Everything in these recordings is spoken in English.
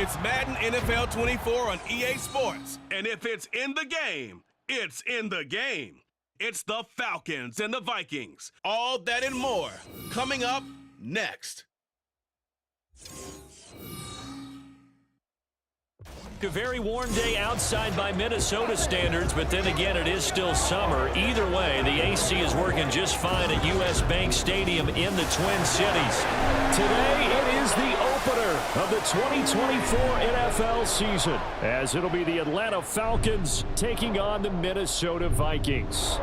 It's Madden NFL 24 on EA Sports, and if it's in the game, it's in the game. It's the Falcons and the Vikings. All that and more coming up next. A very warm day outside by Minnesota standards, but then again, it is still summer. Either way, the AC is working just fine at US Bank Stadium in the Twin Cities. Today, it is the opener of the 2024 NFL season, as it'll be the Atlanta Falcons taking on the Minnesota Vikings.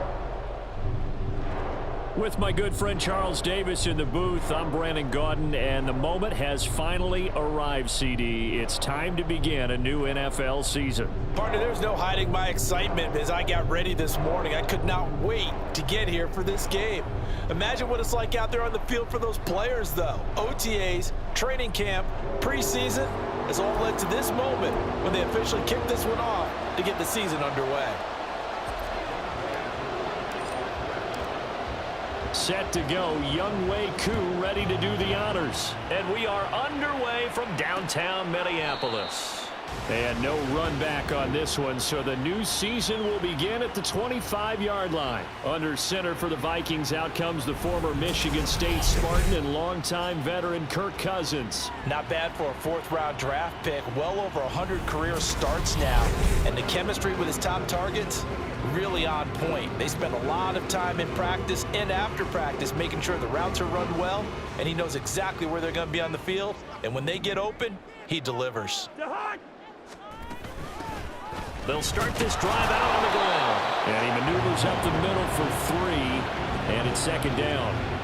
With my good friend Charles Davis in the booth, I'm Brandon Gaudin, and the moment has finally arrived, CD. It's time to begin a new NFL season. Partner, there's no hiding my excitement as I got ready this morning. I could not wait to get here for this game. Imagine what it's like out there on the field for those players, though. OTAs, training camp, preseason has all led to this moment when they officially kick this one off to get the season underway. Set to go, Younghoe Koo ready to do the honors. And we are underway from downtown Minneapolis. And no run back on this one, so the new season will begin at the 25-yard line. Under center for the Vikings, out comes the former Michigan State Spartan and longtime veteran Kirk Cousins. Not bad for a fourth-round draft pick. Well over 100 career starts now. And the chemistry with his top targets, really on point. They spend a lot of time in practice and after practice making sure the routes are run well, and he knows exactly where they're going to be on the field. And when they get open, he delivers. They'll start this drive out on the ground. And he maneuvers up the middle for 3, and it's second down.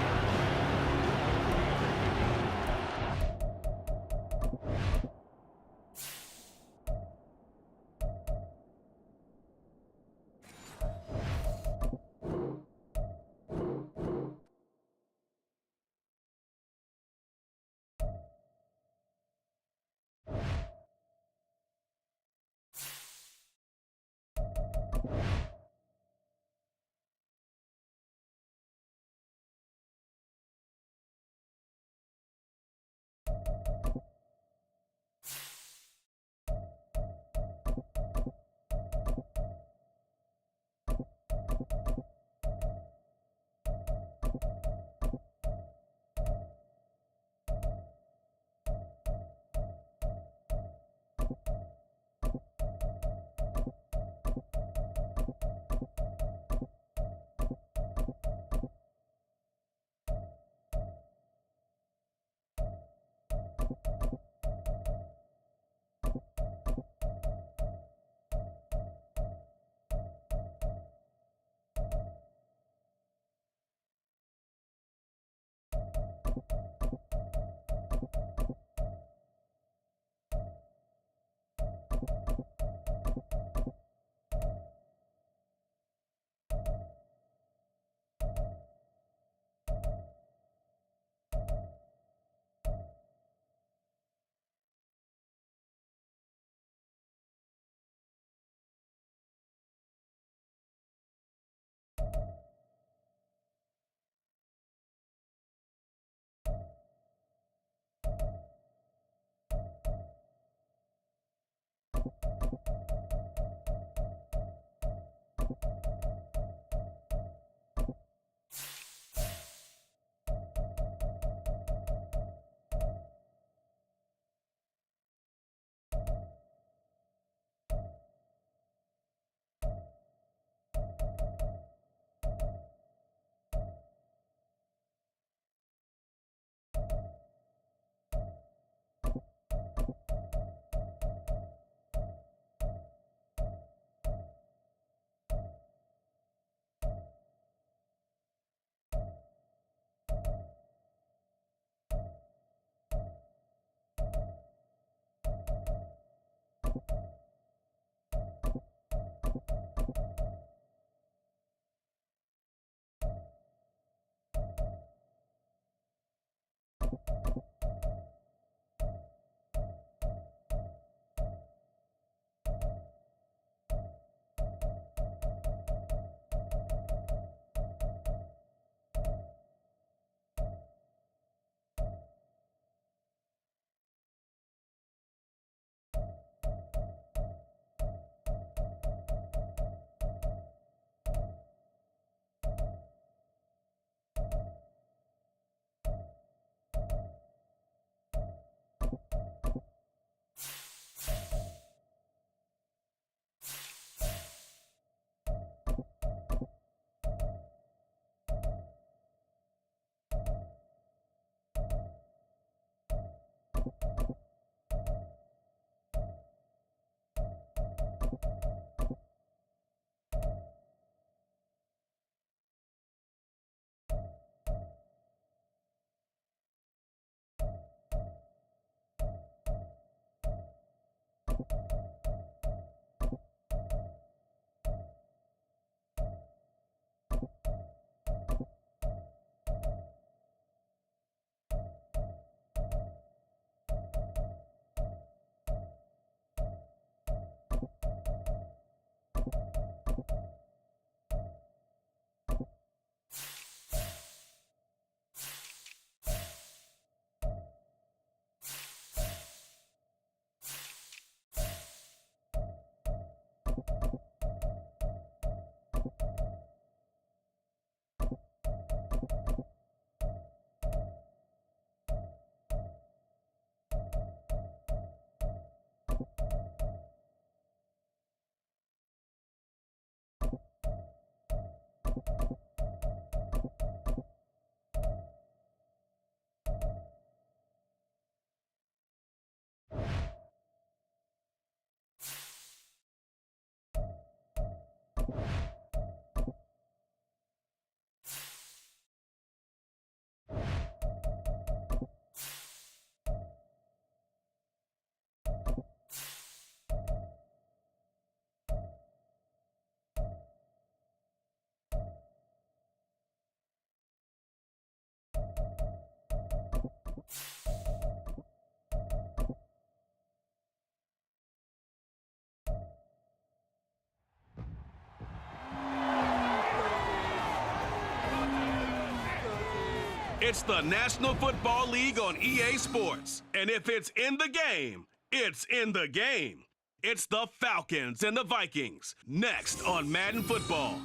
It's the National Football League on EA Sports. And if it's in the game, it's in the game. It's the Falcons and the Vikings. Next on Madden Football.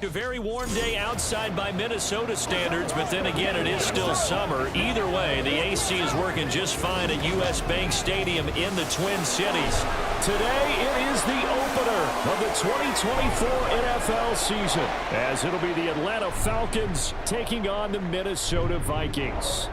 A very warm day outside by Minnesota standards, but then again, it is still summer. Either way, the AC is working just fine at US Bank Stadium in the Twin Cities. Today, it is the opener of the 2024 NFL season, as it'll be the Atlanta Falcons taking on the Minnesota Vikings.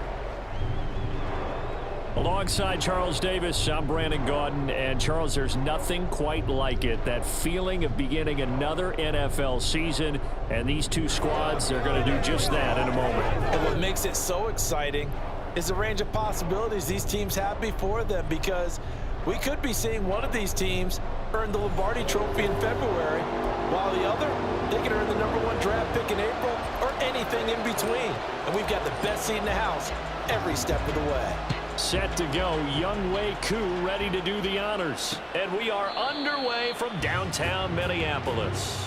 Alongside Charles Davis, I'm Brandon Gaudin, and Charles, there's nothing quite like it. That feeling of beginning another NFL season, and these two squads are going to do just that in a moment. And what makes it so exciting is the range of possibilities these teams have before them, because we could be seeing one of these teams earn the Lombardi Trophy in February, while the other, they could earn the #1 draft pick in April, or anything in between. And we've got the best seat in the house every step of the way. Set to go, Young Wei Koo ready to do the honors. And we are underway from downtown Minneapolis.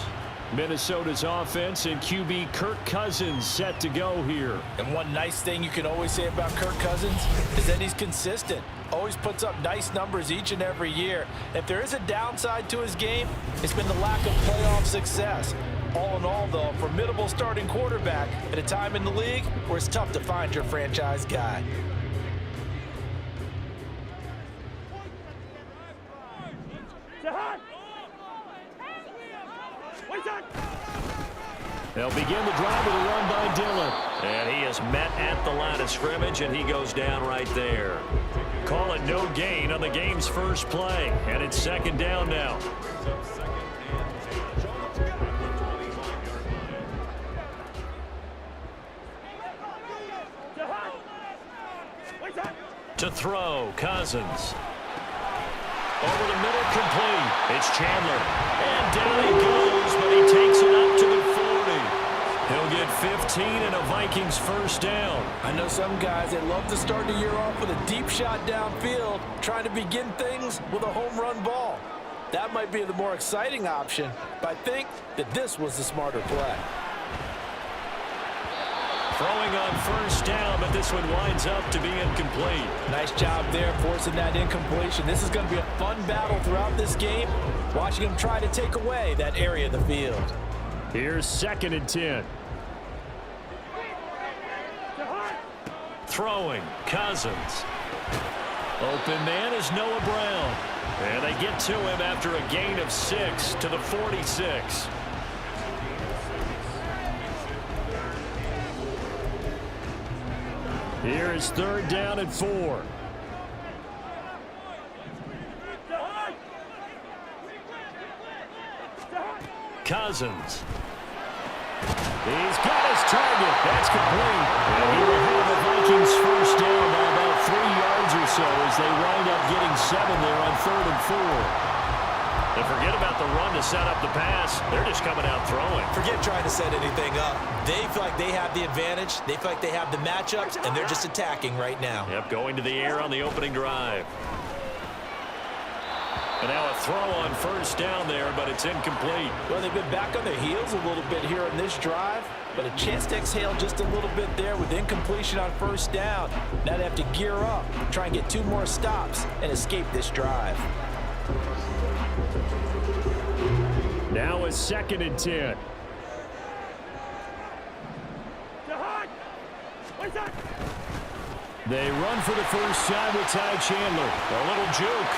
Minnesota's offense and QB Kirk Cousins set to go here. And one nice thing you can always say about Kirk Cousins is that he's consistent. Always puts up nice numbers each and every year. If there is a downside to his game, it's been the lack of playoff success. All in all, though, a formidable starting quarterback at a time in the league where it's tough to find your franchise guy. They'll begin the drive with a run by Dillon. And he is met at the line of scrimmage, and he goes down right there. Call it no gain on the game's first play, and it's second down now. To throw, Cousins. Over the middle, complete. It's Chandler. And down he goes, but he takes it up to the 40. He'll get 15 and a Vikings first down. I know some guys, they love to start the year off with a deep shot downfield, trying to begin things with a home run ball. That might be the more exciting option, but I think that this was the smarter play. Throwing on first down, but this one winds up to be incomplete. Nice job there forcing that incompletion. This is going to be a fun battle throughout this game, watching him try to take away that area of the field. Here's 2nd and 10. Throwing, Cousins. Open man is Noah Brown. And they get to him after a gain of 6 to the 46. Here is 3rd down and 4. Cousins. He's got his target. That's complete. And he will have the Vikings first down by about 3 yards or so as they wind up getting 7 there on 3rd and 4. And forget about the run to set up the pass. They're just coming out throwing. Forget trying to set anything up. They feel like they have the advantage. They feel like they have the matchups, and they're just attacking right now. Yep, going to the air on the opening drive. And now a throw on first down there, but it's incomplete. Well, they've been back on their heels a little bit here on this drive, but a chance to exhale just a little bit there with incompletion on first down. Now they have to gear up, try and get 2 more stops, and escape this drive. Now a 2nd and 10. They run for the first time with Ty Chandler. A little juke.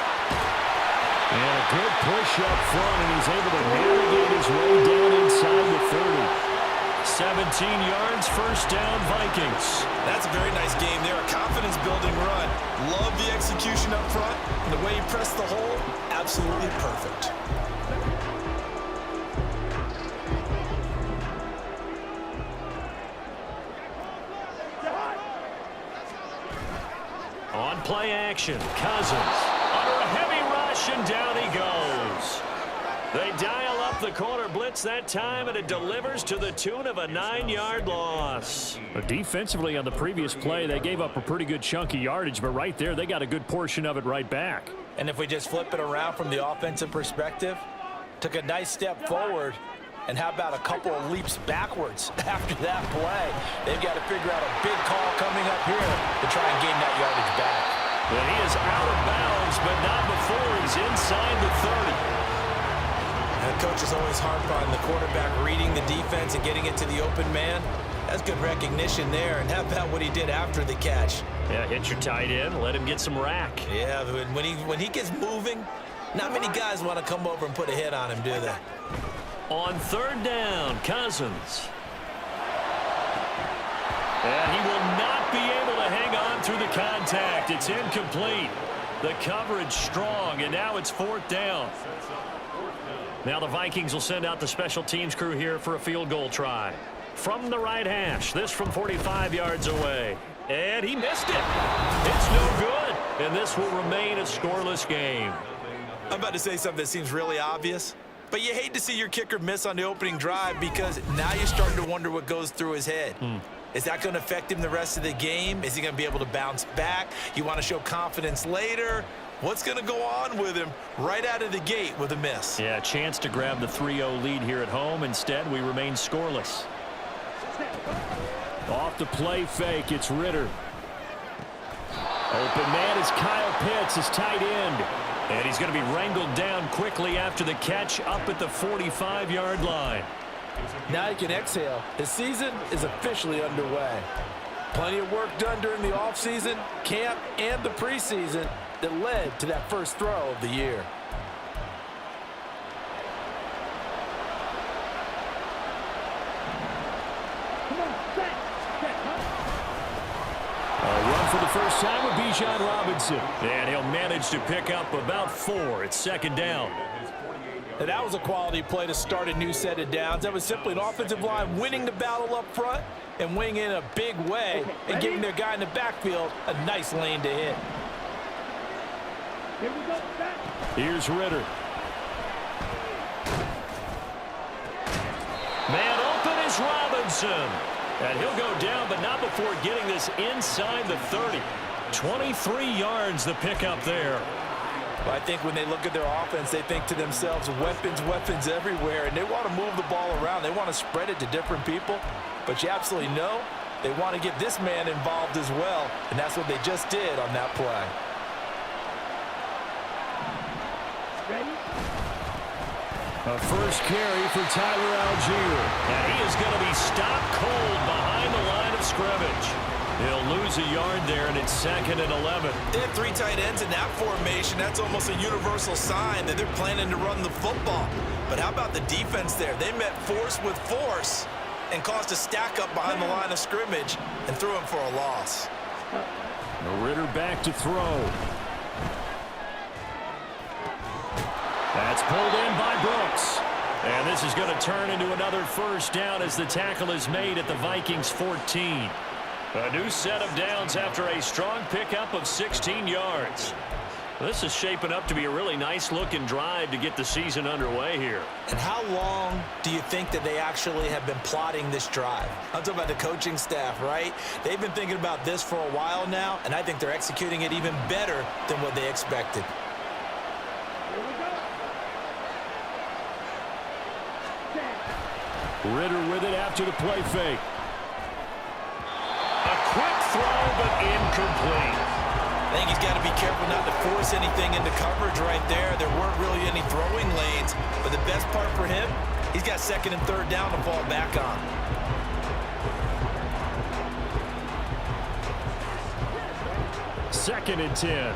And a good push up front, and he's able to navigate his way down inside the 30. 17 yards, first down, Vikings. That's a very nice game there, a confidence-building run. Love the execution up front, and the way he pressed the hole, absolutely perfect. On play action, Cousins. Under a heavy rush, and down he goes. They dial up the corner blitz that time, and it delivers to the tune of a 9-yard loss. Defensively on the previous play, they gave up a pretty good chunk of yardage, but right there, they got a good portion of it right back. And if we just flip it around from the offensive perspective, Took a nice step forward. And how about a couple of leaps backwards after that play? They've got to figure out a big call coming up here to try and gain that yardage back. Well, he is out of bounds, but not before he's inside the 30. And coach is always harp on the quarterback reading the defense and getting it to the open man. That's good recognition there. And how about what he did after the catch? Yeah, hit your tight end, let him get some rack. Yeah, when he gets moving, not many guys want to come over and put a hit on him, do they? On third down, Cousins. And he will not be able to hang on through the contact. It's incomplete. The coverage strong, and now it's fourth down. Now the Vikings will send out the special teams crew here for a field goal try. From the right hash, this from 45 yards away. And he missed it. It's no good, and this will remain a scoreless game. I'm about to say something that seems really obvious, but you hate to see your kicker miss on the opening drive because now you're starting to wonder what goes through his head. Is that going to affect him the rest of the game? Is he going to be able to bounce back? You want to show confidence later? What's going to go on with him right out of the gate with a miss? Yeah, a chance to grab the 3-0 lead here at home. Instead, we remain scoreless. Off the play fake, it's Ritter. Open man is Kyle Pitts, his tight end. And he's going to be wrangled down quickly after the catch up at the 45-yard line. Now he can exhale. His season is officially underway. Plenty of work done during the offseason, camp, and the preseason that led to that first throw of the year. A run for the first time with Bijan Robinson. And he'll manage to pick up about 4. It's second down. And that was a quality play to start a new set of downs. That was simply an offensive line winning the battle up front and winning in a big way and giving their guy in the backfield a nice lane to hit. Here's Ritter. Man open is Robinson. And he'll go down, but not before getting this inside the 30. 23 yards the pickup there. Well, I think when they look at their offense, they think to themselves, weapons, weapons everywhere, and they want to move the ball around. They want to spread it to different people, but you absolutely know they want to get this man involved as well, and that's what they just did on that play. A first carry for Tyler Algier. And he is going to be stopped cold behind the line of scrimmage. He'll lose a yard there, and it's 2nd and 11. They have 3 tight ends in that formation. That's almost a universal sign that they're planning to run the football. But how about the defense there? They met force with force and caused a stack up behind the line of scrimmage and threw him for a loss. Ritter back to throw. That's pulled in by Brooks. And this is going to turn into another first down as the tackle is made at the Vikings 14. A new set of downs after a strong pickup of 16 yards. This is shaping up to be a really nice-looking drive to get the season underway here. And how long do you think that they actually have been plotting this drive? I'm talking about the coaching staff, right? They've been thinking about this for a while now, and I think they're executing it even better than what they expected. Ritter with it after the play fake. A quick throw, but incomplete. I think he's got to be careful not to force anything into coverage right there. There weren't really any throwing lanes, but the best part for him, he's got 2nd and 3rd down to fall back on. Second and 10.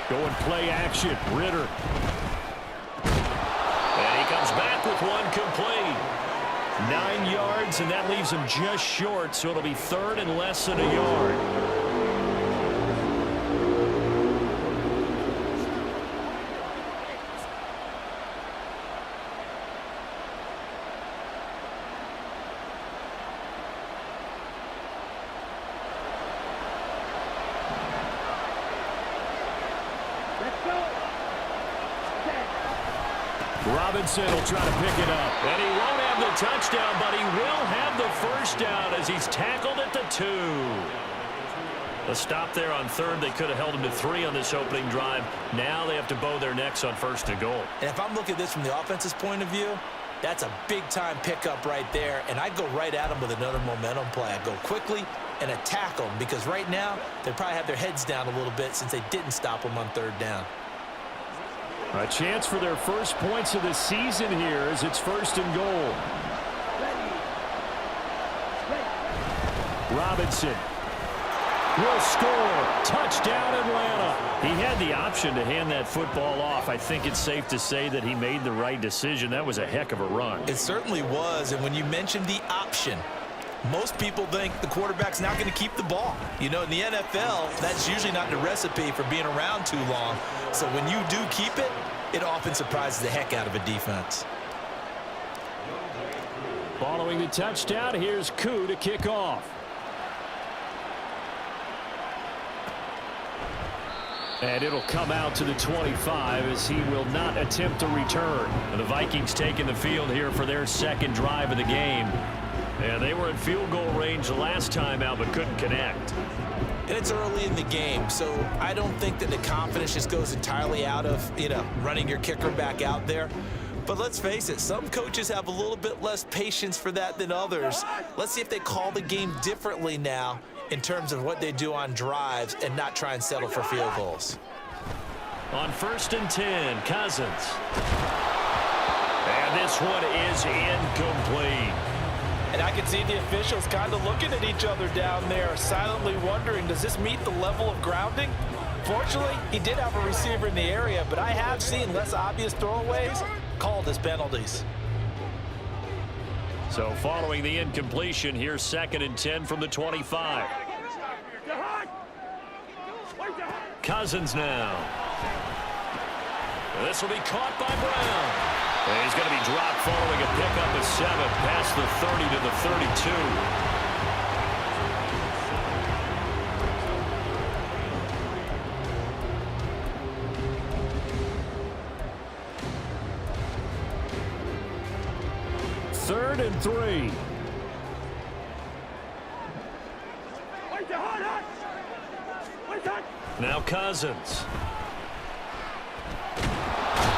Going play action, Ritter. And he comes back with one complete. 9 yards, and that leaves him just short, so it'll be 3rd and less than a yard. Robinson will try to pick it up. And he won't have the touchdown, but he will have the first down as he's tackled at the 2. A stop there on third. They could have held them to 3 on this opening drive. Now they have to bow their necks on 1st and goal. And if I'm looking at this from the offense's point of view, that's a big-time pickup right there, and I'd go right at them with another momentum play. I'd go quickly and attack them because right now they probably have their heads down a little bit since they didn't stop them on 3rd down. A chance for their first points of the season here as it's 1st and goal. Robinson will score. Touchdown, Atlanta. He had the option to hand that football off. I think it's safe to say that he made the right decision. That was a heck of a run. It certainly was, and when you mentioned the option, most people think the quarterback's not going to keep the ball. You know, in the NFL, that's usually not the recipe for being around too long. So when you do keep it, it often surprises the heck out of a defense. Following the touchdown, here's Koo to kick off. And it'll come out to the 25 as he will not attempt to return. And the Vikings taking the field here for their 2nd drive of the game. And they were in field goal range the last time out but couldn't connect. And it's early in the game, so I don't think that the confidence just goes entirely out of, running your kicker back out there. But let's face it, some coaches have a little bit less patience for that than others. Let's see if they call the game differently now in terms of what they do on drives and not try and settle for field goals. On 1st and 10, Cousins. And this one is incomplete. And I can see the officials kind of looking at each other down there, silently wondering, does this meet the level of grounding? Fortunately, he did have a receiver in the area, but I have seen less obvious throwaways called as penalties. So following the incompletion, here's 2nd and 10 from the 25. Cousins now. This will be caught by Brown. And he's going to be dropped following a pickup of 7 past the 30 to the 32. Third and 3. Now Cousins.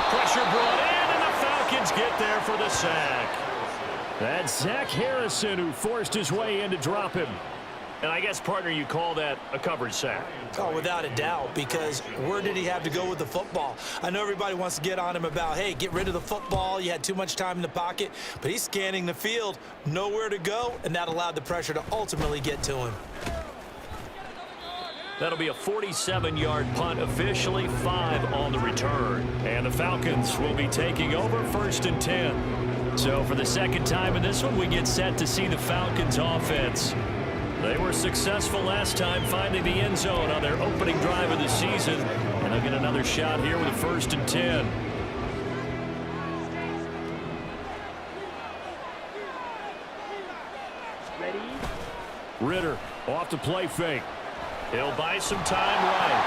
Pressure brought in, and the Falcons get there for the sack. That's Zach Harrison who forced his way in to drop him. And I guess, partner, you call that a coverage sack. Oh, without a doubt, because where did he have to go with the football? I know everybody wants to get on him about, hey, get rid of the football. You had too much time in the pocket. But he's scanning the field, nowhere to go, and that allowed the pressure to ultimately get to him. That'll be a 47-yard punt, officially 5 on the return. And the Falcons will be taking over 1st and 10. So for the 2nd time in this one, we get set to see the Falcons offense. They were successful last time finding the end zone on their opening drive of the season. And they'll get another shot here with a 1st and 10. Ritter off the play fake. He'll buy some time right.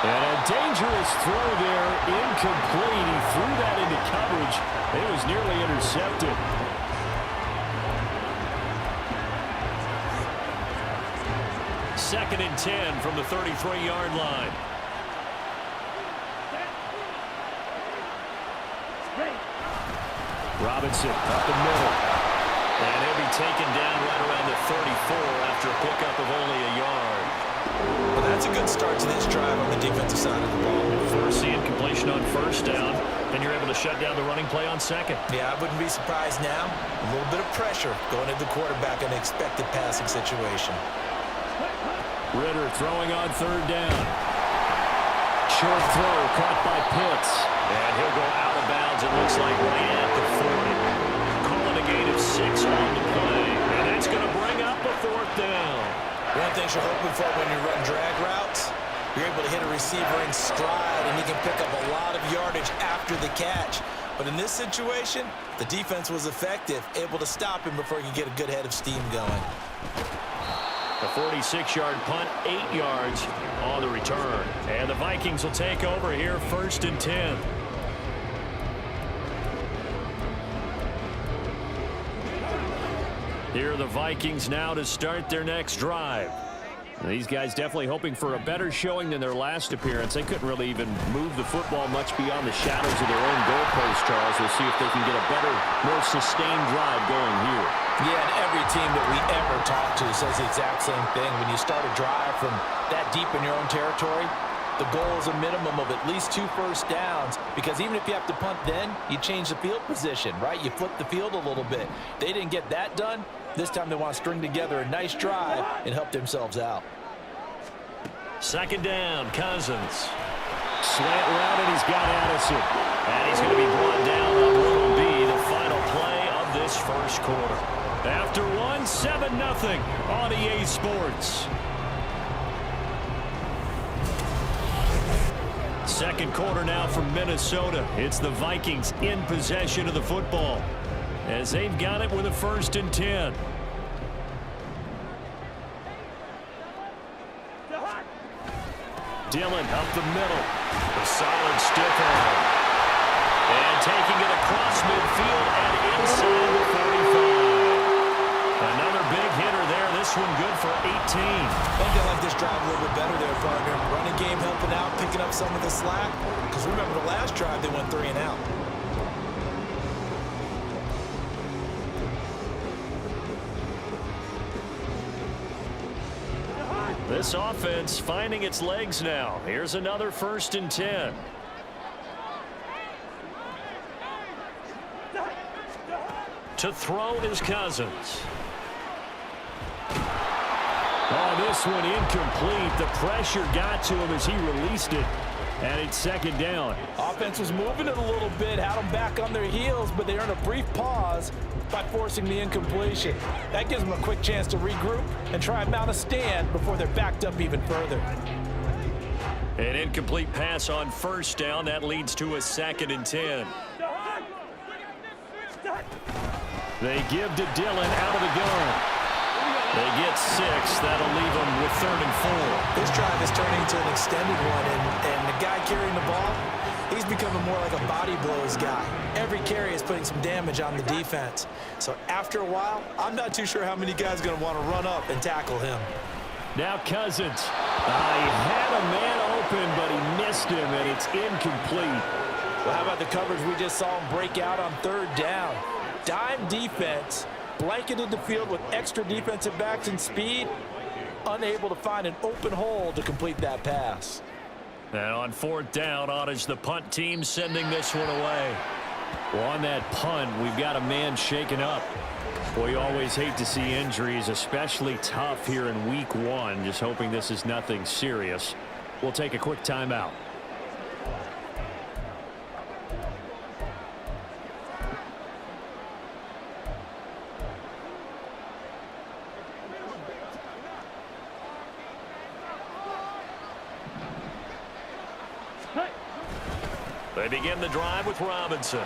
And a dangerous throw there, incomplete. He threw that into coverage. It was nearly intercepted. Second and 10 from the 33-yard line. Robinson up the middle. And he'll be taken down right around the 34 after a pickup of only a yard. Well, that's a good start to this drive on the defensive side of the ball. First, the incompletion on 1st down. Then you're able to shut down the running play on 2nd. Yeah, I wouldn't be surprised now. A little bit of pressure going into the quarterback in an expected passing situation. Ritter throwing on 3rd down. Short throw caught by Pitts. And he'll go out of bounds, it looks like, right at the 40. Calling a gain of 6 on the play. And that's going to bring up a 4th down. One thing you're hoping for when you run drag routes, you're able to hit a receiver in stride, and he can pick up a lot of yardage after the catch. But in this situation, the defense was effective, able to stop him before he could get a good head of steam going. A 46-yard punt, 8 yards on the return. And the Vikings will take over here, 1st and 10. Here are the Vikings now to start their next drive. These guys definitely hoping for a better showing than their last appearance. They couldn't really even move the football much beyond the shadows of their own goalpost, Charles. We'll see if they can get a better, more sustained drive going here. Yeah, and every team that we ever talk to says the exact same thing. When you start a drive from that deep in your own territory, the goal is a minimum of at least 2 first downs, because even if you have to punt then, you change the field position, right? You flip the field a little bit. They didn't get that done. This time they want to string together a nice drive and help themselves out. Second down, Cousins. Slant route, and he's got Addison. And he's going to be brought down on what will be the final play of this first quarter. After one, 7-0 on EA Sports. Second quarter now from Minnesota. It's the Vikings in possession of the football as they've got it with a 1st and 10. Dillon up the middle. A solid stiff arm. And taking it across midfield and inside the 45. Another big hitter there. This one good for 18. I think they like this drive a little bit better there, partner. Running game helping out, picking up some of the slack. Because remember, the last drive they went 3 and out. This offense finding its legs now. Here's another 1st and 10. To throw is Cousins. Oh, this one incomplete. The pressure got to him as he released it. And it's 2nd down. Offense was moving it a little bit, had them back on their heels, but they earned a brief pause by forcing the incompletion. That gives them a quick chance to regroup and try and mount a stand before they're backed up even further. An incomplete pass on 1st down. That leads to a 2nd and 10. They give to Dillon out of the gun. They get 6. That'll leave them with 3rd and 4. This drive is turning into an extended one, and the guy carrying the ball, he's becoming more like a body blows guy. Every carry is putting some damage on the defense. So after a while, I'm not too sure how many guys are going to want to run up and tackle him. Now Cousins. He had a man open, but he missed him, and it's incomplete. Well, how about the coverage we just saw him break out on 3rd down? Dime defense, blanketed the field with extra defensive backs and speed, unable to find an open hole to complete that pass. And on 4th down, is the punt team sending this one away. Well, on that punt, we've got a man shaken up. Boy, you always hate to see injuries, especially tough here in week 1. Just hoping this is nothing serious. We'll take a quick timeout. They begin the drive with Robinson.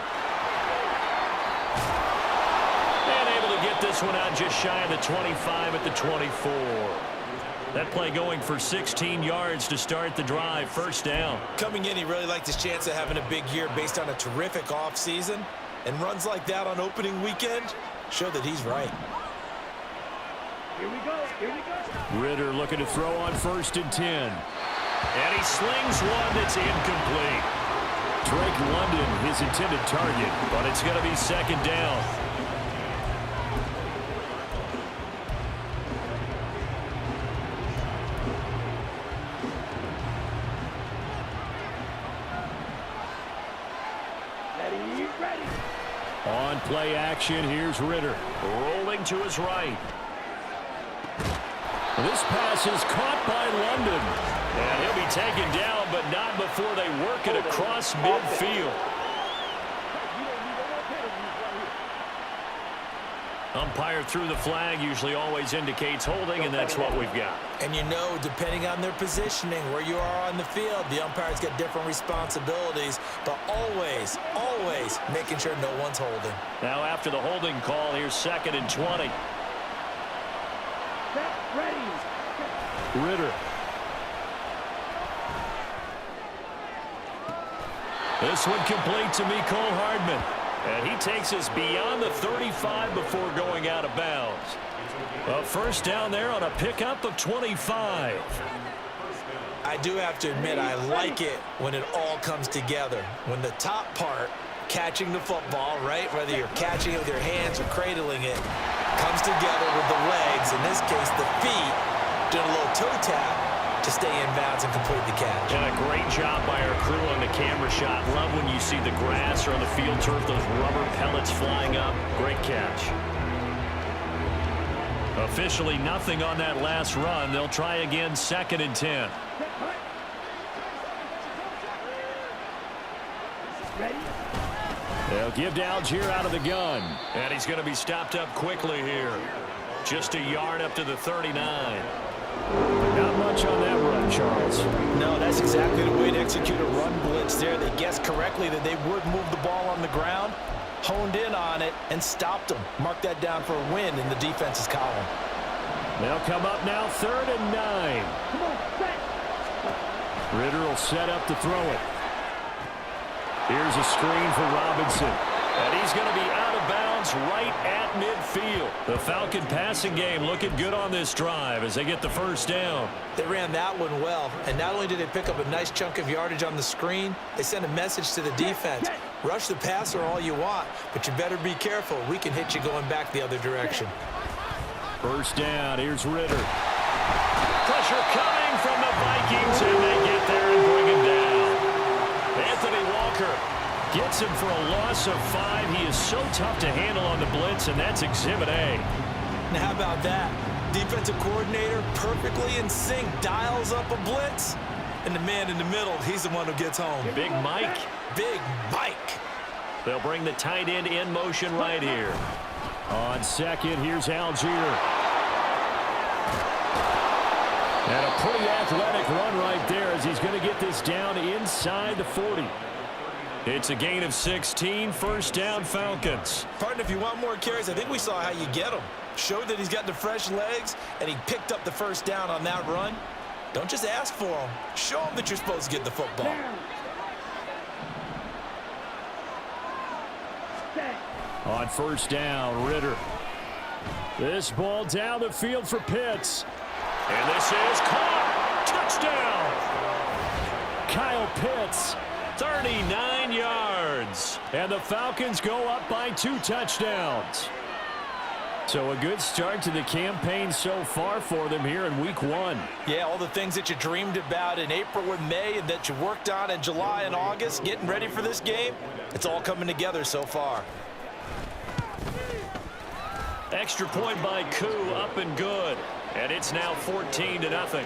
And able to get this one out just shy of the 25 at the 24. That play going for 16 yards to start the drive. 1st down. Coming in, he really liked his chance of having a big year based on a terrific offseason. And runs like that on opening weekend show that he's right. Here we go. Here we go. Ritter looking to throw on 1st and 10. And he slings one that's incomplete. Drake London, his intended target, but it's going to be 2nd down. Ready. On play action, here's Ritter. Rolling to his right. This pass is caught by London. And he'll be taken down, but not before they work it across midfield. Umpire threw the flag, usually always indicates holding, and that's what we've got. And you know, depending on their positioning, where you are on the field, the umpires get different responsibilities, but always, always making sure no one's holding. Now after the holding call, here's 2nd and 20. Ready. Ritter. This one complete to Mecole Hardman. And he takes us beyond the 35 before going out of bounds. A first down there on a pickup of 25. I do have to admit, I like it when it all comes together. When the top part, catching the football, right, whether you're catching it with your hands or cradling it, comes together with the legs, in this case the feet, doing a little toe tap to stay in bounds and complete the catch. And a great job by our crew on the camera shot. Love when you see the grass or on the field turf, those rubber pellets flying up. Great catch. Officially nothing on that last run. They'll try again, 2nd and 10. They'll give to Algier out of the gun. And he's going to be stopped up quickly here. Just a yard up to the 39. Not much on that run, Charles. No, that's exactly the way to execute a run blitz there. They guessed correctly that they would move the ball on the ground, honed in on it, and stopped them. Mark that down for a win in the defense's column. They'll come up now, 3rd and 9. Ritter will set up to throw it. Here's a screen for Robinson. And he's going to be out of bounds right at midfield. The Falcon passing game looking good on this drive as they get the first down. They ran that one well, and not only did they pick up a nice chunk of yardage on the screen, they sent a message to the defense. Rush the passer all you want, but you better be careful. We can hit you going back the other direction. First down, here's Ritter. Pressure coming from the Vikings, and they get there and bring him down. Anthony Walker gets him for a loss of 5. He is so tough to handle on the blitz, and that's Exhibit A. Now, how about that? Defensive coordinator perfectly in sync, dials up a blitz, and the man in the middle, he's the one who gets home. Big Mike. Big Mike. They'll bring the tight end in motion right here. On second, here's Algier. And a pretty athletic run right there as he's going to get this down inside the 40. It's a gain of 16, first down Falcons. Partner, if you want more carries, I think we saw how you get him. Showed that he's got the fresh legs, and he picked up the first down on that run. Don't just ask for him. Show him that you're supposed to get the football. On first down, Ritter. This ball down the field for Pitts. And this is caught. Touchdown. Kyle Pitts. 39 yards. And the Falcons go up by 2 touchdowns. So a good start to the campaign so far for them here in week 1. Yeah, all the things that you dreamed about in April and May and that you worked on in July and August, getting ready for this game, it's all coming together so far. Extra point by Koo, up and good. And it's now 14-0.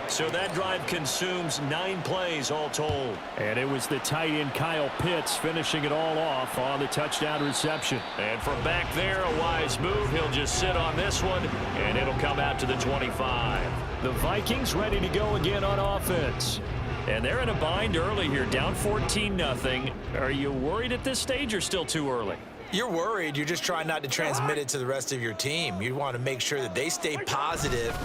So that drive consumes 9 plays all told. And it was the tight end Kyle Pitts finishing it all off on the touchdown reception. And from back there, a wise move. He'll just sit on this one, and it'll come out to the 25. The Vikings ready to go again on offense. And they're in a bind early here, down 14-0. Are you worried at this stage or still too early? You're worried. You're just trying not to transmit it to the rest of your team. You want to make sure that they stay positive.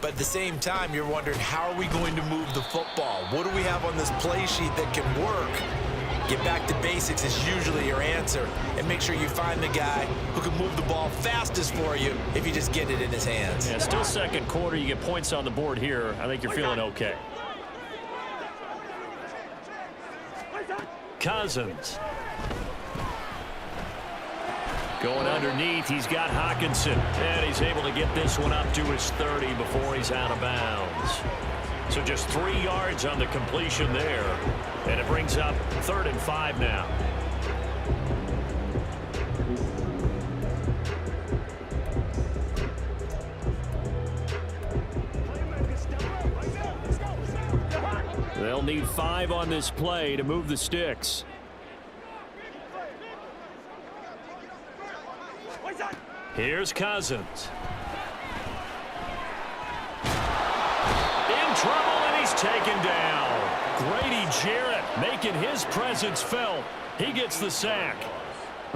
But at the same time, you're wondering, how are we going to move the football? What do we have on this play sheet that can work? Get back to basics is usually your answer. And make sure you find the guy who can move the ball fastest for you if you just get it in his hands. Yeah, still second quarter. You get points on the board here. I think you're feeling okay. Cousins. Going underneath, he's got Hawkinson. And he's able to get this one up to his 30 before he's out of bounds. So just 3 yards on the completion there. And it brings up 3rd and 5 now. They'll need 5 on this play to move the sticks. Here's Cousins. In trouble, and he's taken down. Grady Jarrett making his presence felt. He gets the sack.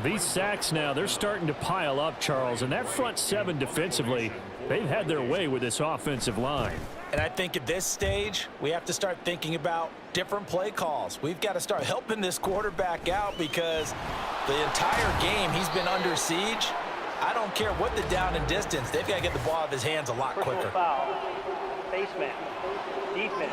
These sacks now, they're starting to pile up, Charles, and that front 7 defensively, They've had their way with this offensive line. And I think at this stage, we have to start thinking about different play calls. We've got to start helping this quarterback out because the entire game he's been under siege. I don't care what the down and distance. They've got to get the ball out of his hands a lot quicker. Foul. Face man. Defense.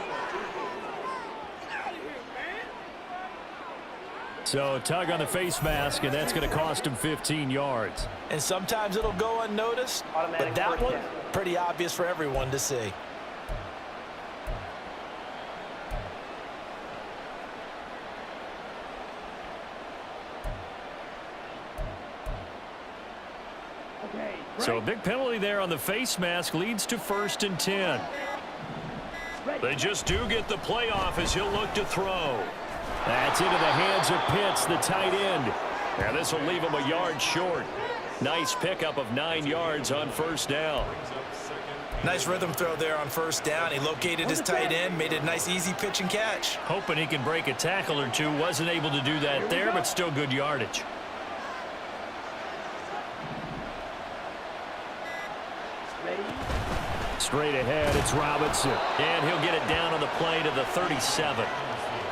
So tug on the face mask, and that's going to cost him 15 yards. And sometimes it'll go unnoticed, but that one, pretty obvious for everyone to see. So a big penalty there on the face mask leads to 1st and 10. They just do get the playoff as he'll look to throw. That's into the hands of Pitts, the tight end. And this will leave him a yard short. Nice pickup of 9 yards on 1st down. Nice rhythm throw there on 1st down. He located his tight end, made a nice easy pitch and catch. Hoping he can break a tackle or two. Wasn't able to do that there, but still good yardage. Straight ahead, it's Robinson. And he'll get it down on the play to the 37.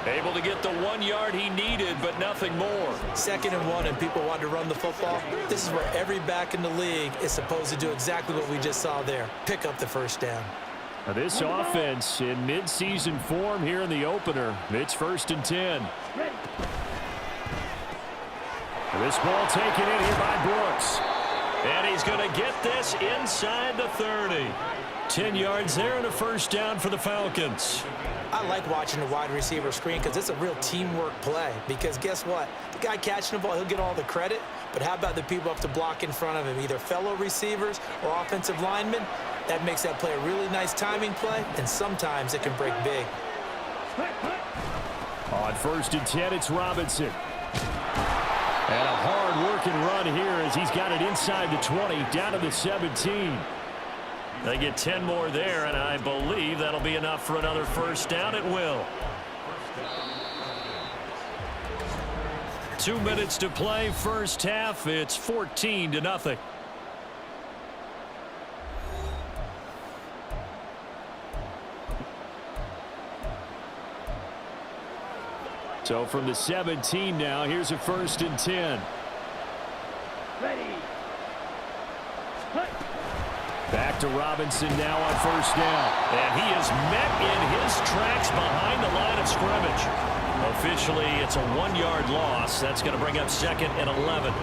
Able to get the 1 yard he needed, but nothing more. 2nd and 1, and people want to run the football. This is where every back in the league is supposed to do exactly what we just saw there. Pick up the 1st down. Now this offense in mid-season form here in the opener. It's 1st and 10. This ball taken in here by Brooks. And he's going to get this inside the 30. 10 yards there and a 1st down for the Falcons. I like watching the wide receiver screen because it's a real teamwork play. Because guess what? The guy catching the ball, he'll get all the credit. But how about the people up to block in front of him, either fellow receivers or offensive linemen? That makes that play a really nice timing play, and sometimes it can break big. On 1st and 10, it's Robinson. And a hard-working run here as he's got it inside the 20, down to the 17. They get 10 more there, and I believe that'll be enough for another 1st down. It will. 2 minutes to play, 1st half. It's 14-0. So from the 17 now, here's a 1st and 10. Ready. Back to Robinson now on 1st down. And he is met in his tracks behind the line of scrimmage. Officially, it's a 1 yard loss. That's going to bring up 2nd and 11.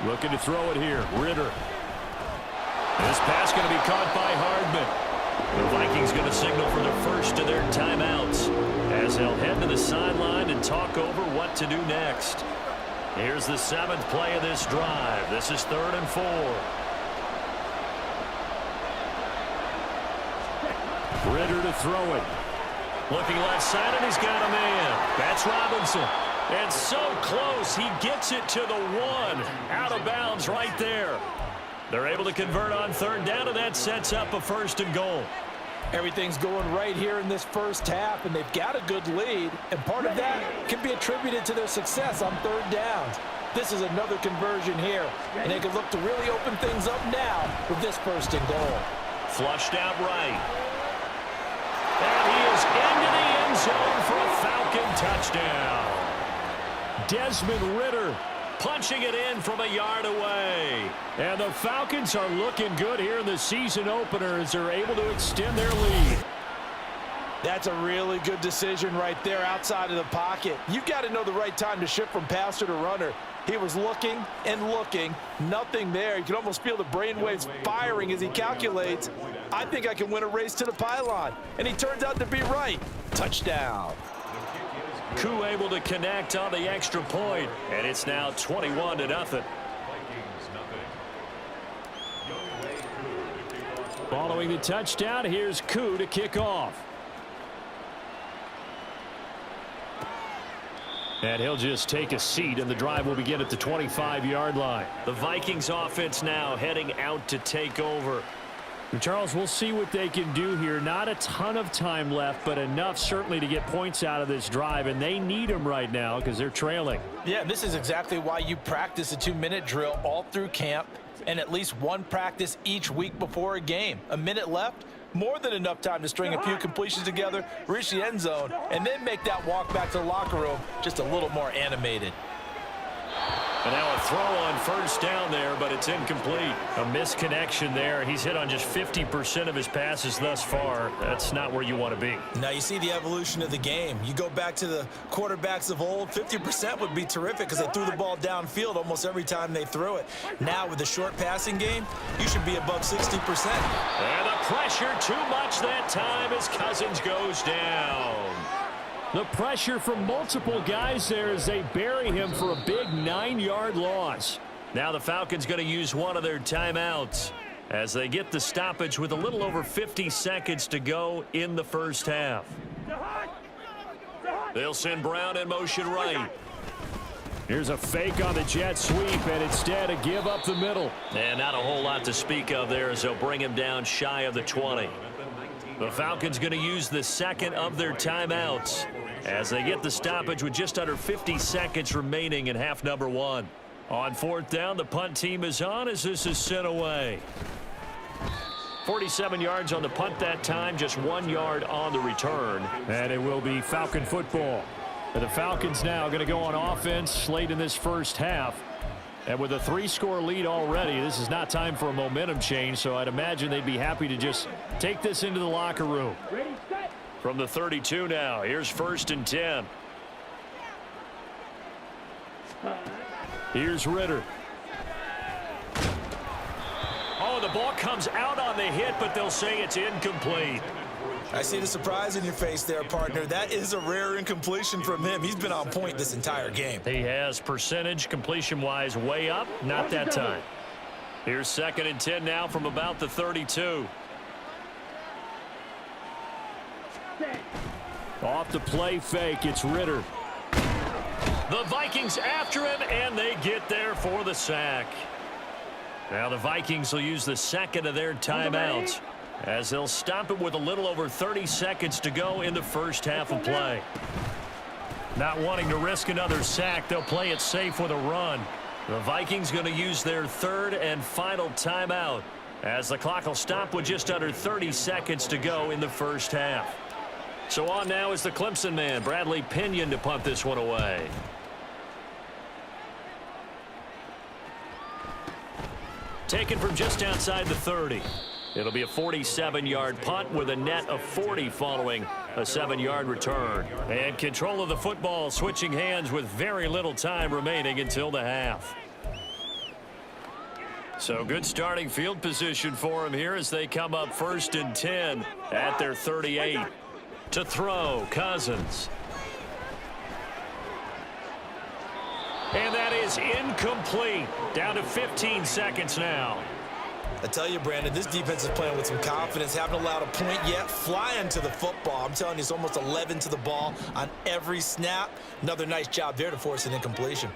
Looking to throw it here. Ritter. This pass going to be caught by Hardman. The Vikings going to signal for the first of their timeouts as they'll head to the sideline and talk over what to do next. Here's the 7th play of this drive. This is 3rd and 4. Ritter to throw it. Looking left side, and he's got a man. That's Robinson. And so close, he gets it to the 1. Out of bounds right there. They're able to convert on 3rd down, and that sets up a 1st and goal. Everything's going right here in this 1st half, and they've got a good lead. And part of that can be attributed to their success on 3rd downs. This is another conversion here, and they can look to really open things up now with this 1st and goal. Flushed out right. And he is into the end zone for a Falcon touchdown. Desmond Ritter punching it in from a yard away. And the Falcons are looking good here in the season opener as they're able to extend their lead. That's a really good decision right there outside of the pocket. You've got to know the right time to shift from passer to runner. He was looking and looking, nothing there. You can almost feel the brainwaves firing as he calculates, I think I can win a race to the pylon. And he turns out to be right. Touchdown. Koo able to connect on the extra point, and it's now 21-0. Following the touchdown, here's Koo to kick off. And he'll just take a seat, and the drive will begin at the 25-yard line. The Vikings offense now heading out to take over. And Charles, we'll see what they can do here. Not a ton of time left, but enough certainly to get points out of this drive, and they need them right now because they're trailing. Yeah, and this is exactly why you practice a 2-minute drill all through camp and at least one practice each week before a game. A minute left, more than enough time to string a few completions together, reach the end zone, and then make that walk back to the locker room just a little more animated. And now a throw on first down there, but it's incomplete. A misconnection there. He's hit on just 50% of his passes thus far. That's not where you want to be. Now you see the evolution of the game. You go back to the quarterbacks of old, 50% would be terrific because they threw the ball downfield almost every time they threw it. Now with the short passing game, you should be above 60%. And the pressure too much that time as Cousins goes down. The pressure from multiple guys there as they bury him for a big 9-yard loss. Now the Falcons going to use one of their timeouts as they get the stoppage with a little over 50 seconds to go in the first half. They'll send Brown in motion right. Here's a fake on the jet sweep, and instead a give up the middle. And not a whole lot to speak of there as they'll bring him down shy of the 20. The Falcons going to use the second of their timeouts as they get the stoppage with just under 50 seconds remaining in half number 1. On fourth down, the punt team is on as this is sent away. 47 yards on the punt that time, just 1 yard on the return. And it will be Falcon football. And the Falcons now going to go on offense late in this first half. And with a 3-score lead already, this is not time for a momentum change, so I'd imagine they'd be happy to just take this into the locker room. From the 32 now, here's 1st and 10. Here's Ritter. Oh, the ball comes out on the hit, but they'll say it's incomplete. I see the surprise in your face there, partner. That is a rare incompletion from him. He's been on point this entire game. He has percentage completion-wise way up. Not that time. Here's 2nd and 10 now from about the 32. Off the play fake, it's Ritter. The Vikings after him, and they get there for the sack. Now the Vikings will use the second of their timeouts as they'll stop it with a little over 30 seconds to go in the first half of play. Not wanting to risk another sack, they'll play it safe with a run. The Vikings going to use their third and final timeout as the clock will stop with just under 30 seconds to go in the first half. So on now is the Clemson man, Bradley Pinion, to punt this one away. Taken from just outside the 30. It'll be a 47-yard punt with a net of 40 following a 7-yard return. And control of the football switching hands with very little time remaining until the half. So good starting field position for him here as they come up 1st and 10 at their 38. To throw, Cousins. And that is incomplete. Down to 15 seconds now. I tell you, Brandon, this defense is playing with some confidence. Haven't allowed a point yet. Flying to the football. I'm telling you, it's almost 11 to the ball on every snap. Another nice job there to force an incompletion.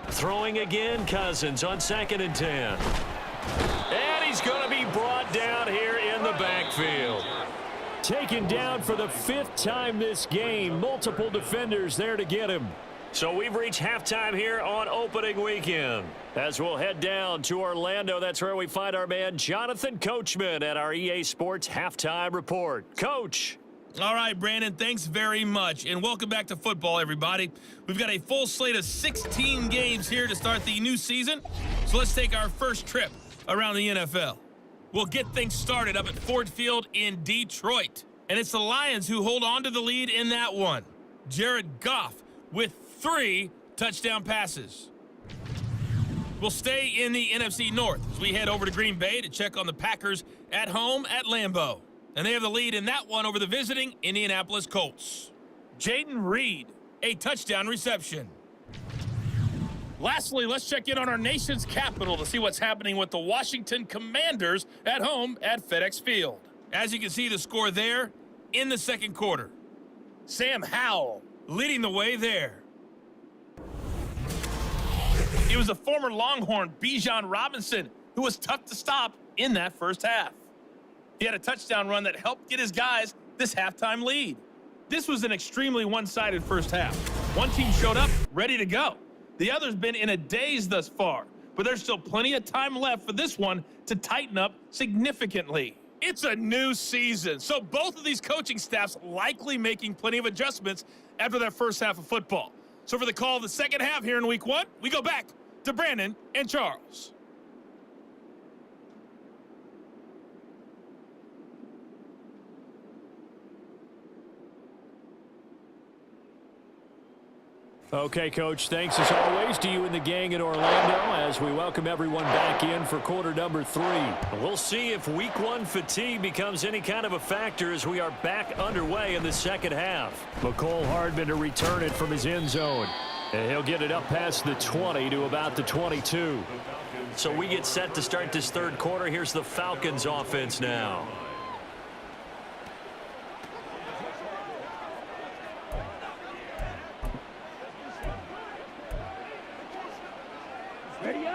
Throwing again, Cousins on 2nd and 10. And he's going to be brought down here in the backfield. Taken down for the 5th time this game. Multiple defenders there to get him. So we've reached halftime here on opening weekend. As we'll head down to Orlando, that's where we find our man Jonathan Coachman at our EA Sports Halftime Report. Coach. All right, Brandon, thanks very much. And welcome back to football, everybody. We've got a full slate of 16 games here to start the new season. So let's take our first trip around the NFL. We'll get things started up at Ford Field in Detroit. And it's the Lions who hold on to the lead in that one. Jared Goff with 3 touchdown passes. We'll stay in the NFC North as we head over to Green Bay to check on the Packers at home at Lambeau. And they have the lead in that one over the visiting Indianapolis Colts. Jaden Reed, a touchdown reception. Lastly, let's check in on our nation's capital to see what's happening with the Washington Commanders at home at FedEx Field. As you can see the score there in the second quarter. Sam Howell leading the way there. It was the former Longhorn Bijan Robinson who was tough to stop in that first half. He had a touchdown run that helped get his guys this halftime lead. This was an extremely one-sided first half. One team showed up ready to go. The other's been in a daze thus far, but there's still plenty of time left for this one to tighten up significantly. It's a new season, so both of these coaching staffs likely making plenty of adjustments after that first half of football. So for the call of the second half here in week 1, we go back to Brandon and Charles. Okay, Coach, thanks as always to you and the gang in Orlando as we welcome everyone back in for quarter number 3. We'll see if week 1 fatigue becomes any kind of a factor as we are back underway in the second half. McCole Hardman to return it from his end zone. And he'll get it up past the 20 to about the 22. So we get set to start this third quarter. Here's the Falcons offense now.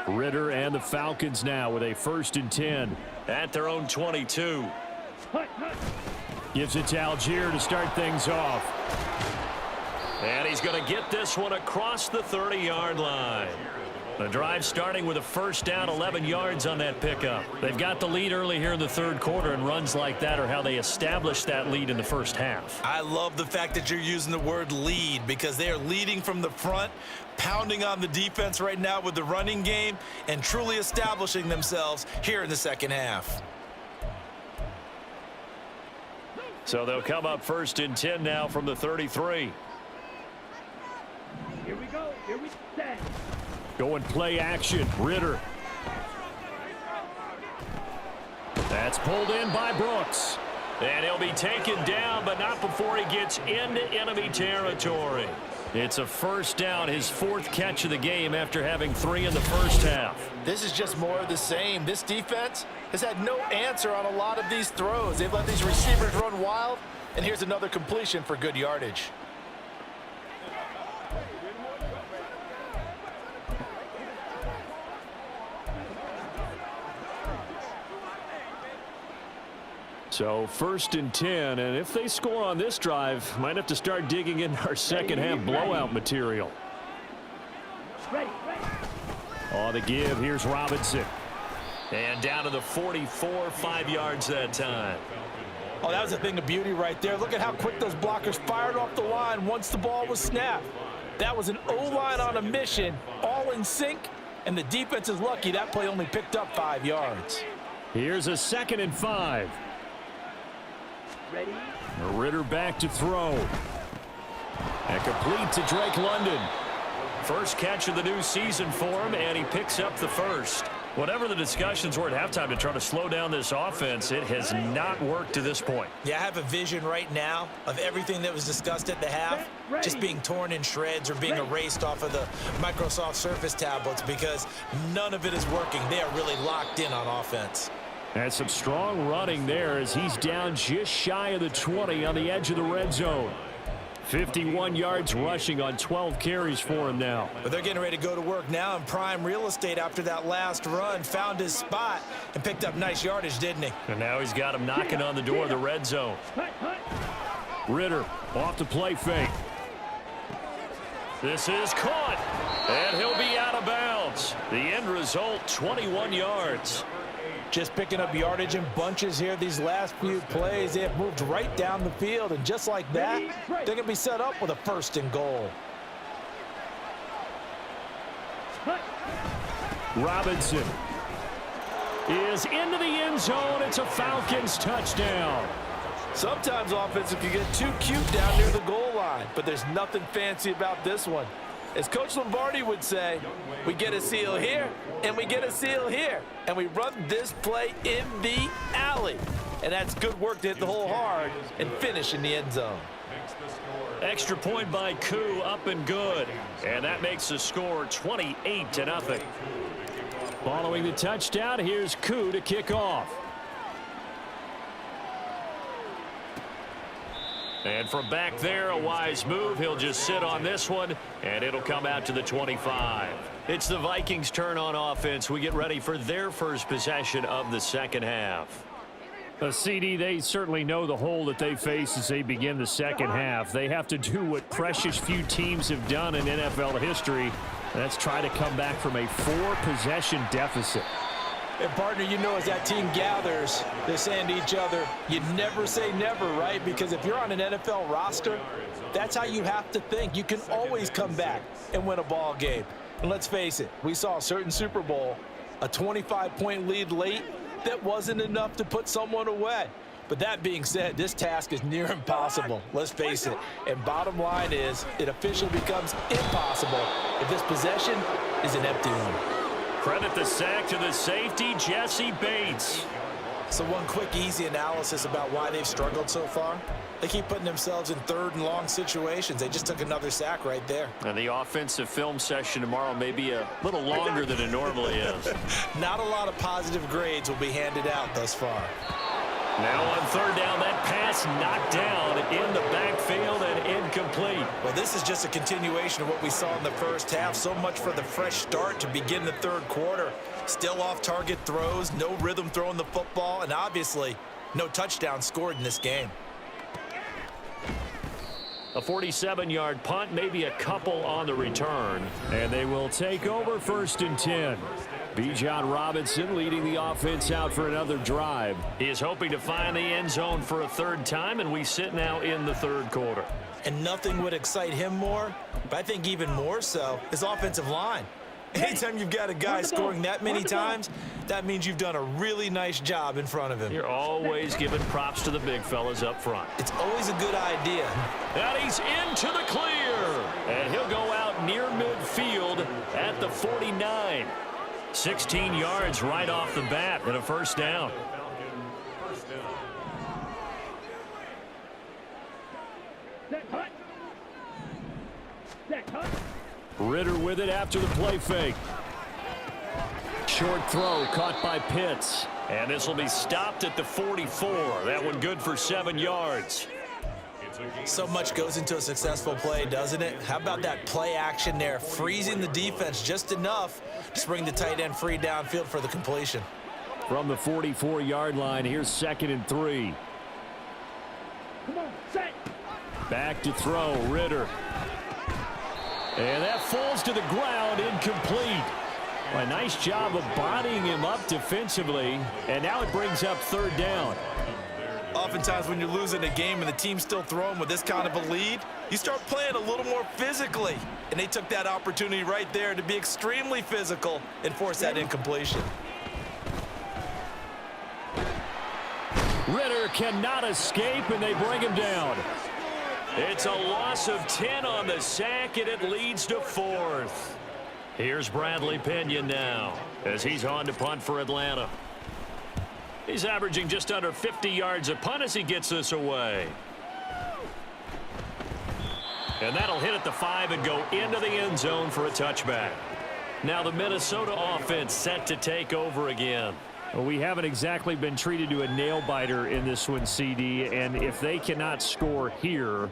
Ritter and the Falcons now with a 1st and 10. At their own 22. Gives it to Algier to start things off. And he's going to get this one across the 30-yard line. The drive starting with a first down, 11 yards on that pickup. They've got the lead early here in the third quarter, and runs like that are how they established that lead in the first half. I love the fact that you're using the word lead because they are leading from the front, pounding on the defense right now with the running game, and truly establishing themselves here in the second half. So they'll come up 1st and 10 now from the 33. Here we go. Here we stand. Going play action. Ritter. That's pulled in by Brooks. And he'll be taken down, but not before he gets into enemy territory. It's a first down, his 4th catch of the game after having 3 in the first half. This is just more of the same. This defense has had no answer on a lot of these throws. They've let these receivers run wild, and here's another completion for good yardage. So 1st and 10, and if they score on this drive, might have to start digging in our second half blowout material. On the give, here's Robinson. And down to the 44, 5 yards that time. Oh, that was a thing of beauty right there. Look at how quick those blockers fired off the line once the ball was snapped. That was an O-line on a mission, all in sync, and the defense is lucky that play only picked up 5 yards. Here's a 2nd and 5. Ready? Ritter back to throw. And complete to Drake London. First catch of the new season for him, and he picks up the first. Whatever the discussions were at halftime to try to slow down this offense, it has not worked to this point. Yeah, I have a vision right now of everything that was discussed at the half just being torn in shreds or being erased off of the Microsoft Surface tablets because none of it is working. They are really locked in on offense. And some strong running there as he's down just shy of the 20 on the edge of the red zone. 51 yards rushing on 12 carries for him now. But they're getting ready to go to work now in prime real estate after that last run. Found his spot and picked up nice yardage, didn't he? And now he's got him knocking on the door of the red zone. Ritter off the play fake. This is caught, and he'll be out of bounds. The end result, 21 yards. Just picking up yardage in bunches here these last few plays. They have moved right down the field, and just like that, they're going to be set up with a 1st and goal. Robinson is into the end zone. It's a Falcons touchdown. Sometimes offensive can get too cute down near the goal line, but there's nothing fancy about this one. As Coach Lombardi would say, we get a seal here, and we get a seal here, and we run this play in the alley. And that's good work to hit the hole hard and finish in the end zone. Extra point by Koo, up and good. And that makes the score 28-0. Following the touchdown, here's Koo to kick off. And from back there, a wise move. He'll just sit on this one, and it'll come out to the 25. It's the Vikings' turn on offense. We get ready for their first possession of the second half. CD, they certainly know the hole that they face as they begin the second half. They have to do what precious few teams have done in NFL history. That's try to come back from a 4-possession deficit. And, partner, you know, as that team gathers, they're saying to each other, you never say never, right? Because if you're on an NFL roster, that's how you have to think. You can always come back and win a ball game. And let's face it, we saw a certain Super Bowl, a 25-point lead late that wasn't enough to put someone away. But that being said, this task is near impossible. Let's face it. And bottom line is, it officially becomes impossible if this possession is an empty one. Credit the sack to the safety, Jesse Bates. So one quick, easy analysis about why they've struggled so far. They keep putting themselves in third and long situations. They just took another sack right there. And the offensive film session tomorrow may be a little longer than it normally is. Not a lot of positive grades will be handed out thus far. Now on third down, that pass knocked down in the backfield and incomplete. Well, this is just a continuation of what we saw in the first half. So much for the fresh start to begin the third quarter. Still off-target throws, no rhythm throwing the football, and obviously no touchdown scored in this game. A 47-yard punt, maybe a couple on the return. And they will take over 1st and 10. Bijan Robinson leading the offense out for another drive. He is hoping to find the end zone for a third time, and we sit now in the third quarter. And nothing would excite him more, but I think even more so, his offensive line. Anytime you've got a guy scoring that many times, that means you've done a really nice job in front of him. You're always giving props to the big fellas up front. It's always a good idea. And he's into the clear. And he'll go out near midfield at the 49. 16 yards right off the bat and a first down. Ritter with it after the play fake. Short throw caught by Pitts. And this will be stopped at the 44. That one good for 7 yards. So much goes into a successful play, doesn't it? How about that play action there, freezing the defense just enough to bring the tight end free downfield for the completion. From the 44-yard line, here's 2nd and 3. Come on, set. Back to throw, Ritter. And that falls to the ground, incomplete. A nice job of bodying him up defensively, and now it brings up 3rd down. Oftentimes when you're losing a game and the team's still throwing with this kind of a lead, you start playing a little more physically. And they took that opportunity right there to be extremely physical and force that incompletion. Ritter cannot escape, and they bring him down. It's a loss of 10 on the sack, and it leads to 4th. Here's Bradley Pinion now as he's on to punt for Atlanta. He's averaging just under 50 yards a punt as he gets this away. And that'll hit at the 5 and go into the end zone for a touchback. Now the Minnesota offense set to take over again. Well, we haven't exactly been treated to a nail-biter in this one, CD, and if they cannot score here,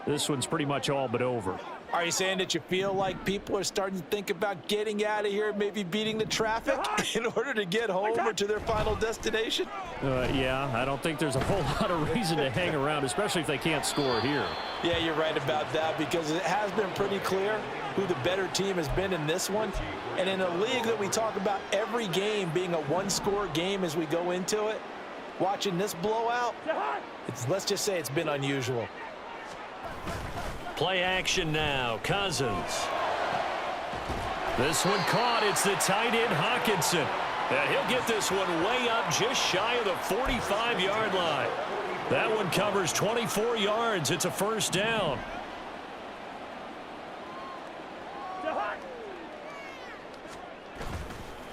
this one's pretty much all but over. Are you saying that you feel like people are starting to think about getting out of here, maybe beating the traffic in order to get home or to their final destination? Yeah, I don't think there's a whole lot of reason to hang around, especially if they can't score here. Yeah, you're right about that, because it has been pretty clear who the better team has been in this one. And in a league that we talk about every game being a one-score game as we go into it, watching this blowout, let's just say it's been unusual. Play action now. Cousins. This one caught. It's the tight end Hawkinson. And he'll get this one way up just shy of the 45-yard line. That one covers 24 yards. It's a first down.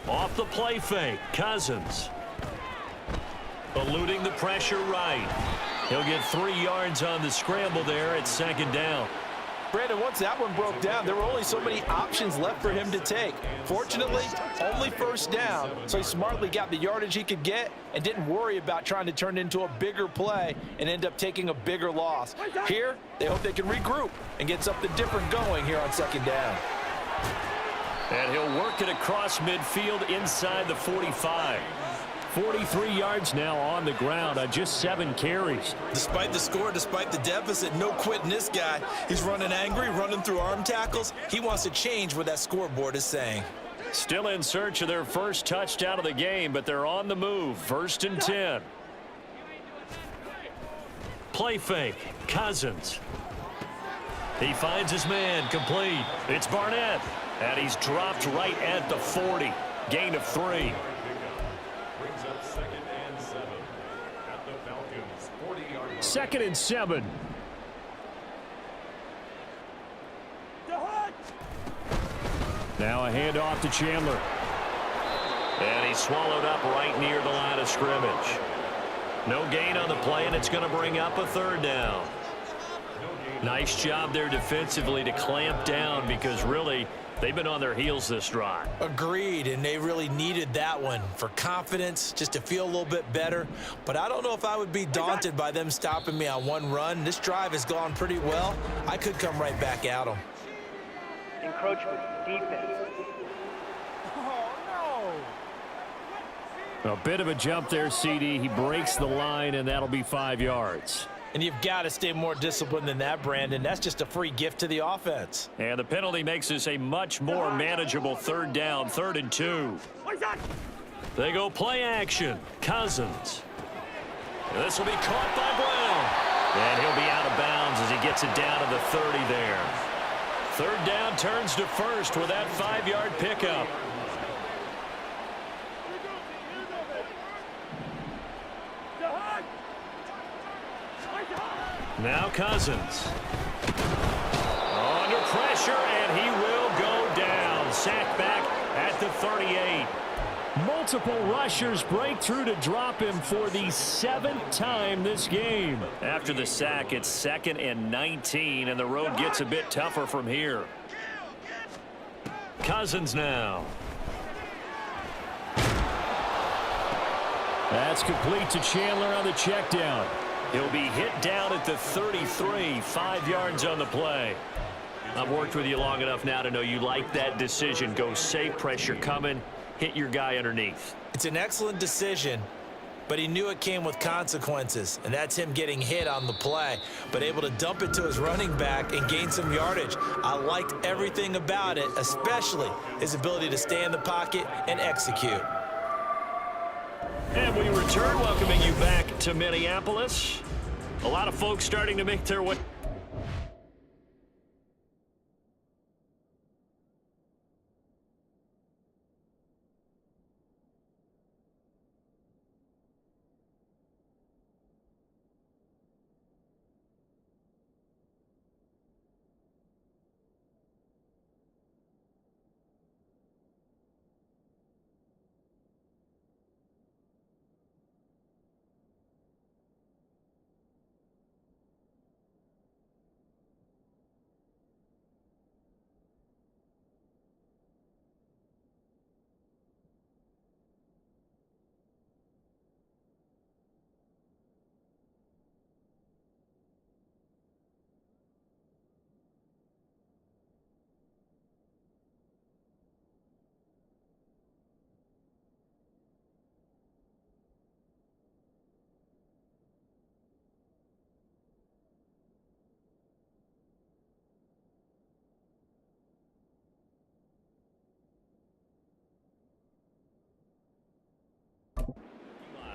Off the play fake. Cousins. Eluding the pressure right. He'll get 3 yards on the scramble there at 2nd down. Brandon, once that one broke down, there were only so many options left for him to take. Fortunately, only first down, so he smartly got the yardage he could get and didn't worry about trying to turn it into a bigger play and end up taking a bigger loss. Here, they hope they can regroup and get something different going here on second down. And he'll work it across midfield inside the 45. 43 yards now on the ground on just 7 carries. Despite the score, despite the deficit, no quitting this guy. He's running angry, running through arm tackles. He wants to change what that scoreboard is saying. Still in search of their first touchdown of the game, but they're on the move. 1st and 10. Play fake. Cousins. He finds his man. Complete. It's Barnett. And he's dropped right at the 40. Gain of 3. 2nd and 7. Now a handoff to Chandler. And he's swallowed up right near the line of scrimmage. No gain on the play, and it's going to bring up a 3rd down. Nice job there defensively to clamp down because really they've been on their heels this drive. Agreed, and they really needed that one for confidence, just to feel a little bit better. But I don't know if I would be daunted by them stopping me on one run. This drive has gone pretty well. I could come right back at them. Encroachment, defense. A bit of a jump there, CD. He breaks the line, and that'll be 5 yards. And you've got to stay more disciplined than that, Brandon. That's just a free gift to the offense. And the penalty makes this a much more manageable 3rd down, 3rd and 2. They go play action. Cousins. And this will be caught by Brown. And he'll be out of bounds as he gets it down to the 30 there. 3rd down turns to 1st with that 5-yard pickup. Now Cousins. Under pressure, and he will go down. Sacked back at the 38. Multiple rushers break through to drop him for the 7th time this game. After the sack, it's 2nd and 19, and the road gets a bit tougher from here. Cousins now. That's complete to Chandler on the check down. He'll be hit down at the 33, 5 yards on the play. I've worked with you long enough now to know you like that decision. Go safe, pressure coming, hit your guy underneath. It's an excellent decision, but he knew it came with consequences, and that's him getting hit on the play, but able to dump it to his running back and gain some yardage. I liked everything about it, especially his ability to stay in the pocket and execute. And we return, welcoming you back to Minneapolis. A lot of folks starting to make their way.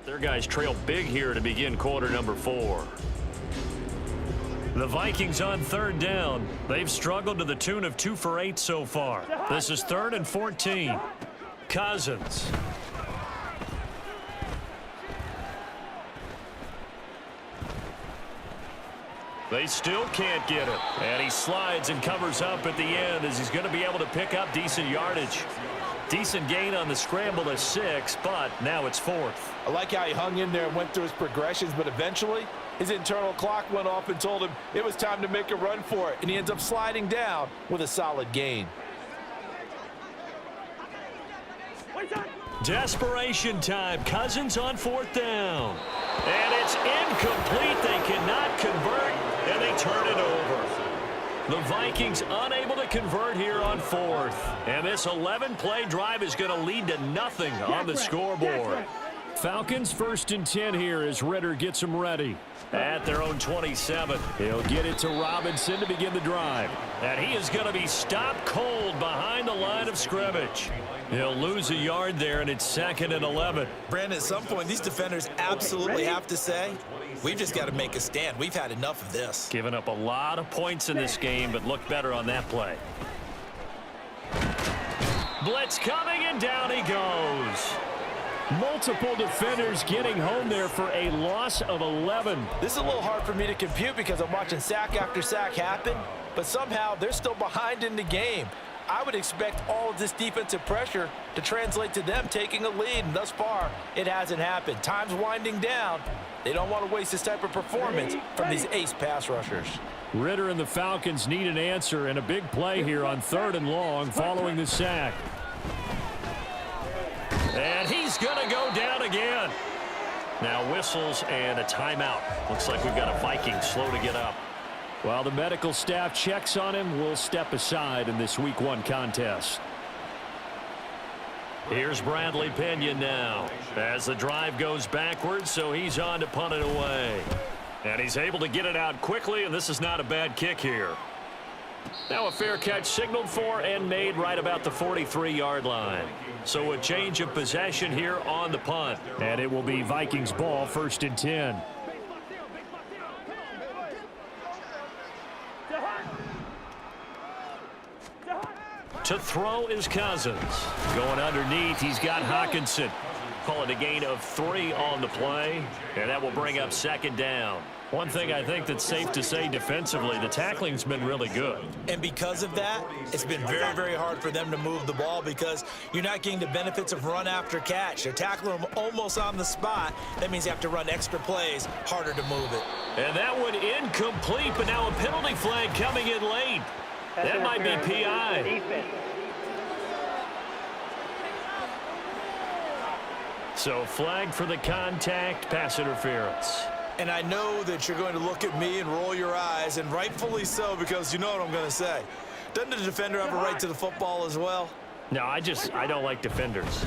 Their guys trail big here to begin quarter number 4. The Vikings on 3rd down. They've struggled to the tune of 2 for 8 so far. This is 3rd and 14. Cousins. They still can't get it. And he slides and covers up at the end as he's going to be able to pick up decent yardage. Decent gain on the scramble to 6, but now it's 4th. I like how he hung in there and went through his progressions, but eventually His internal clock went off and told him it was time to make a run for it, and he ends up sliding down with a solid gain. Desperation time. Cousins on 4th down. And it's incomplete. They cannot convert, and they turn it over. The Vikings unable to convert here on 4th. And this 11-play drive is going to lead to nothing on the scoreboard. Falcons 1st and 10 here as Ritter gets them ready. At their own 27. He'll get it to Robinson to begin the drive. And he is going to be stopped cold behind the line of scrimmage. He'll lose a yard there, and it's 2nd and 11. Brandon, at some point, these defenders absolutely have to say, we've just got to make a stand. We've had enough of this. Giving up a lot of points in this game, but looked better on that play. Blitz coming, and down he goes. Multiple defenders getting home there for a loss of 11. This is a little hard for me to compute because I'm watching sack after sack happen, but somehow they're still behind in the game. I would expect all of this defensive pressure to translate to them taking a lead, and thus far, it hasn't happened. Time's winding down. They don't want to waste this type of performance from these ace pass rushers. Ritter and the Falcons need an answer, and a big play here on 3rd and long following the sack. And he's going to go down again. Now whistles and a timeout. Looks like we've got a Viking slow to get up. While the medical staff checks on him, we'll step aside in this Week 1 contest. Here's Bradley Pinion now as the drive goes backwards, so he's on to punt it away. And he's able to get it out quickly, and this is not a bad kick here. Now a fair catch signaled for and made right about the 43-yard line. So a change of possession here on the punt. And it will be Vikings ball, 1st and 10. To throw is Cousins. Going underneath, he's got Hawkinson. Call it a gain of 3 on the play, and that will bring up 2nd down. One thing I think that's safe to say defensively, the tackling's been really good. And because of that, it's been very, very hard for them to move the ball because you're not getting the benefits of run after catch. They're tackling them almost on the spot. That means you have to run extra plays, harder to move it. And that one incomplete, but now a penalty flag coming in late. That might be PI. So flag for the contact, pass interference. And I know that you're going to look at me and roll your eyes, and rightfully so, because you know what I'm going to say. Doesn't the defender have a right to the football as well? No, I don't like defenders.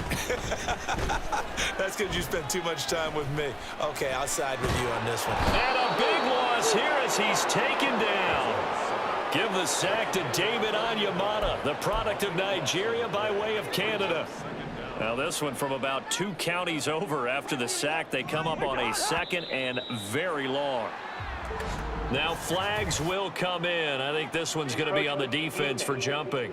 That's because you spend too much time with me. Okay, I'll side with you on this one. And a big loss here as he's taken down. Give the sack to David Onyemata, the product of Nigeria by way of Canada. Now this one from about 2 counties over after the sack. They come up on a 2nd and very long. Now flags will come in. I think this one's going to be on the defense for jumping.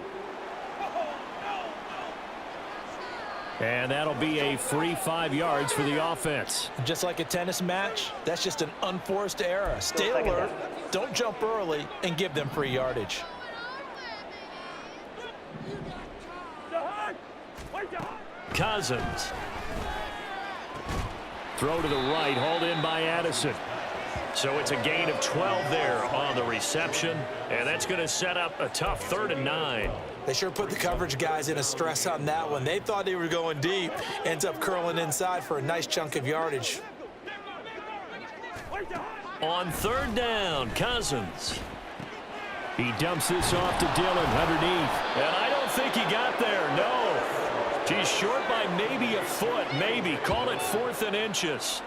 And that'll be a free 5 yards for the offense. Just like a tennis match, that's just an unforced error. Stay alert, don't jump early, and give them free yardage. Cousins. Throw to the right, hauled in by Addison. So it's a gain of 12 there on the reception, and that's going to set up a tough 3rd and 9. They sure put the coverage guys in a stress on that one. They thought they were going deep. Ends up curling inside for a nice chunk of yardage. On 3rd down, Cousins. He dumps this off to Dillon underneath. And I don't think he got there, no. He's short by maybe a foot, maybe. Call it 4th and inches.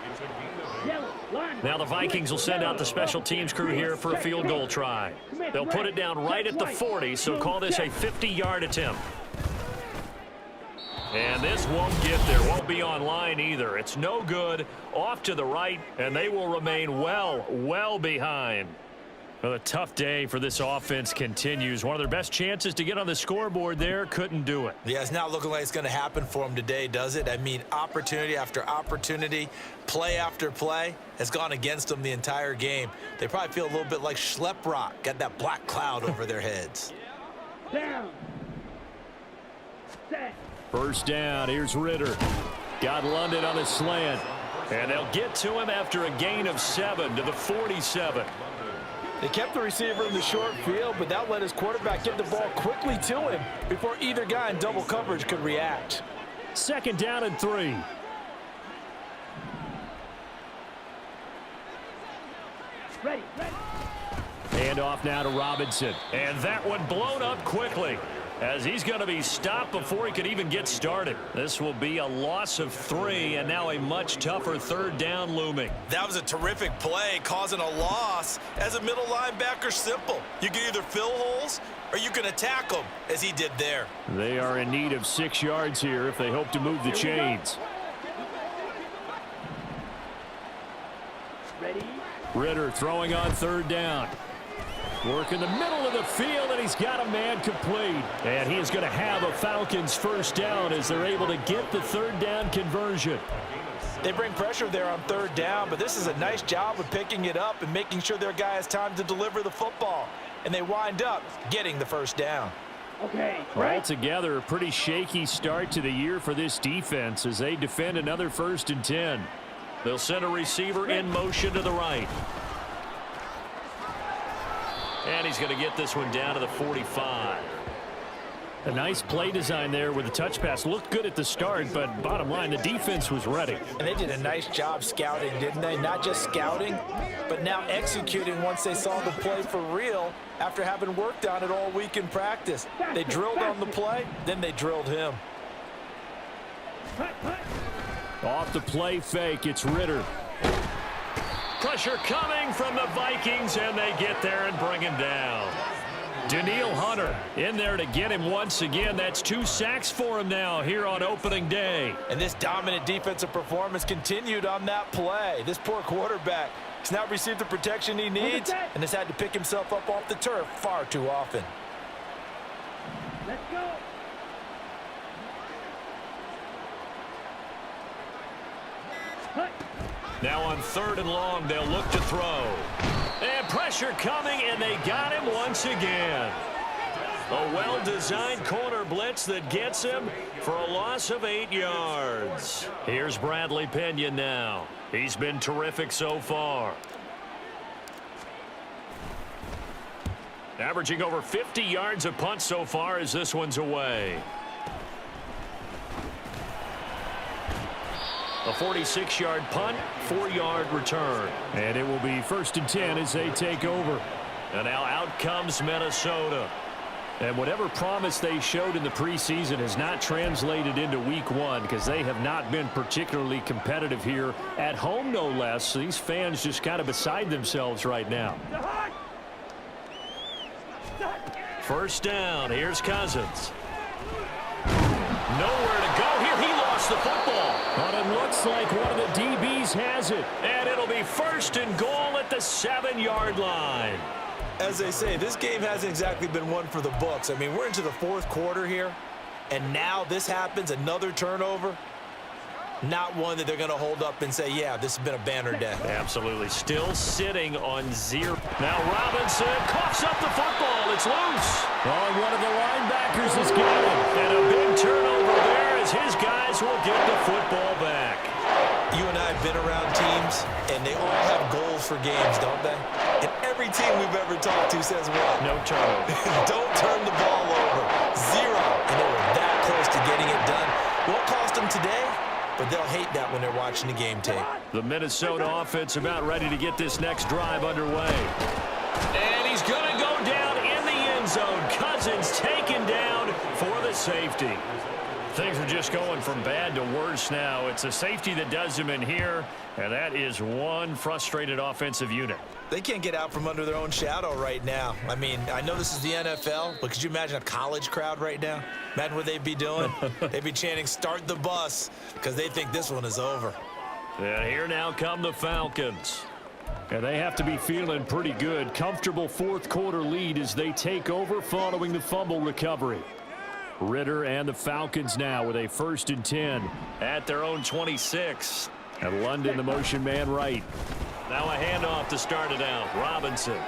Now the Vikings will send out the special teams crew here for a field goal try. They'll put it down right at the 40, so call this a 50-yard attempt. And this won't get there, won't be on line either. It's no good, off to the right, and they will remain well behind. Well, a tough day for this offense continues. One of their best chances to get on the scoreboard there, couldn't do it. Yeah, it's not looking like it's going to happen for them today, does it? I mean, opportunity after opportunity, play after play has gone against them the entire game. They probably feel a little bit like Schlep Rock, got that black cloud over their heads. Down. Set. 1st down, here's Ritter. Got London on a slant. And they'll get to him after a gain of 7 to the 47. They kept the receiver in the short field, but that let his quarterback get the ball quickly to him before either guy in double coverage could react. 2nd down and 3. Ready. Hand off now to Robinson. And that one blown up quickly, as he's going to be stopped before he could even get started. This will be a loss of 3, and now a much tougher 3rd down looming. That was a terrific play, causing a loss. As a middle linebacker, simple. You can either fill holes or you can attack them, as he did there. They are in need of 6 yards here if they hope to move the chains. Ready. Ritter throwing on 3rd down. Work in the middle of the field, and he's got a man complete. And he is going to have a Falcons 1st down as they're able to get the 3rd down conversion. They bring pressure there on 3rd down, but this is a nice job of picking it up and making sure their guy has time to deliver the football. And they wind up getting the 1st down. Okay. Right. Altogether, a pretty shaky start to the year for this defense as they defend another 1st and 10. They'll send a receiver in motion to the right. And he's going to get this one down to the 45. A nice play design there with the touch pass. Looked good at the start, but bottom line, the defense was ready. And they did a nice job scouting, didn't they? Not just scouting, but now executing once they saw the play for real after having worked on it all week in practice. They drilled on the play, then they drilled him. Off the play fake, it's Ritter. Pressure coming from the Vikings, and they get there and bring him down. Daniil Hunter in there to get him once again. That's 2 sacks for him now here on opening day. And this dominant defensive performance continued on that play. This poor quarterback has not received the protection he needs and has had to pick himself up off the turf far too often. Let's go. Now on 3rd and long, they'll look to throw. And pressure coming, and they got him once again. A well-designed corner blitz that gets him for a loss of 8 yards. Here's Bradley Pena now. He's been terrific so far. Averaging over 50 yards a punt so far as this one's away. A 46-yard punt, 4-yard return. And it will be 1st and 10 as they take over. And now out comes Minnesota. And whatever promise they showed in the preseason has not translated into week 1 because they have not been particularly competitive here at home, no less. So these fans just kind of beside themselves right now. 1st down. Here's Cousins. Nowhere to go here. He lost the football. But it looks like one of the DBs has it. And it'll be 1st and goal at the 7-yard line. As they say, this game hasn't exactly been one for the books. I mean, we're into the 4th quarter here, and now this happens, another turnover. Not one that they're going to hold up and say, yeah, this has been a banner day. Absolutely. Still sitting on 0. Now Robinson coughs up the football. It's loose. Oh, one of the linebackers has got it. And a big turnover there as his guys will get the football back. You and I have been around teams, and they all have goals for games, don't they? And every team we've ever talked to says what? No turnover. Don't turn the ball over. 0. And they were that close to getting it done. Won't cost them today, but they'll hate that when they're watching the game tape. The Minnesota offense about ready to get this next drive underway. And he's going to go down in the end zone. Cousins taken down for the safety. Things are just going from bad to worse now. It's a safety that does them in here, and that is one frustrated offensive unit. They can't get out from under their own shadow right now. I mean, I know this is the NFL, but could you imagine a college crowd right now? Imagine what they'd be doing. They'd be chanting, "Start the bus," because they think this one is over. And here now come the Falcons. And they have to be feeling pretty good. Comfortable 4th quarter lead as they take over following the fumble recovery. Ritter and the Falcons now with a 1st and 10 at their own 26. And London, the motion man right. Now a handoff to start it out. Robinson.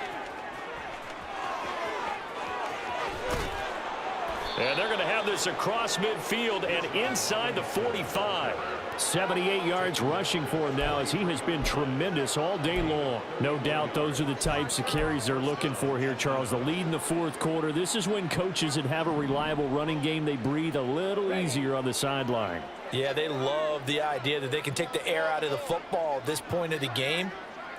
And they're going to have this across midfield and inside the 45. 78 yards rushing for him now as he has been tremendous all day long. No doubt those are the types of carries they're looking for here, Charles. The lead in the fourth quarter. This is when coaches that have a reliable running game, they breathe a little easier on the sideline. Yeah, they love the idea that they can take the air out of the football at this point of the game.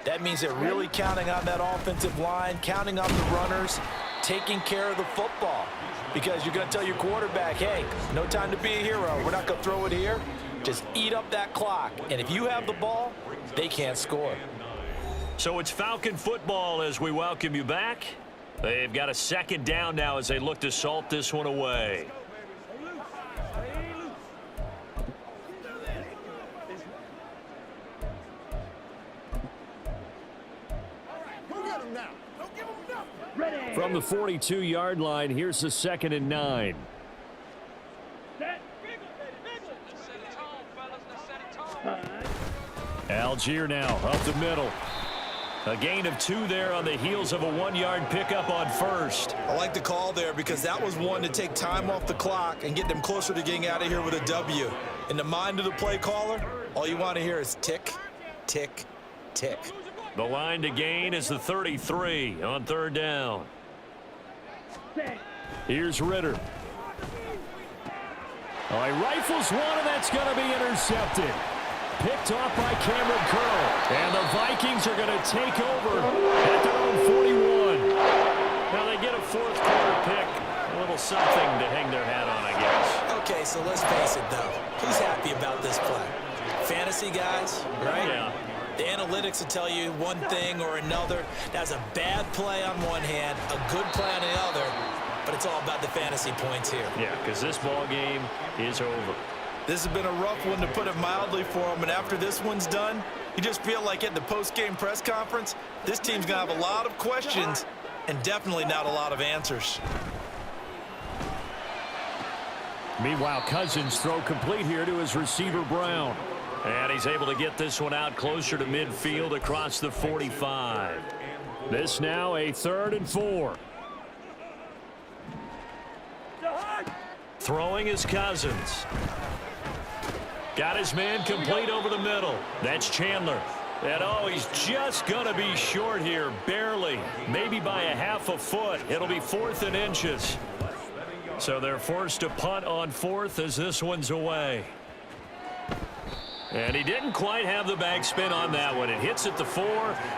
That means they're really counting on that offensive line, counting on the runners, taking care of the football. Because you're going to tell your quarterback, hey, no time to be a hero. We're not going to throw it here. Just eat up that clock. And if you have the ball, they can't score. So it's Falcon football as we welcome you back. They've got a second down now as they look to salt this one away. From the 42-yard line, here's the 2nd and 9. Algier now up the middle. A gain of 2 there on the heels of a 1-yard pickup on first. I like the call there because that was one to take time off the clock and get them closer to getting out of here with a W. In the mind of the play caller, all you want to hear is tick, tick, tick. The line to gain is the 33 on 3rd down. Here's Ritter. Oh, he rifles one, and that's going to be intercepted. Picked off by Cameron Curl. And the Vikings are going to take over at their own 41. Now they get a fourth quarter pick. A little something to hang their hat on, I guess. Okay, so let's face it, though. Who's happy about this play? Fantasy guys, right? Yeah. The analytics will tell you one thing or another. That's a bad play on one hand, a good play on the other, but it's all about the fantasy points here. Yeah, because this ball game is over. This has been a rough one, to put it mildly, for him, and after this one's done, you just feel like at the post-game press conference, this team's going to have a lot of questions and definitely not a lot of answers. Meanwhile, Cousins throw complete here to his receiver, Brown. And he's able to get this one out closer to midfield across the 45. This now a 3rd and 4. Throwing is Cousins. Got his man complete over the middle. That's Chandler. And oh, he's just going to be short here, barely. Maybe by a half a foot. It'll be 4th and inches. So they're forced to punt on 4th as this one's away. And he didn't quite have the backspin on that one. It hits at the 4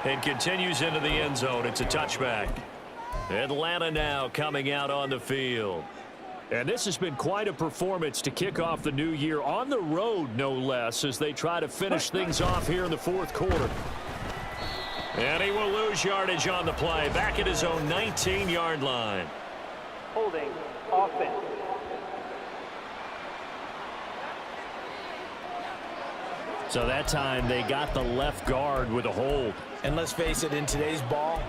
and continues into the end zone. It's a touchback. Atlanta now coming out on the field. And this has been quite a performance to kick off the new year on the road, no less, as they try to finish things off here in the fourth quarter. And he will lose yardage on the play. Back at his own 19-yard line. Holding offense. So that time they got the left guard with a hold. And let's face it, in today's ball,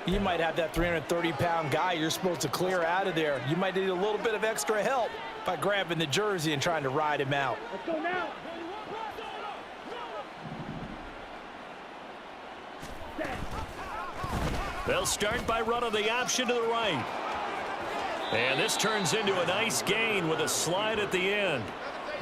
you might have that 330-pound guy you're supposed to clear out of there. You might need a little bit of extra help by grabbing the jersey and trying to ride him out. Let's go now. They'll start by running the option to the right. And this turns into a nice gain with a slide at the end.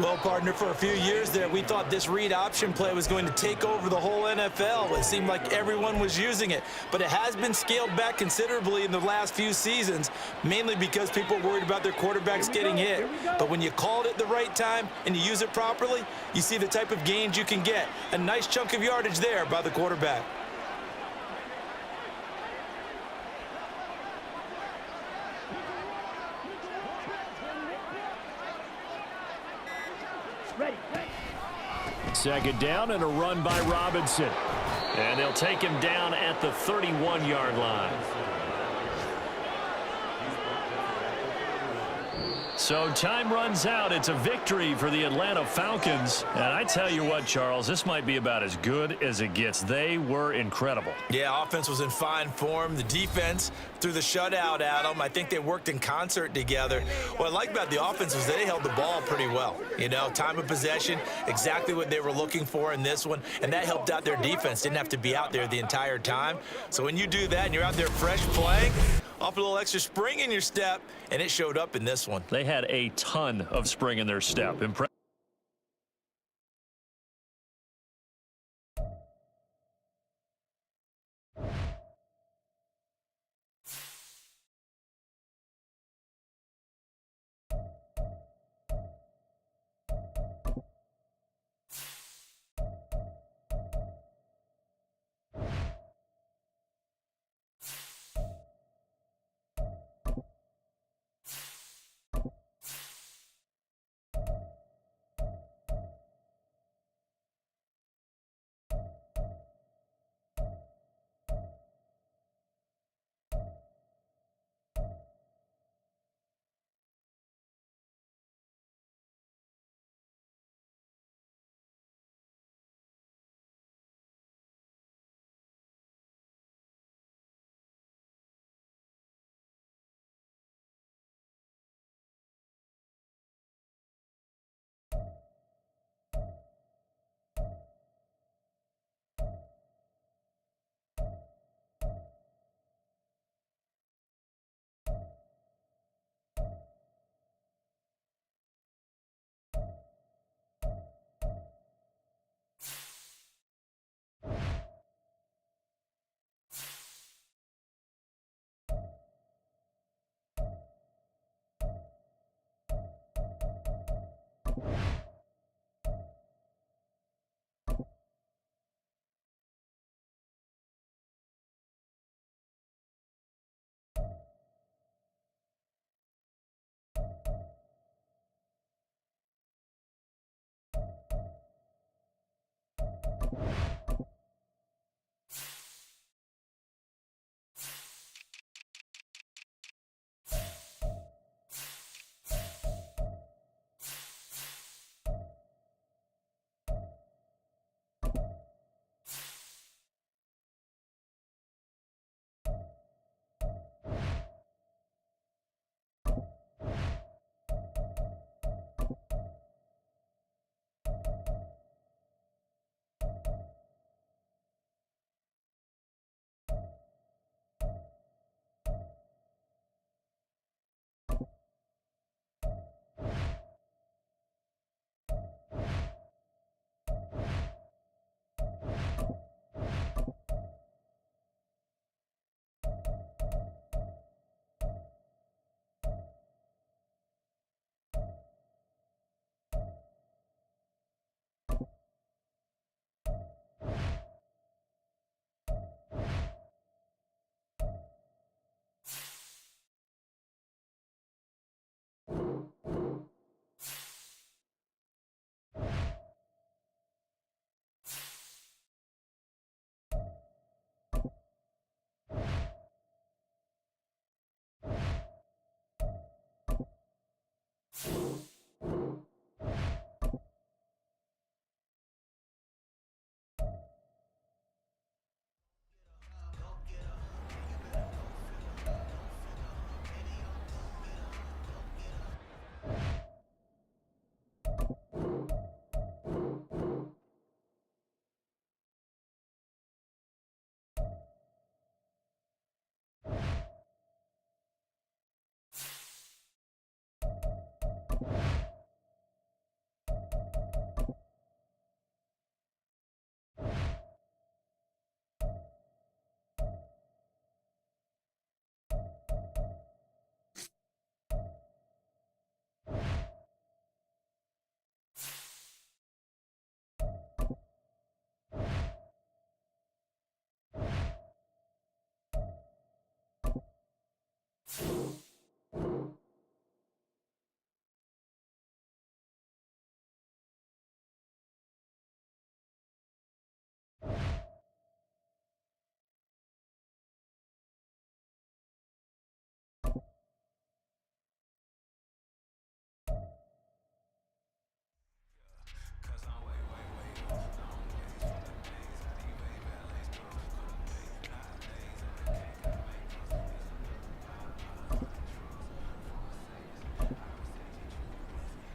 Well, partner, for a few years there, we thought this read option play was going to take over the whole NFL. It seemed like everyone was using it, but it has been scaled back considerably in the last few seasons, mainly because people are worried about their quarterbacks getting hit. But when you call it at the right time and you use it properly, you see the type of gains you can get. A nice chunk of yardage there by the quarterback. Second down and a run by Robinson. And they'll take him down at the 31-yard line. So time runs out. It's a victory for the Atlanta Falcons. And I tell you what, Charles, this might be about as good as it gets. They were incredible. Yeah, offense was in fine form. The defense threw the shutout at them. I think they worked in concert together. What I like about the offense was they held the ball pretty well. You know, time of possession, exactly what they were looking for in this one. And that helped out their defense. Didn't have to be out there the entire time. So when you do that and you're out there fresh playing, Off a little extra spring in your step, and it showed up in this one. They had a ton of spring in their step.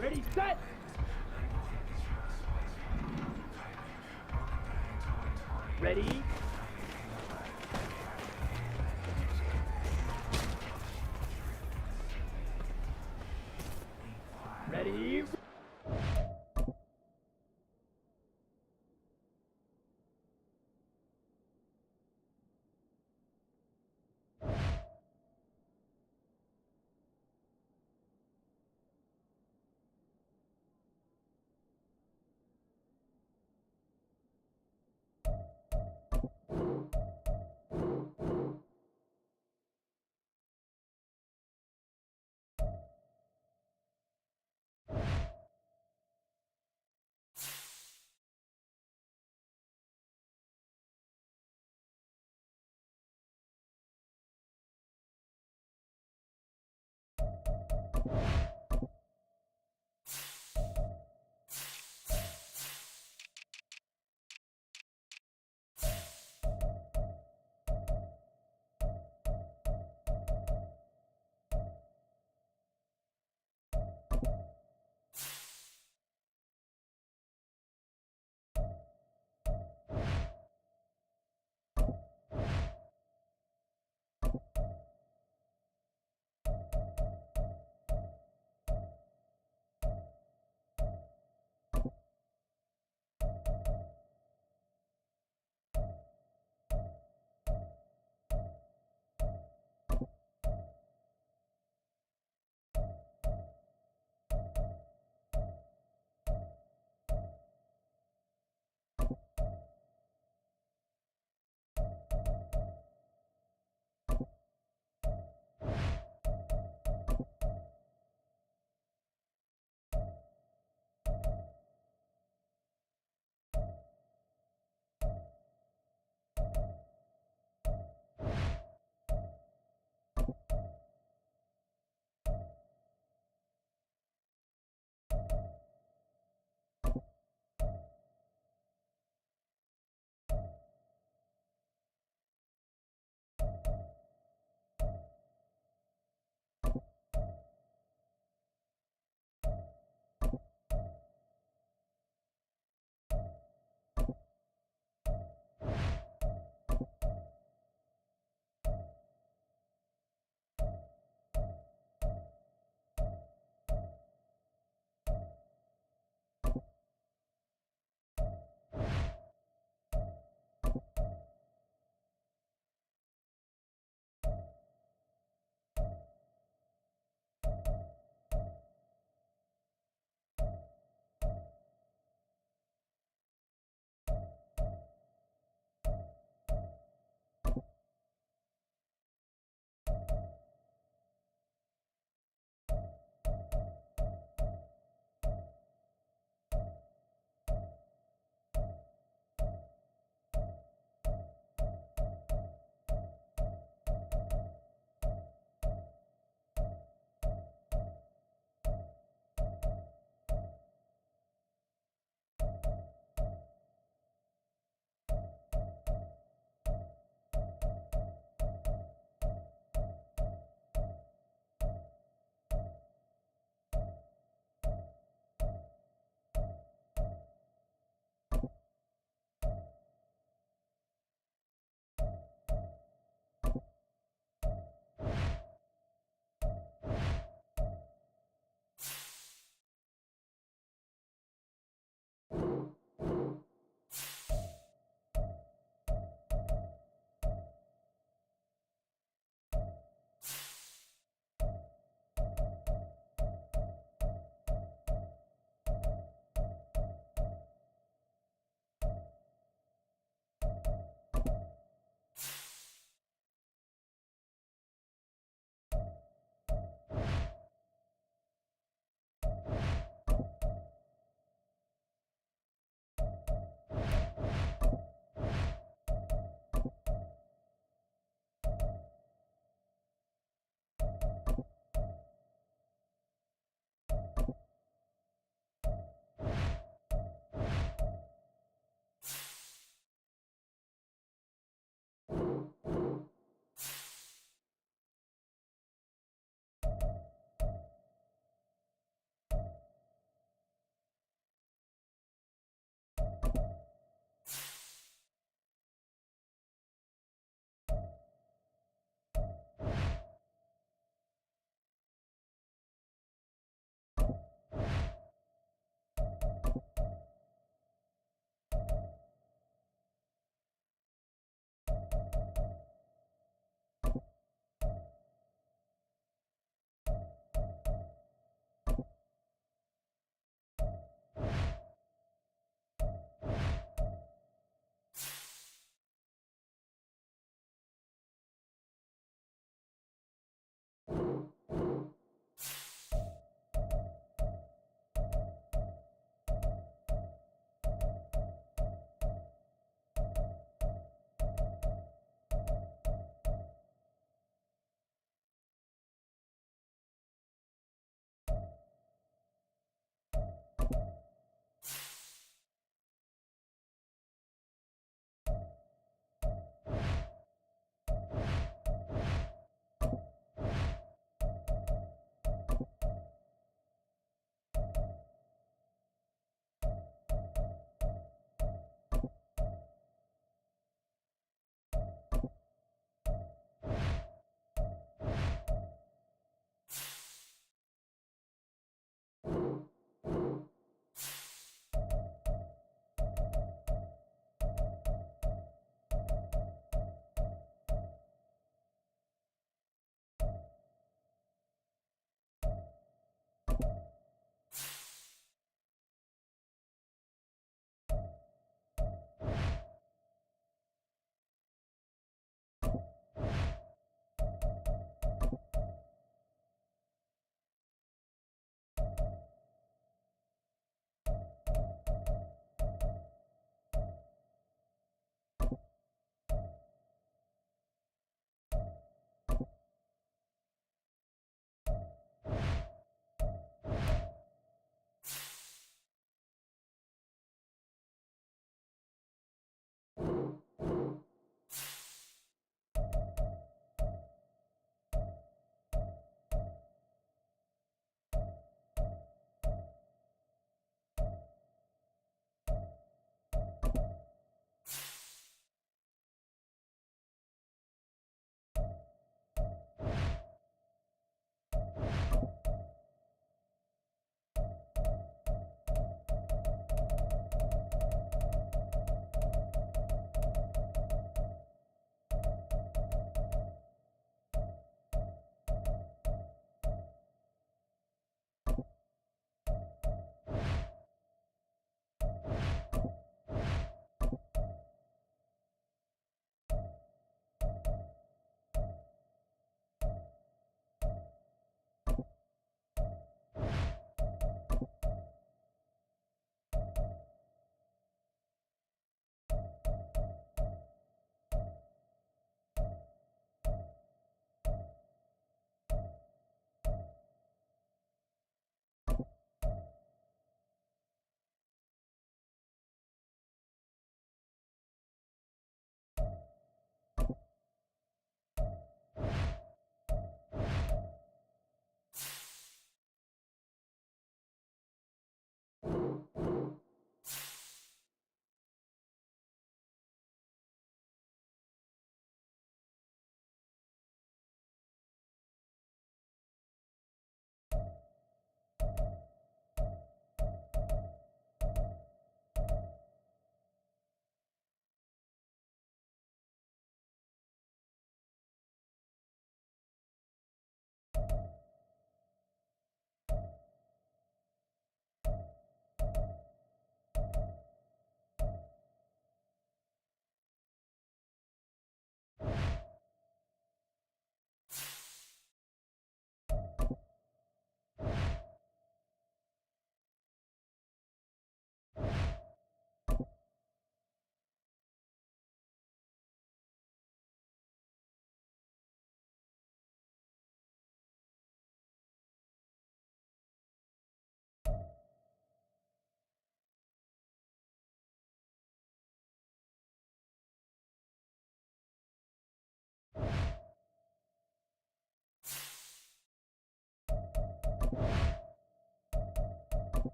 Ready, set! Ready? Ready?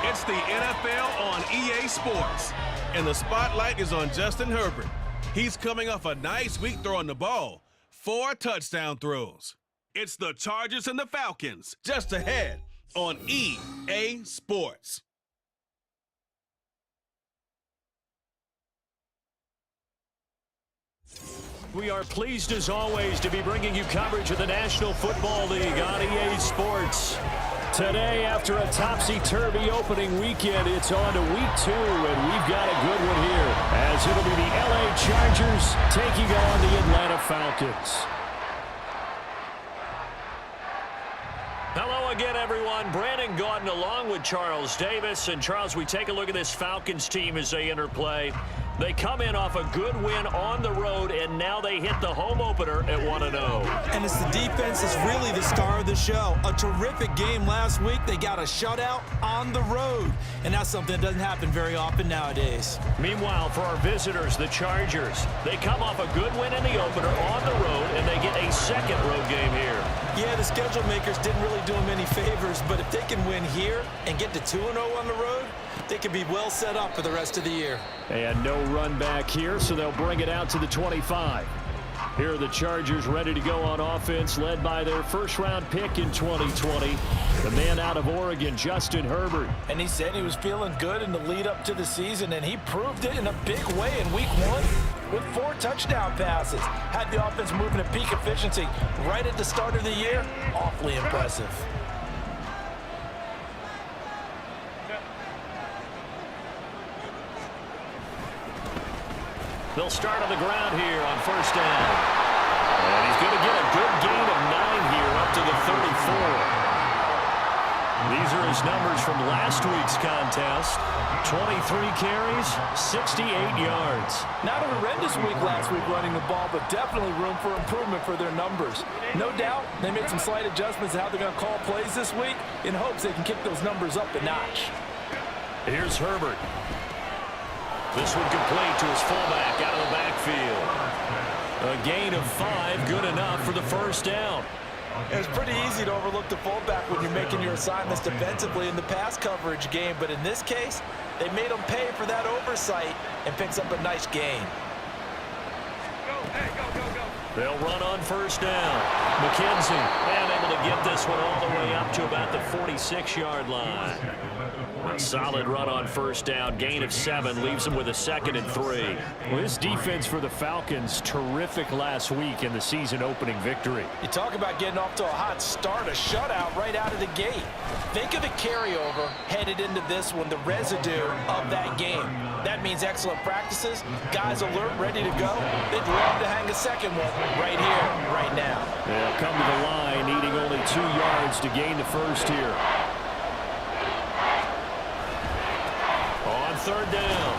It's the NFL on EA Sports, and the spotlight is on Justin Herbert. He's coming off a nice week throwing the ball, 4 touchdown throws. It's the Chargers and the Falcons, just ahead on EA Sports. We are pleased as always to be bringing you coverage of the National Football League on EA Sports. Today, after a topsy-turvy opening weekend, it's on to week 2, and we've got a good one here, as it'll be the LA Chargers taking on the Atlanta Falcons. Hello again, everyone. Brandon Gaudin along with Charles Davis. And Charles, we take a look at this Falcons team as they enter play. They come in off a good win on the road, and now they hit the home opener at 1-0. And it's the defense that's really the star of the show. A terrific game last week. They got a shutout on the road, and that's something that doesn't happen very often nowadays. Meanwhile, for our visitors, the Chargers, they come off a good win in the opener on the road, and they get a second road game here. Yeah, the schedule makers didn't really do them any favors, but if they can win here and get to 2-0 on the road, they can be well set up for the rest of the year. And no run back here, so they'll bring it out to the 25. Here are the Chargers ready to go on offense, led by their first-round pick in 2020, the man out of Oregon, Justin Herbert. And he said he was feeling good in the lead-up to the season, and he proved it in a big way in Week 1 with 4 touchdown passes. Had the offense moving at peak efficiency right at the start of the year. Awfully impressive. They'll start on the ground here on first down. And he's going to get a good gain of 9 here up to the 34. These are his numbers from last week's contest. 23 carries, 68 yards. Not a horrendous week last week running the ball, but definitely room for improvement for their numbers. No doubt they made some slight adjustments to how they're going to call plays this week in hopes they can kick those numbers up a notch. Here's Herbert. This one complete to his fullback out of the backfield. A gain of 5, good enough for the first down. It's pretty easy to overlook the fullback when you're making your assignments defensively in the pass coverage game, but in this case, they made him pay for that oversight and picks up a nice gain. They'll run on first down. McKenzie, and able to get this one all the way up to about the 46-yard line. A solid run on first down. Gain of 7 leaves him with a 2nd and 3. Well, this defense for the Falcons, terrific last week in the season-opening victory. You talk about getting off to a hot start, a shutout right out of the gate. Think of the carryover headed into this one, the residue of that game. That means excellent practices, guys alert, ready to go. They'd love to hang a second one right here, right now. They'll come to the line, needing only 2 yards to gain the first here. On third down,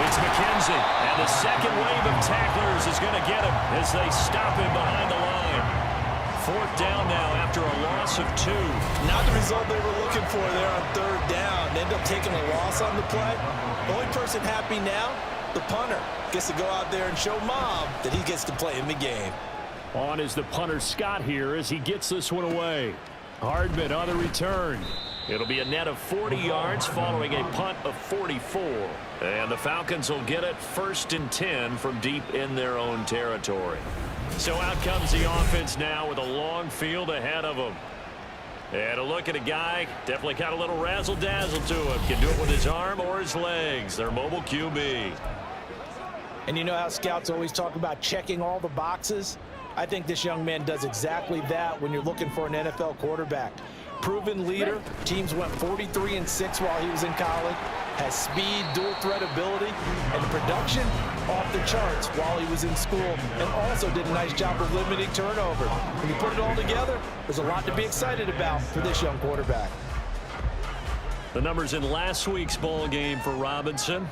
it's McKenzie, and the second wave of tacklers is going to get him as they stop him behind the line. 4th down now after a loss of 2. Not the result they were looking for there on 3rd down. They end up taking a loss on the play. The only person happy now, the punter, gets to go out there and show Mom that he gets to play in the game. On is the punter Scott here as he gets this one away. Hardman on the return. It'll be a net of 40 yards following a punt of 44. And the Falcons will get it 1st and 10 from deep in their own territory. So out comes the offense now with a long field ahead of them. And a look at a guy, definitely got a little razzle-dazzle to him. Can do it with his arm or his legs. Their mobile QB. And you know how scouts always talk about checking all the boxes? I think this young man does exactly that when you're looking for an NFL quarterback. Proven leader. Teams went 43-6 while he was in college. Has speed, dual threat ability, and production off the charts while he was in school, and also did a nice job of limiting turnover. When you put it all together, there's a lot to be excited about for this young quarterback. The numbers in last week's ball game for Robinson: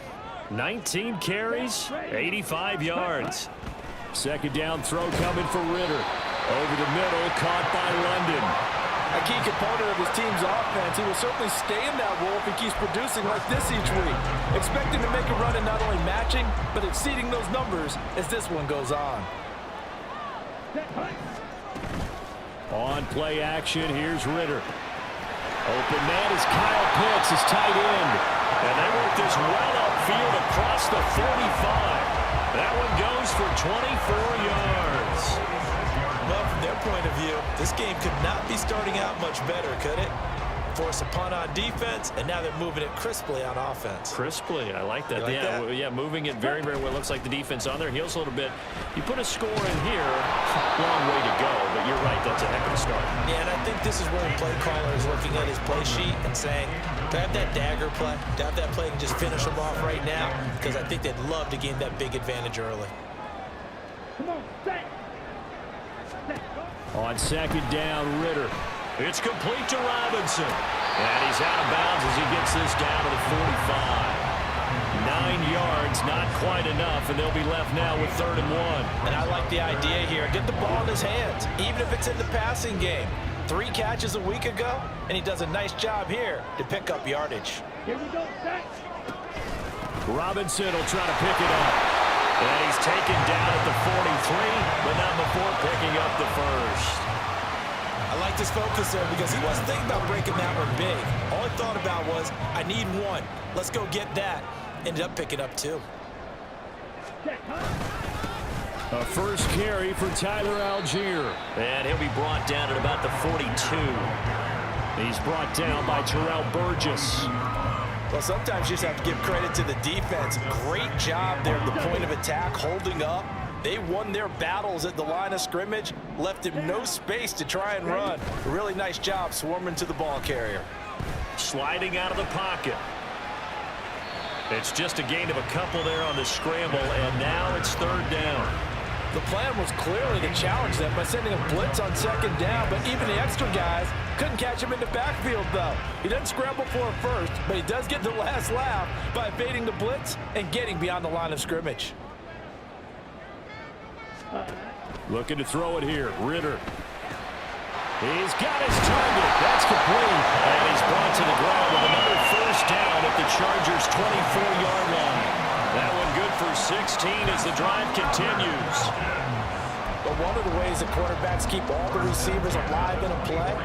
19 carries, 85 yards. Second down throw coming for Ritter. Over the middle, caught by London. A key component of his team's offense. He will certainly stay in that role if he keeps producing like this each week. Expecting to make a run and not only matching, but exceeding those numbers as this one goes on. On play action, here's Ritter. Open man is Kyle Pitts, his tight end. And they work this well upfield across the 45. That one goes for 24 yards. Well, from their point of view, this game could not be starting out much better, could it? Force a punt on defense, and now they're moving it crisply on offense. Crisply, I like that. Yeah, moving it very, very well. Looks like the defense on their heels a little bit. You put a score in here, long way to go, but you're right, that's a heck of a start. Yeah, and I think this is where the play caller is looking at his play sheet and saying, do I have that dagger play? Do I have that play and just finish them off right now? Because I think they'd love to gain that big advantage early. Come on, stay. On second down, Ritter. It's complete to Robinson. And he's out of bounds as he gets this down to the 45. 9 yards yards, not quite enough, and they'll be left now with 3rd and 1. And I like the idea here. Get the ball in his hands, even if it's in the passing game. 3 catches a week ago, and he does a nice job here to pick up yardage. Here we go, set. Robinson will try to pick it up. And he's taken down at the 43, but not before picking up the first. I like this focus there because he wasn't thinking about breaking that one big. All he thought about was, I need 1. Let's go get that. Ended up picking up 2. A first carry for Tyler Algier. And he'll be brought down at about the 42. He's brought down by Terrell Burgess. Well, sometimes you just have to give credit to the defense. Great job there at the point of attack, holding up. They won their battles at the line of scrimmage, left him no space to try and run. A really nice job swarming to the ball carrier. Sliding out of the pocket. It's just a gain of a couple there on the scramble, and now it's 3rd down. The plan was clearly to challenge them by sending a blitz on 2nd down, but even the extra guys couldn't catch him in the backfield, though. He doesn't scramble for a first, but he does get the last laugh by evading the blitz and getting beyond the line of scrimmage. Looking to throw it here. Ritter. He's got his target. That's complete. And he's brought to the ground with another first down at the Chargers' 24-yard line. That one good for 16 as the drive continues. But one of the ways that quarterbacks keep all the receivers alive in a play,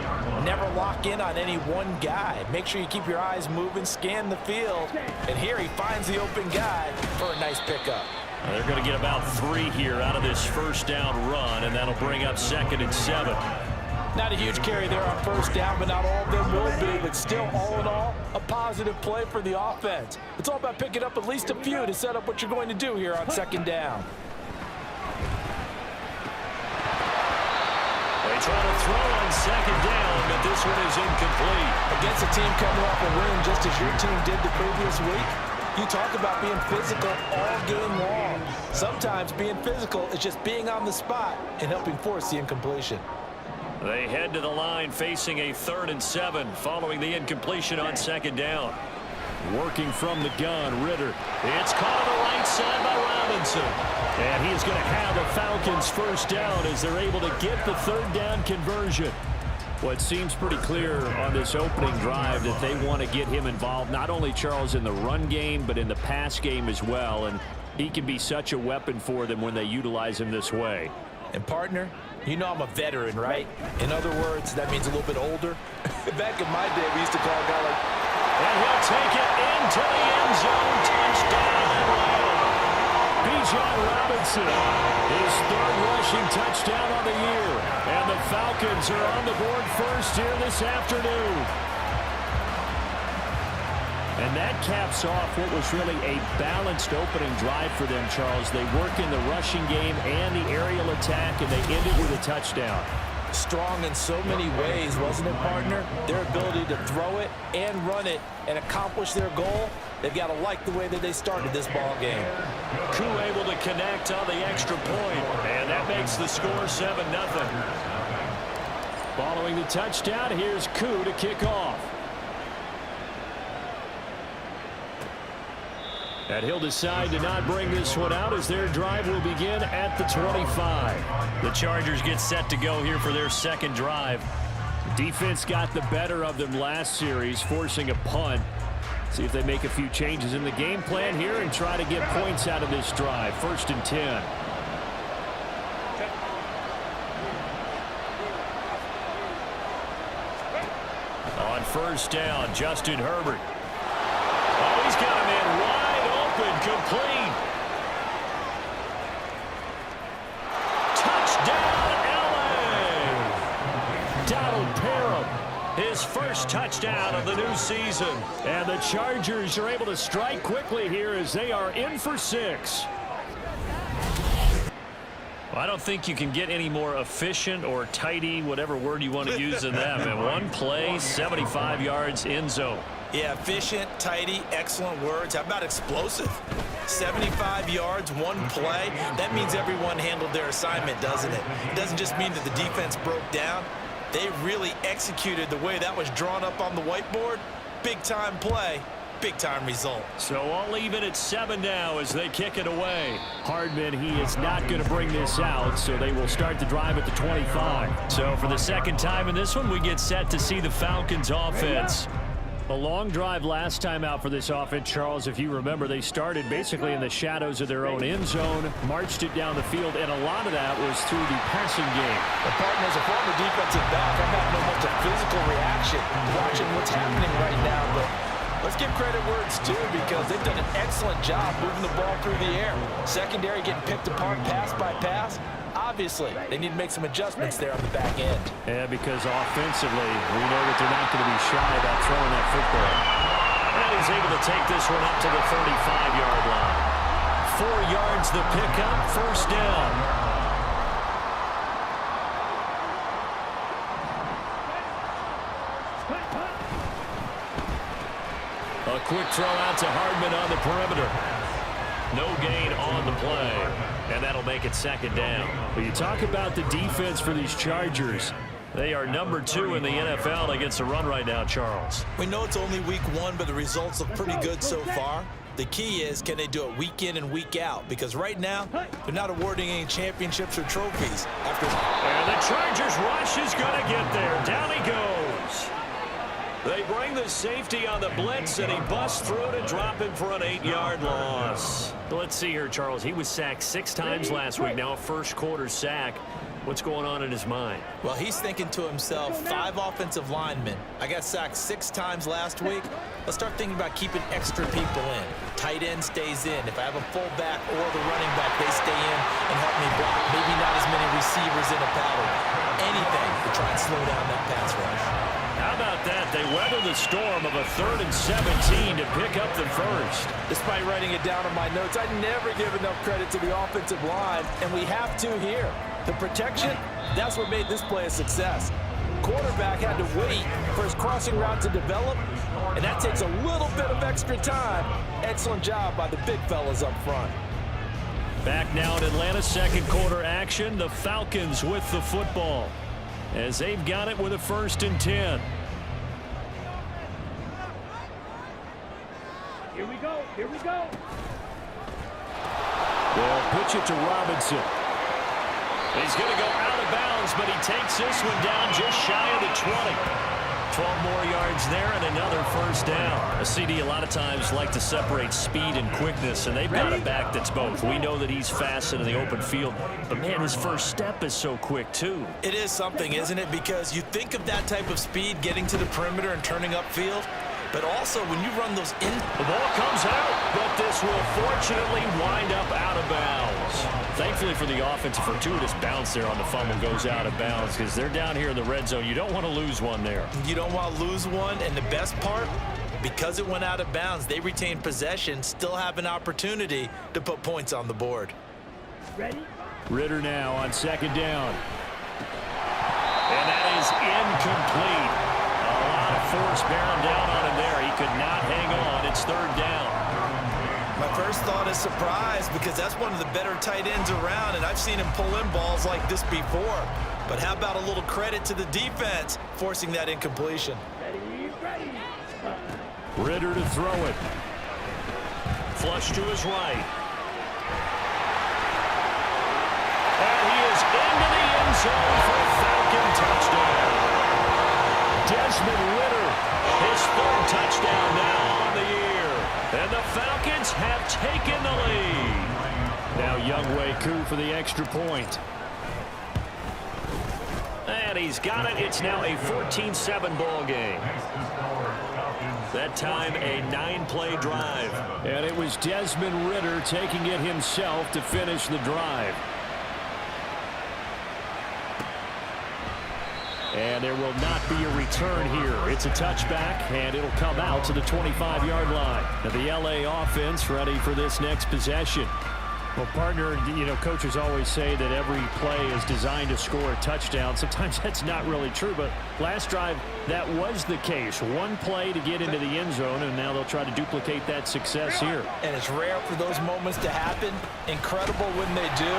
never lock in on any one guy. Make sure you keep your eyes moving, scan the field, and here he finds the open guy for a nice pickup. They're going to get about 3 here out of this first down run, and that'll bring up 2nd and 7. Not a huge carry there on first down, but not all of them will be. But still, all in all, a positive play for the offense. It's all about picking up at least a few to set up what you're going to do here on 2nd down. They try to throw on 2nd down, but this one is incomplete. Against a team coming off a win just as your team did the previous week, you talk about being physical all game long. Sometimes being physical is just being on the spot and helping force the incompletion. They head to the line facing a 3rd and 7 following the incompletion on 2nd down. Working from the gun, Ritter. It's caught on the right side by Robinson. And he's going to have the Falcons first down as they're able to get the 3rd down conversion. Well, it seems pretty clear on this opening drive that they want to get him involved, not only, Charles, in the run game, but in the pass game as well. And he can be such a weapon for them when they utilize him this way. And, partner, you know I'm a veteran, right? In other words, that means a little bit older. Back in my day, we used to call a guy like... And he'll take it into the end zone. Touchdown. Bijan Robinson, his 3rd rushing touchdown on the year. And the Falcons are on the board first here this afternoon. And that caps off what was really a balanced opening drive for them, Charles. They work in the rushing game and the aerial attack, and they ended with a touchdown. Strong in so many ways, wasn't it, partner? Their ability to throw it and run it and accomplish their goal, they've got to like the way that they started this ball game. Koo able to connect on the extra point, and that makes the score 7-0. Following the touchdown, here's Koo to kick off. And he'll decide to not bring this one out as their drive will begin at the 25. The Chargers get set to go here for their 2nd drive. The defense got the better of them last series, forcing a punt. See if they make a few changes in the game plan here and try to get points out of this drive. 1st and 10. On 1st down, Justin Herbert. Oh, he's got him in wide open, complete. Touchdown, LA! Donald Parham, his first touchdown of the new season. And the Chargers are able to strike quickly here as they are in for 6. Well, I don't think you can get any more efficient or tidy, whatever word you want to use in that. And one play, 75 yards in zone. Yeah, efficient, tidy, excellent words. How about explosive? 75 yards, one play. That means everyone handled their assignment, doesn't it? It doesn't just mean that the defense broke down. They really executed the way that was drawn up on the whiteboard. Big-time play big-time result. So all even at 7 now as they kick it away. Hardman, he is not going to bring this out, so they will start the drive at the 25. So for the second time in this one, we get set to see the Falcons offense. A long drive last time out for this offense, Charles. If you remember, they started basically in the shadows of their own end zone, marched it down the field, and a lot of that was through the passing game. The partner, as a former defensive back, I'm having almost a physical reaction watching what's happening right now. But let's give credit where it's due because they've done an excellent job moving the ball through the air. Secondary getting picked apart pass by pass. Obviously, they need to make some adjustments there on the back end. Yeah, because offensively, we know that they're not going to be shy about throwing that football. And he's able to take this one up to the 35-yard line. 4 yards the pickup, first down. A quick throw out to Hardman on the perimeter. No gain on the play. And that'll make it second down. When you talk about the defense for these Chargers, They are number 2 in the NFL against the run right now, Charles. We know it's only week 1, but the results look pretty good so far. The key is, can they do it week in and week out? Because right now, they're not awarding any championships or trophies. And the Chargers rush is going to get there. Down he goes. They bring the safety on the blitz, and he busts through to drop him for an 8-yard loss. Let's see here, Charles. He was sacked 6 times last week. Now a first-quarter sack. What's going on in his mind? Well, he's thinking to himself, 5 offensive linemen. I got sacked 6 times last week. Let's start thinking about keeping extra people in. Tight end stays in. If I have a fullback or the running back, they stay in and help me block. Maybe not as many receivers in a pattern. Anything to try and slow down that pass rush. How about that? They weather the storm of a 3rd and 17 to pick up the first. Despite writing it down on my notes, I never give enough credit to the offensive line, and we have to here. The protection, that's what made this play a success. Quarterback had to wait for his crossing route to develop, and that takes a little bit of extra time. Excellent job by the big fellas up front. Back now in Atlanta's second quarter action, the Falcons with the football as they've got it with a 1st and 10. Here we go. Here we go. They'll pitch it to Robinson. He's going to go out of bounds, but he takes this one down just shy of the 20. 12 more yards there and another 1st down. A CD a lot of times like to separate speed and quickness, and they've got a back that's both. We know that he's fast in the open field, but man, his first step is so quick too. It is something, isn't it? Because you think of that type of speed getting to the perimeter and turning upfield, but also when you run those in... The ball comes out, but this will fortunately wind up out of bounds. Thankfully for the offense, a fortuitous bounce there on the fumble goes out of bounds because they're down here in the red zone. You don't want to lose one there. You don't want to lose one, and the best part, because it went out of bounds, they retain possession, still have an opportunity to put points on the board. Ready? Ritter now on 2nd down. And that is incomplete. A lot of force bearing down on him there. He could not hang on. It's 3rd down. My first thought is surprise because that's one of the better tight ends around, and I've seen him pull in balls like this before. But how about a little credit to the defense forcing that incompletion? Ready, ready. Ritter to throw it. Flush to his right. And he is into the end zone for a Falcon touchdown. Desmond Ritter, his 3rd touchdown now on the year. And the Falcons have taken the lead. Now Younghoe Koo for the extra point. And he's got it. It's now a 14-7 ball game. That time a 9-play drive. And it was Desmond Ritter taking it himself to finish the drive. And there will not be a return here. It's a touchback, and it'll come out to the 25-yard line. Now the LA offense ready for this next possession. Well, partner, you know, coaches always say that every play is designed to score a touchdown. Sometimes that's not really true, but last drive, that was the case. One play to get into the end zone, and now they'll try to duplicate that success here. And it's rare for those moments to happen. Incredible when they do.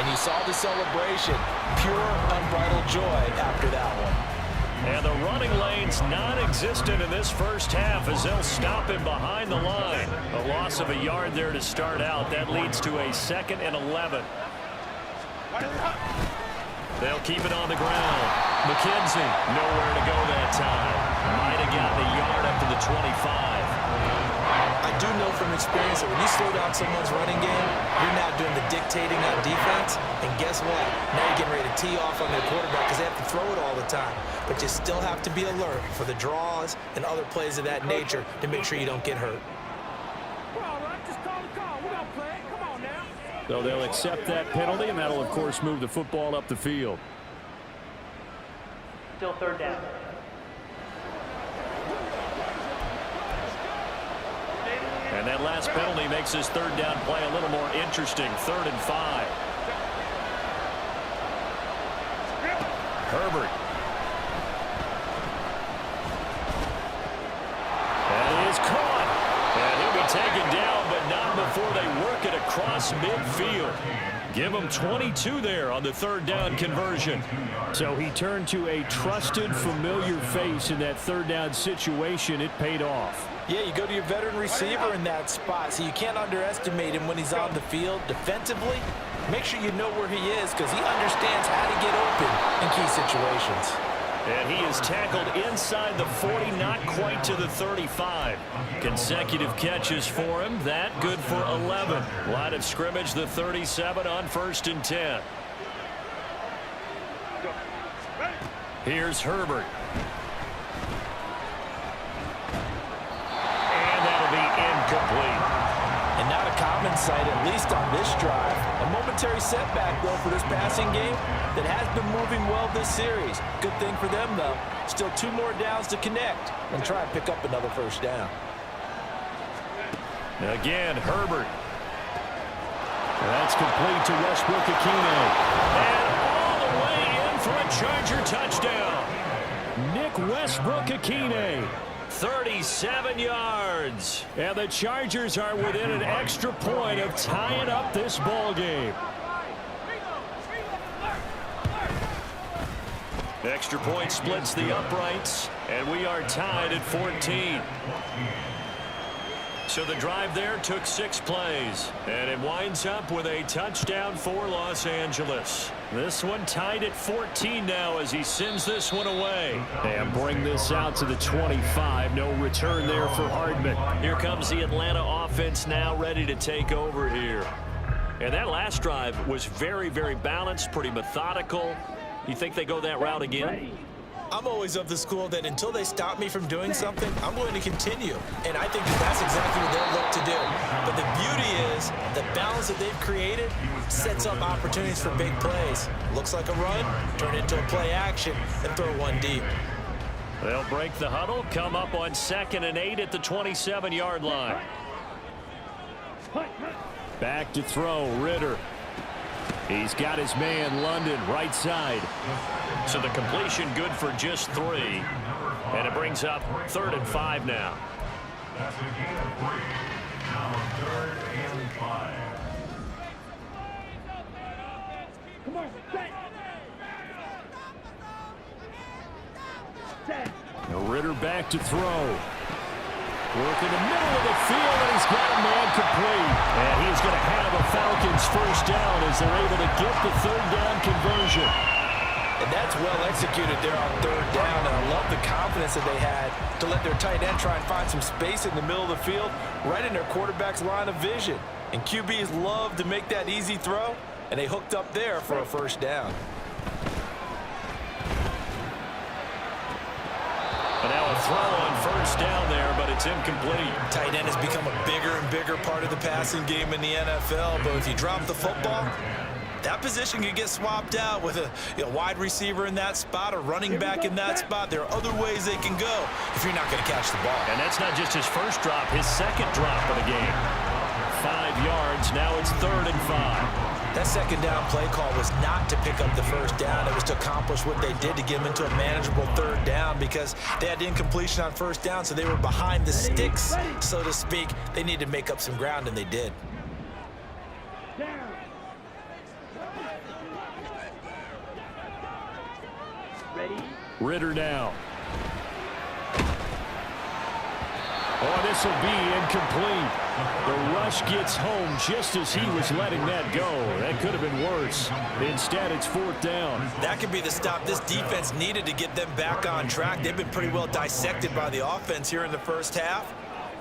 And you saw the celebration. Pure, unbridled joy after that one. And the running lane's non-existent in this first half as they'll stop him behind the line. A loss of a yard there to start out. That leads to a 2nd and 11. They'll keep it on the ground. McKenzie, nowhere to go that time. Might have gotten a yard up to the 25. I do know from experience that when you slow down someone's running game, you're now doing the dictating on defense. And guess what? Now you're getting ready to tee off on their quarterback because they have to throw it all the time. But you still have to be alert for the draws and other plays of that nature to make sure you don't get hurt. So they'll accept that penalty, and that'll, of course, move the football up the field. Still 3rd down. And that last penalty makes this 3rd down play a little more interesting. 3rd and 5. Herbert. That is caught. And he'll be taken down, but not before they work it across midfield. Give him 22 there on the 3rd down conversion. So he turned to a trusted, familiar face in that 3rd down situation. It paid off. Yeah, you go to your veteran receiver in that spot, so you can't underestimate him when he's on the field defensively. Make sure you know where he is because he understands how to get open in key situations. And he is tackled inside the 40, not quite to the 35. Consecutive catches for him. That good for 11. Line of scrimmage, the 37 on 1st and 10. Here's Herbert. And that'll be incomplete. And not a common sight, at least on this drive. A momentary setback, though, for this passing game that has been moving well this series. Good thing for them, though. Still 2 more downs to connect and try and pick up another 1st down. Again, Herbert. That's complete to Westbrook-Akine. And all the way in for a Charger touchdown. Nick Westbrook-Akine. 37 yards. And the Chargers are within an extra point of tying up this ball game. Extra point splits the uprights, and we are tied at 14. So the drive there took 6 plays, and it winds up with a touchdown for Los Angeles. This one tied at 14 now as he sends this one away. And bring this out to the 25. No return there for Hardman. Here comes the Atlanta offense now ready to take over here. And that last drive was very, very balanced, pretty methodical. You think they go that route again? I'm always of the school that until they stop me from doing something, I'm going to continue. And I think that that's exactly what they'll look to do. But the beauty is the balance that they've created sets up opportunities for big plays. Looks like a run, turn it into a play action, and throw one deep. They'll break the huddle, come up on 2nd and 8 at the 27-yard line. Back to throw, Ritter. He's got his man, London, right side. So the completion good for just 3. And it brings up 3rd and 5 now. Come on, set. Ritter back to throw. Work in the middle of the field, and he's got a man complete. And he's going to have a Falcons 1st down as they're able to get the 3rd down conversion. And that's well executed there on 3rd down, and I love the confidence that they had to let their tight end try and find some space in the middle of the field, right in their quarterback's line of vision. And QBs love to make that easy throw, and they hooked up there for a 1st down. And now a throw on 1st down there, but it's incomplete. Tight end has become a bigger and bigger part of the passing game in the NFL, but if you drop the football, that position can get swapped out with a wide receiver in that spot, a running back in that spot. There are other ways they can go if you're not going to catch the ball. And that's not just his 1st drop, his 2nd drop of the game. 5 yards, now it's 3rd and 5. That 2nd down play call was not to pick up the 1st down. It was to accomplish what they did to get them into a manageable 3rd down because they had incompletion on 1st down, so they were behind the sticks, so to speak. They needed to make up some ground, and they did. Ready, Ritter now. Oh, this will be incomplete. The rush gets home just as he was letting that go. That could have been worse. Instead, it's 4th down. That could be the stop this defense needed to get them back on track. They've been pretty well dissected by the offense here in the first half.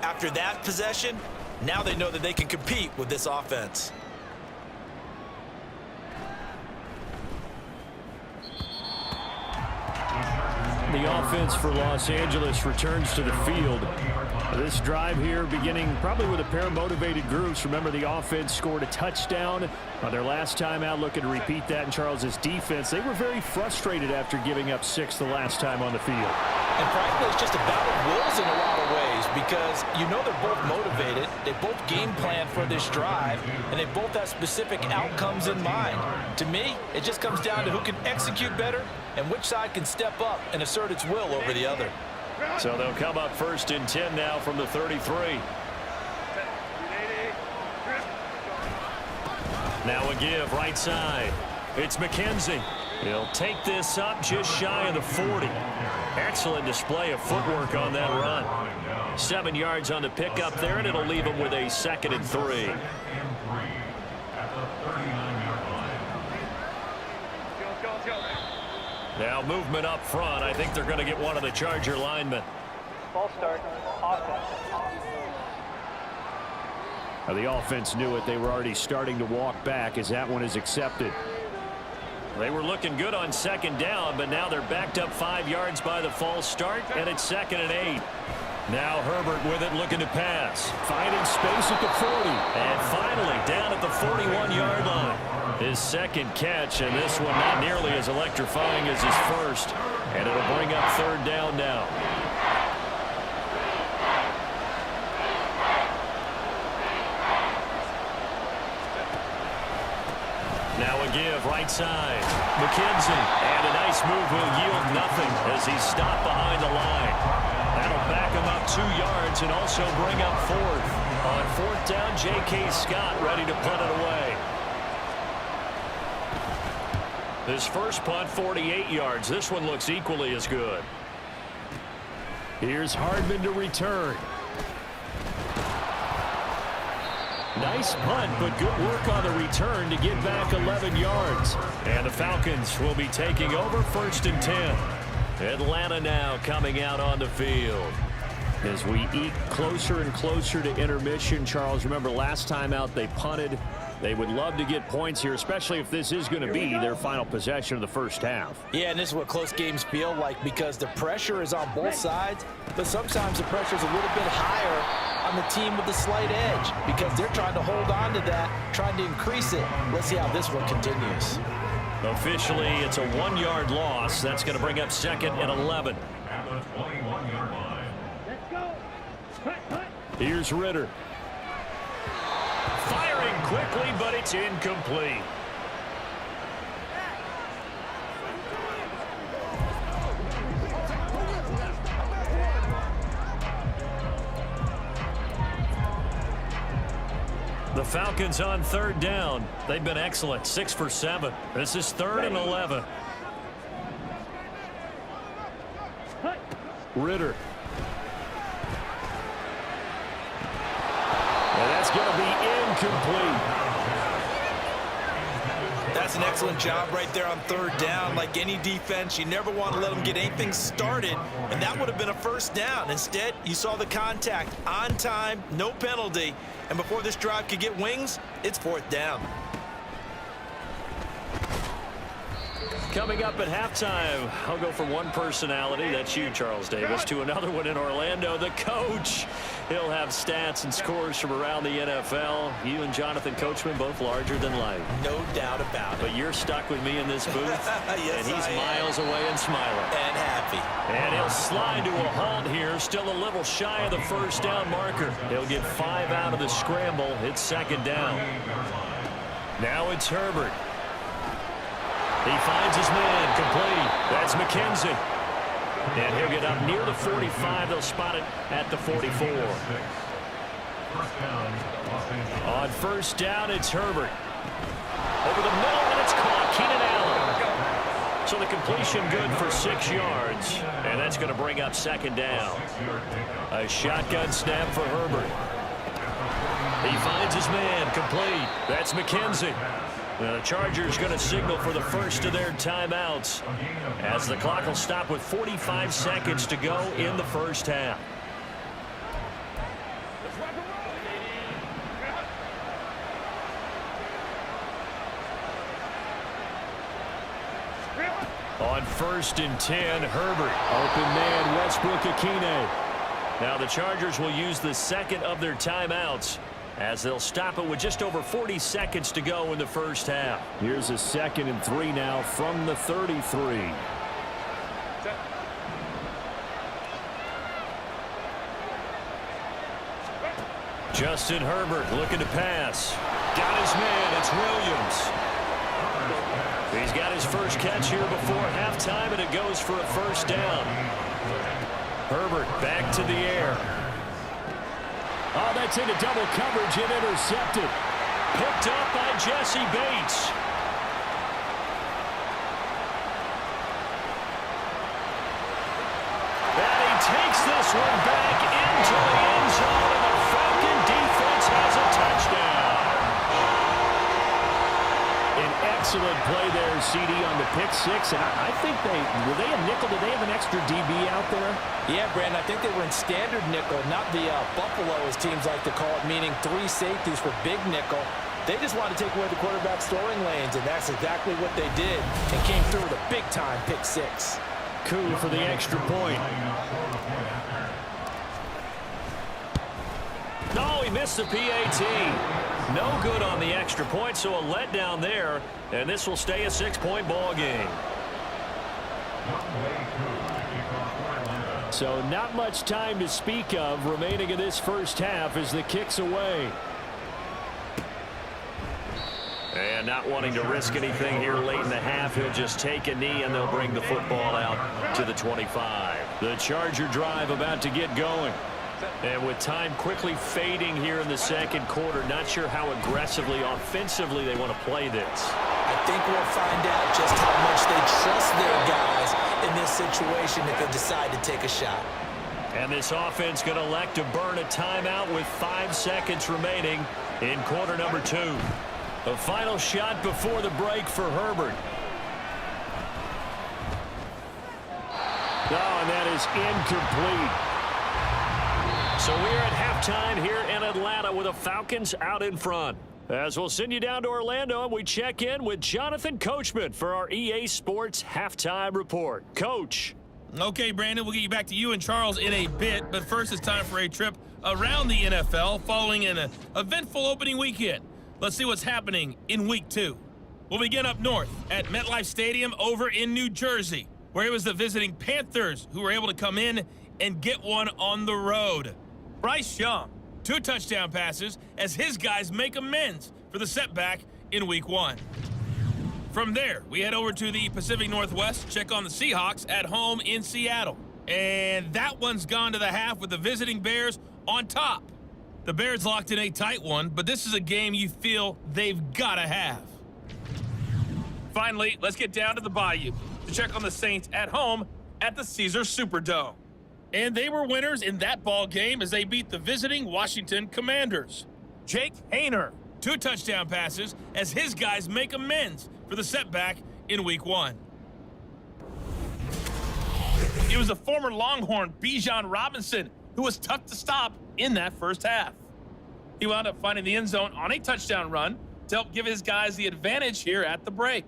After that possession, now they know that they can compete with this offense. The offense for Los Angeles returns to the field. This drive here beginning probably with a pair of motivated groups. Remember, the offense scored a touchdown on their last time out, looking to repeat that in Charles's defense. They were very frustrated after giving up 6 the last time on the field. And frankly, it's just a battle of wills in a lot of ways because you know they're both motivated, they both game plan for this drive, and they both have specific outcomes in mind. To me, it just comes down to who can execute better and which side can step up and assert its will over the other. So they'll come up 1st and 10 now from the 33. Now a give right side. It's McKenzie. He'll take this up just shy of the 40. Excellent display of footwork on that run. 7 yards on the pickup there, and it'll leave him with a 2nd and 3. Now movement up front. I think they're going to get one of the Charger linemen. Ball start. Offense. Now the offense knew it. They were already starting to walk back as that one is accepted. They were looking good on 2nd down, but now they're backed up 5 yards by the false start, and it's 2nd and 8. Now Herbert with it, looking to pass. Finding space at the 40. And finally down at the 41-yard line. His 2nd catch, and this one not nearly as electrifying as his first. And it'll bring up 3rd down now. Now a give right side. McKenzie, and a nice move will yield nothing as he's stopped behind the line. That'll back him up 2 yards and also bring up 4th. On 4th down, J.K. Scott ready to punt it away. His first punt, 48 yards. This one looks equally as good. Here's Hardman to return. Nice punt, but good work on the return to get back 11 yards. And the Falcons will be taking over 1st and 10. Atlanta now coming out on the field. As we eke closer and closer to intermission, Charles, remember last time out they punted. They would love to get points here, especially if this is going to be their final possession of the first half. Yeah, and this is what close games feel like because the pressure is on both sides, but sometimes the pressure is a little bit higher on the team with the slight edge because they're trying to hold on to that, trying to increase it. Let's see how this one continues. Officially, it's a 1-yard loss. That's going to bring up 2nd and 11. Let's go. Cut. Here's Ritter. Firing quickly, but it's incomplete. The Falcons on 3rd down. They've been excellent, 6 for 7. This is 3rd and 11. Ritter. And that's going to be incomplete. That's an excellent job right there on 3rd down. Like any defense, you never want to let them get anything started, and that would have been a 1st down. Instead, you saw the contact on time, no penalty, and before this drive could get wings, it's 4th down. Coming up at halftime, I'll go from one personality, that's you, Charles Davis, to another one in Orlando, the coach. He'll have stats and scores from around the NFL. You and Jonathan Coachman, both larger than life. No doubt about it. But you're stuck with me in this booth, yes, and he's miles away and smiling. And happy. And he'll slide to a halt here, still a little shy of the 1st down marker. He'll get 5 out of the scramble. It's 2nd down. Now it's Herbert. He finds his man, complete. That's McKenzie. And he'll get up near the 45. They'll spot it at the 44. On 1st down, it's Herbert. Over the middle, and it's caught. Keenan Allen. So the completion good for 6 yards, and that's going to bring up second down. A shotgun snap for Herbert. He finds his man, complete. That's McKenzie. Now the Chargers going to signal for the first of their timeouts as the clock will stop with 45 seconds to go in the first half. On 1st and 10, Herbert. Open man, Westbrook-Akine. Now the Chargers will use the second of their timeouts as they'll stop it with just over 40 seconds to go in the first half. Here's a 2nd and 3 now from the 33. Justin Herbert looking to pass. Got his man, it's Williams. He's got his first catch here before halftime, and it goes for a first down. Herbert back to the air. Oh, that's into double coverage and intercepted. Picked up by Jesse Bates. And he takes this one back into the end zone, and the Falcon defense has a touchdown. An excellent play there, CD, on the pick six. And I think were they a nickel? Did they have an extra DB out there? Yeah, Brandon, I think they were in standard nickel, not the Buffalo, as teams like to call it, meaning 3 safeties for big nickel. They just wanted to take away the quarterback's throwing lanes, and that's exactly what they did, and came through with a big-time pick six. Coup for the extra point. No, he missed the PAT. No good on the extra point, so a letdown there, and this will stay a 6-point ball game. So not much time to speak of remaining in this first half as the kick's away. And not wanting to risk anything here late in the half, he'll just take a knee and they'll bring the football out to the 25. The Charger drive about to get going. And with time quickly fading here in the second quarter, not sure how aggressively, offensively they want to play this. I think we'll find out just how much they trust their guys in this situation if they decide to take a shot. And this offense going to elect to burn a timeout with 5 seconds remaining in quarter number 2. A final shot before the break for Herbert. Oh, and that is incomplete. So we're at halftime here in Atlanta with the Falcons out in front. As we'll send you down to Orlando, and we check in with Jonathan Coachman for our EA Sports Halftime Report. Coach. Okay, Brandon, we'll get you back to you and Charles in a bit, but first it's time for a trip around the NFL following an eventful opening weekend. Let's see what's happening in Week 2. We'll begin up north at MetLife Stadium over in New Jersey, where it was the visiting Panthers who were able to come in and get one on the road. Bryce Young, 2 touchdown passes as his guys make amends for the setback in Week 1. From there, we head over to the Pacific Northwest, check on the Seahawks at home in Seattle. And that one's gone to the half with the visiting Bears on top. The Bears locked in a tight one, but this is a game you feel they've got to have. Finally, let's get down to the Bayou to check on the Saints at home at the Caesars Superdome. And they were winners in that ball game as they beat the visiting Washington Commanders. Jake Haener, 2 touchdown passes as his guys make amends for the setback in Week 1. It was the former Longhorn Bijan Robinson who was tough to stop in that first half. He wound up finding the end zone on a touchdown run to help give his guys the advantage here at the break.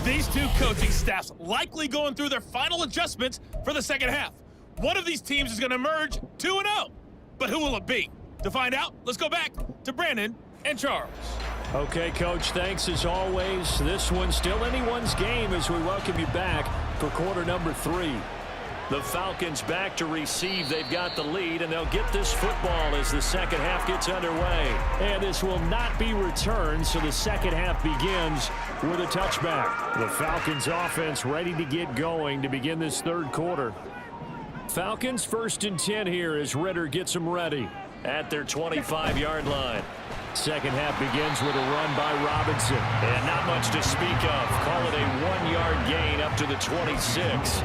These two coaching staffs likely going through their final adjustments for the second half. One of these teams is going to emerge 2-0. But who will it be? To find out, let's go back to Brandon and Charles. Okay, Coach, thanks as always. This one's still anyone's game as we welcome you back for quarter number 3. The Falcons back to receive. They've got the lead, and they'll get this football as the second half gets underway. And this will not be returned, so the second half begins with a touchback. The Falcons offense ready to get going to begin this third quarter. Falcons 1st and 10 here as Ritter gets them ready at their 25-yard line. Second half begins with a run by Robinson. And not much to speak of. Call it a 1-yard gain up to the 26.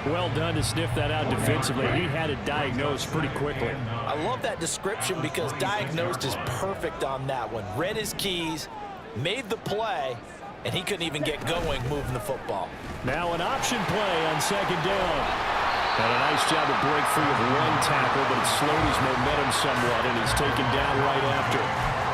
Well done to sniff that out defensively. He had it diagnosed pretty quickly. I love that description because diagnosed is perfect on that one. Read his keys, made the play, and he couldn't even get going moving the football. Now an option play on second down. And a nice job to break free of one tackle, but it slowed his momentum somewhat, and he's taken down right after.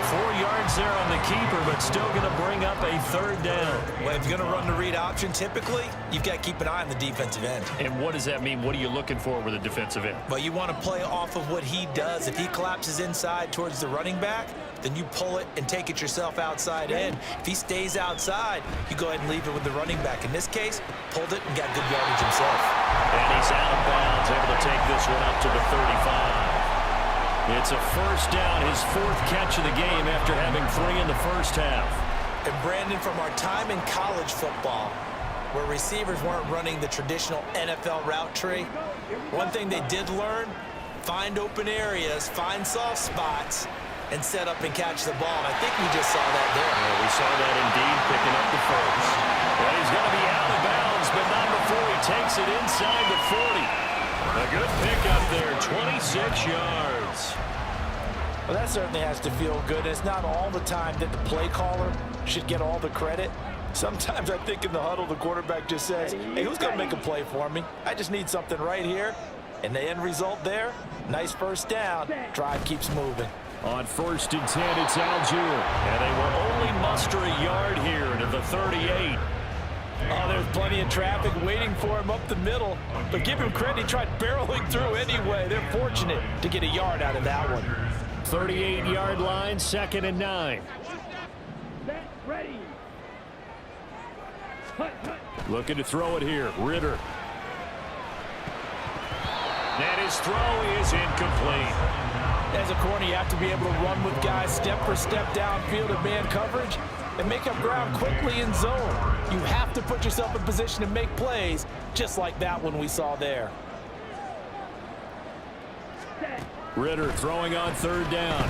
4 yards there on the keeper, but still going to bring up a third down. Well, if you're going to run the read option, typically, you've got to keep an eye on the defensive end. And what does that mean? What are you looking for with a defensive end? Well, you want to play off of what he does. If he collapses inside towards the running back, then you pull it and take it yourself outside in. If he stays outside, you go ahead and leave it with the running back. In this case, pulled it and got good yardage himself. And he's out of bounds, able to take this one up to the 35. It's a first down, his 4th catch of the game after having 3 in the first half. And Brandon, from our time in college football, where receivers weren't running the traditional NFL route tree, one thing they did learn, find open areas, find soft spots, and set up and catch the ball. And I think we just saw that there. Yeah, we saw that indeed, picking up the first. Well, he's going to be out of bounds, but not before he takes it inside the 40. A good pickup there, 26 yards. Well, that certainly has to feel good. It's not all the time that the play caller should get all the credit. Sometimes I think in the huddle, the quarterback just says, hey, who's going to make a play for me? I just need something right here. And the end result there, nice first down. Drive keeps moving. On 1st and 10, it's Algier. And they will only muster a yard here to the 38. Oh, there's plenty of traffic waiting for him up the middle. But give him credit, he tried barreling through anyway. They're fortunate to get a yard out of that one. 38-yard line, 2nd and 9. Ready. Looking to throw it here, Ritter. And his throw is incomplete. As a corner, you have to be able to run with guys step for step downfield in man coverage and make up ground quickly in zone. You have to put yourself in position to make plays, just like that one we saw there. Ritter throwing on 3rd down.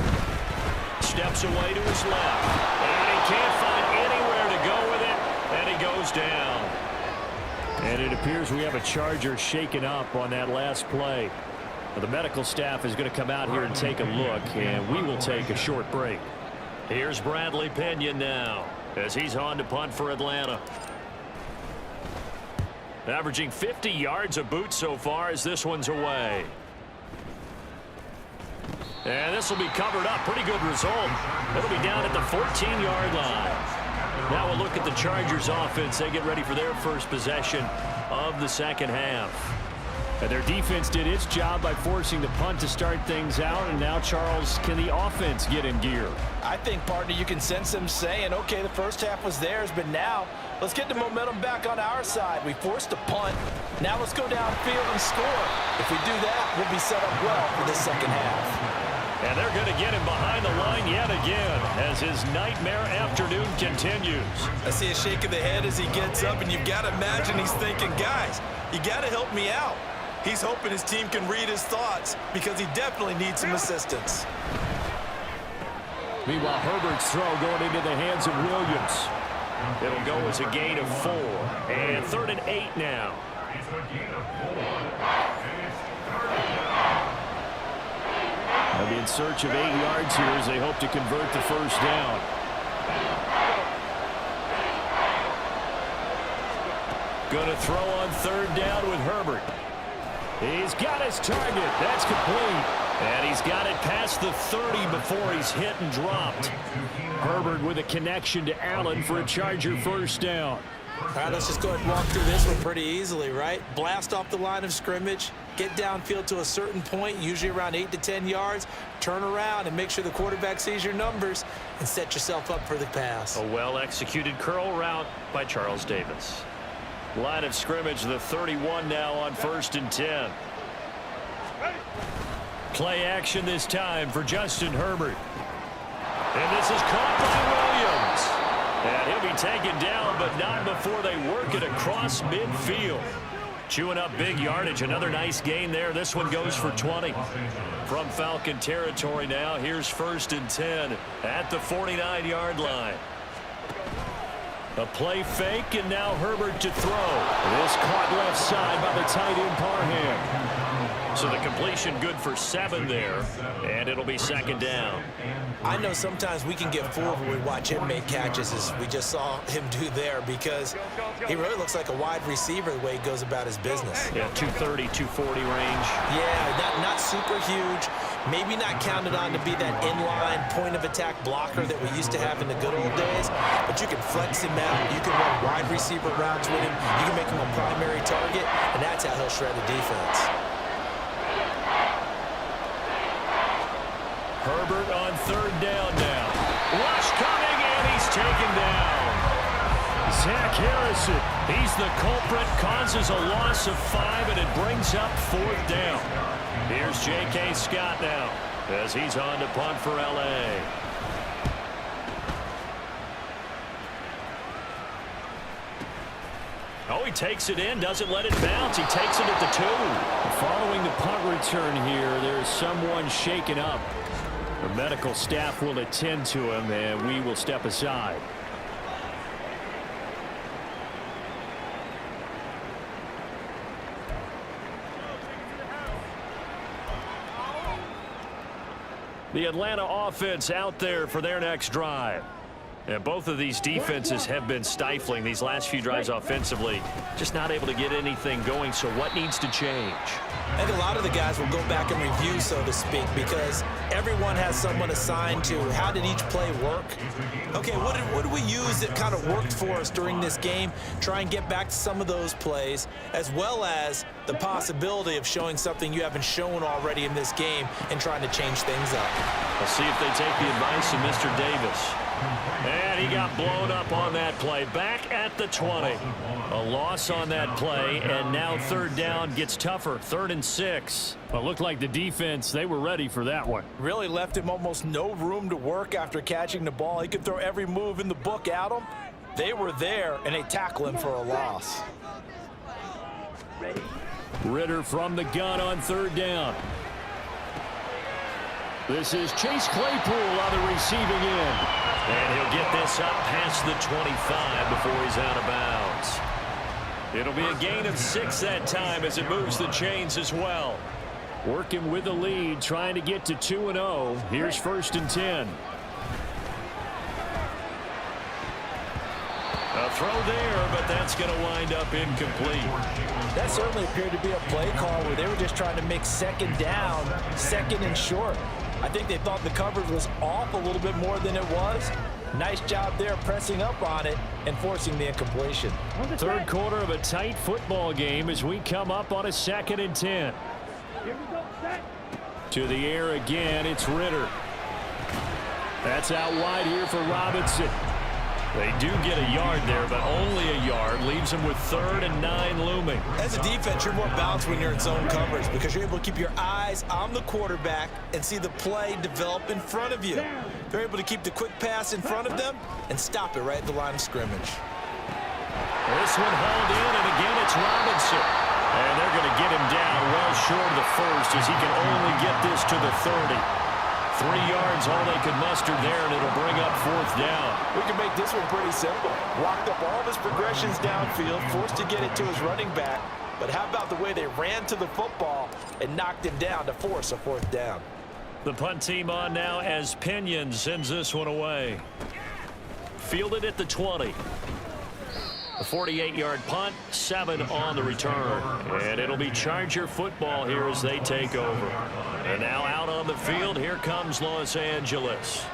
Steps away to his left. And he can't find anywhere to go with it. And he goes down. And it appears we have a Charger shaken up on that last play. Well, the medical staff is going to come out here and take a look, and we will take a short break. Here's Bradley Pinion now as he's on to punt for Atlanta. Averaging 50 yards a boot so far as this one's away. And this will be covered up. Pretty good result. It'll be down at the 14-yard line. Now we'll look at the Chargers offense. They get ready for their first possession of the second half. And their defense did its job by forcing the punt to start things out. And now, Charles, can the offense get in gear? I think, partner, you can sense them saying, okay, the first half was theirs, but now let's get the momentum back on our side. We forced a punt. Now let's go downfield and score. If we do that, we'll be set up well for the second half. And they're going to get him behind the line yet again as his nightmare afternoon continues. I see a shake of the head as he gets up, and you've got to imagine he's thinking, guys, you got to help me out. He's hoping his team can read his thoughts because he definitely needs some assistance. Meanwhile, Herbert's throw going into the hands of Williams. It'll go as a gain of 4. And 3rd and 8 now. They'll be in search of 8 yards here as they hope to convert the first down. Going to throw on 3rd down with Herbert. He's got his target. That's complete. And he's got it past the 30 before he's hit and dropped. Herbert with a connection to Allen for a Charger first down. All right, let's just go ahead and walk through this one pretty easily, right? Blast off the line of scrimmage, get downfield to a certain point, usually around 8 to 10 yards, turn around and make sure the quarterback sees your numbers and set yourself up for the pass. A well-executed curl route by Charles Davis. Line of scrimmage, the 31 now on 1st and 10. Play action this time for Justin Herbert. And this is caught by Williams. And he'll be taken down, but not before they work it across midfield. Chewing up big yardage. Another nice gain there. This one goes for 20. From Falcon territory now, here's 1st and 10 at the 49-yard line. A play fake, and now Herbert to throw. This caught left side by the tight end Parham. So the completion good for 7 there, and it'll be 2nd down. I know sometimes we can get fooled when we watch him make catches, as we just saw him do there, because he really looks like a wide receiver the way he goes about his business. Yeah, 230, 240 range. Yeah, not super huge. Maybe not counted on to be that inline point-of-attack blocker that we used to have in the good old days, but you can flex him out. You can run wide receiver routes with him. You can make him a primary target, and that's how he'll shred the defense. Herbert on 3rd down now. Rush coming, and he's taken down. Zach Harrison, he's the culprit, causes a loss of 5, and it brings up 4th down. Here's J.K. Scott now as he's on to punt for L.A. Oh, he takes it in, doesn't let it bounce. He takes it at the 2. Following the punt return here, there's someone shaken up. The medical staff will attend to him, and we will step aside. The Atlanta offense out there for their next drive. And both of these defenses have been stifling these last few drives offensively. Just not able to get anything going, so what needs to change? I think a lot of the guys will go back and review, so to speak, because everyone has someone assigned to how did each play work. Okay, what did we use that kind of worked for us during this game? Try and get back to some of those plays, as well as the possibility of showing something you haven't shown already in this game and trying to change things up. We'll see if they take the advice of Mr. Davis. And he got blown up on that play. Back at the 20. A loss on that play, and now 3rd down gets tougher. 3rd and 6. Well, it looked like the defense, they were ready for that one. Really left him almost no room to work after catching the ball. He could throw every move in the book at him. They were there, and they tackle him for a loss. Ritter from the gun on 3rd down. This is Chase Claypool on the receiving end. And he'll get this up past the 25 before he's out of bounds. It'll be a gain of 6 that time as it moves the chains as well. Working with the lead, trying to get to 2-0. Here's 1st and 10. A throw there, but that's going to wind up incomplete. That certainly appeared to be a play call where they were just trying to make 2nd down, 2nd and short. I think they thought the coverage was off a little bit more than it was. Nice job there pressing up on it and forcing the incompletion. 3rd quarter of a tight football game as we come up on a 2nd and 10. To the air again, it's Ritter. That's out wide here for Robinson. They do get a yard there, but only a yard. Leaves them with 3rd and 9 looming. As a defense, you're more balanced when you're in zone coverage because you're able to keep your eyes on the quarterback and see the play develop in front of you. They're able to keep the quick pass in front of them and stop it right at the line of scrimmage. This one hauled in, and again it's Robinson. And they're going to get him down well short of the 1st as he can only get this to the 30. 3 yards, all they could muster there, and it'll bring up 4th down. We can make this one pretty simple. Locked up all of his progressions downfield, forced to get it to his running back. But how about the way they ran to the football and knocked him down to force a 4th down? The punt team on now as Pinion sends this one away. Fielded at the 20. A 48-yard punt, 7 on the return. And it'll be Charger football here as they take over. And now out on the field, here comes Los Angeles.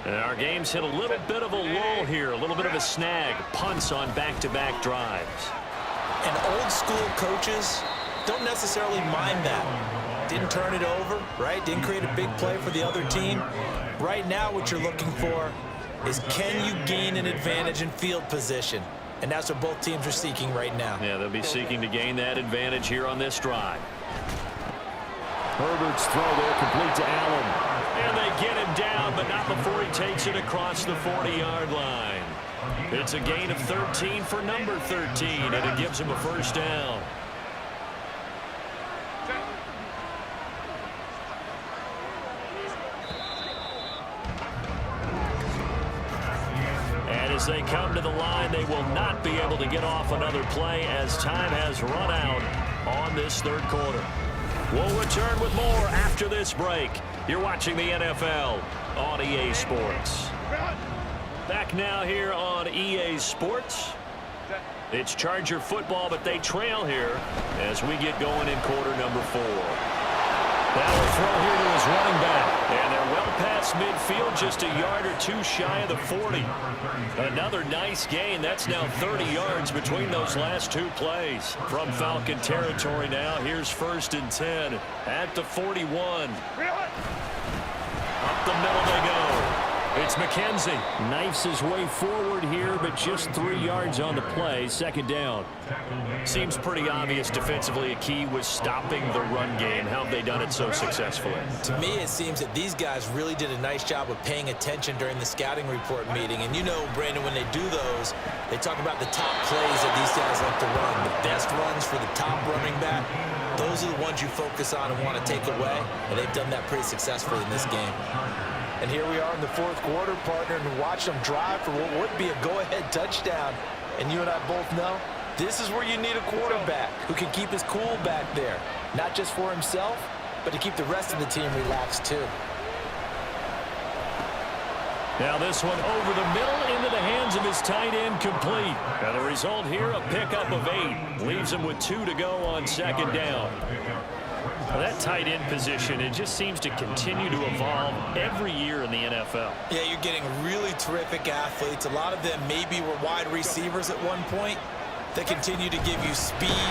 And our game's hit a little bit of a lull here, a little bit of a snag. Punts on back-to-back drives. And old school coaches don't necessarily mind that. Didn't turn it over, right? Didn't create a big play for the other team. Right now what you're looking for is, can you gain an advantage in field position? and that's what both teams are seeking right now. Yeah, they'll be seeking to gain that advantage here on this drive. Herbert's throw there complete to Allen. And they get him down, but not before he takes it across the 40-yard line. It's a gain of 13 for number 13, and it gives him a first down. And as they come to the line, they will not be able to get off another play as time has run out on this third quarter. We'll return with more after this break. You're watching the NFL on EA Sports. Back now here on EA Sports. It's Charger football, but they trail here as we get going in quarter number 4. Now a throw here to his running back. And they're well past midfield, just a yard or two shy of the 40. Another nice gain. That's now 30 yards between those last two plays. From Falcon territory now, here's 1st and 10 at the 41. Up the middle they go. It's McKenzie. Knifes his way forward here, but just 3 yards on the play. 2nd down. Seems pretty obvious defensively a key was stopping the run game. How have they done it so successfully? To me, it seems that these guys really did a nice job of paying attention during the scouting report meeting. And you know, Brandon, when they do those, they talk about the top plays that these guys like to run. The best runs for the top running back. Those are the ones you focus on and want to take away. And they've done that pretty successfully in this game. And here we are in the 4th quarter, partner, and watch them drive for what would be a go-ahead touchdown. And you and I both know this is where you need a quarterback who can keep his cool back there. Not just for himself, but to keep the rest of the team relaxed too. Now this one over the middle into the hands of his tight end, complete. And the result here, a pickup of 8. Leaves him with 2 to go on 2nd down. Well, that tight end position, it just seems to continue to evolve every year in the NFL. Yeah, you're getting really terrific athletes. A lot of them maybe were wide receivers at one point. They continue to give you speed,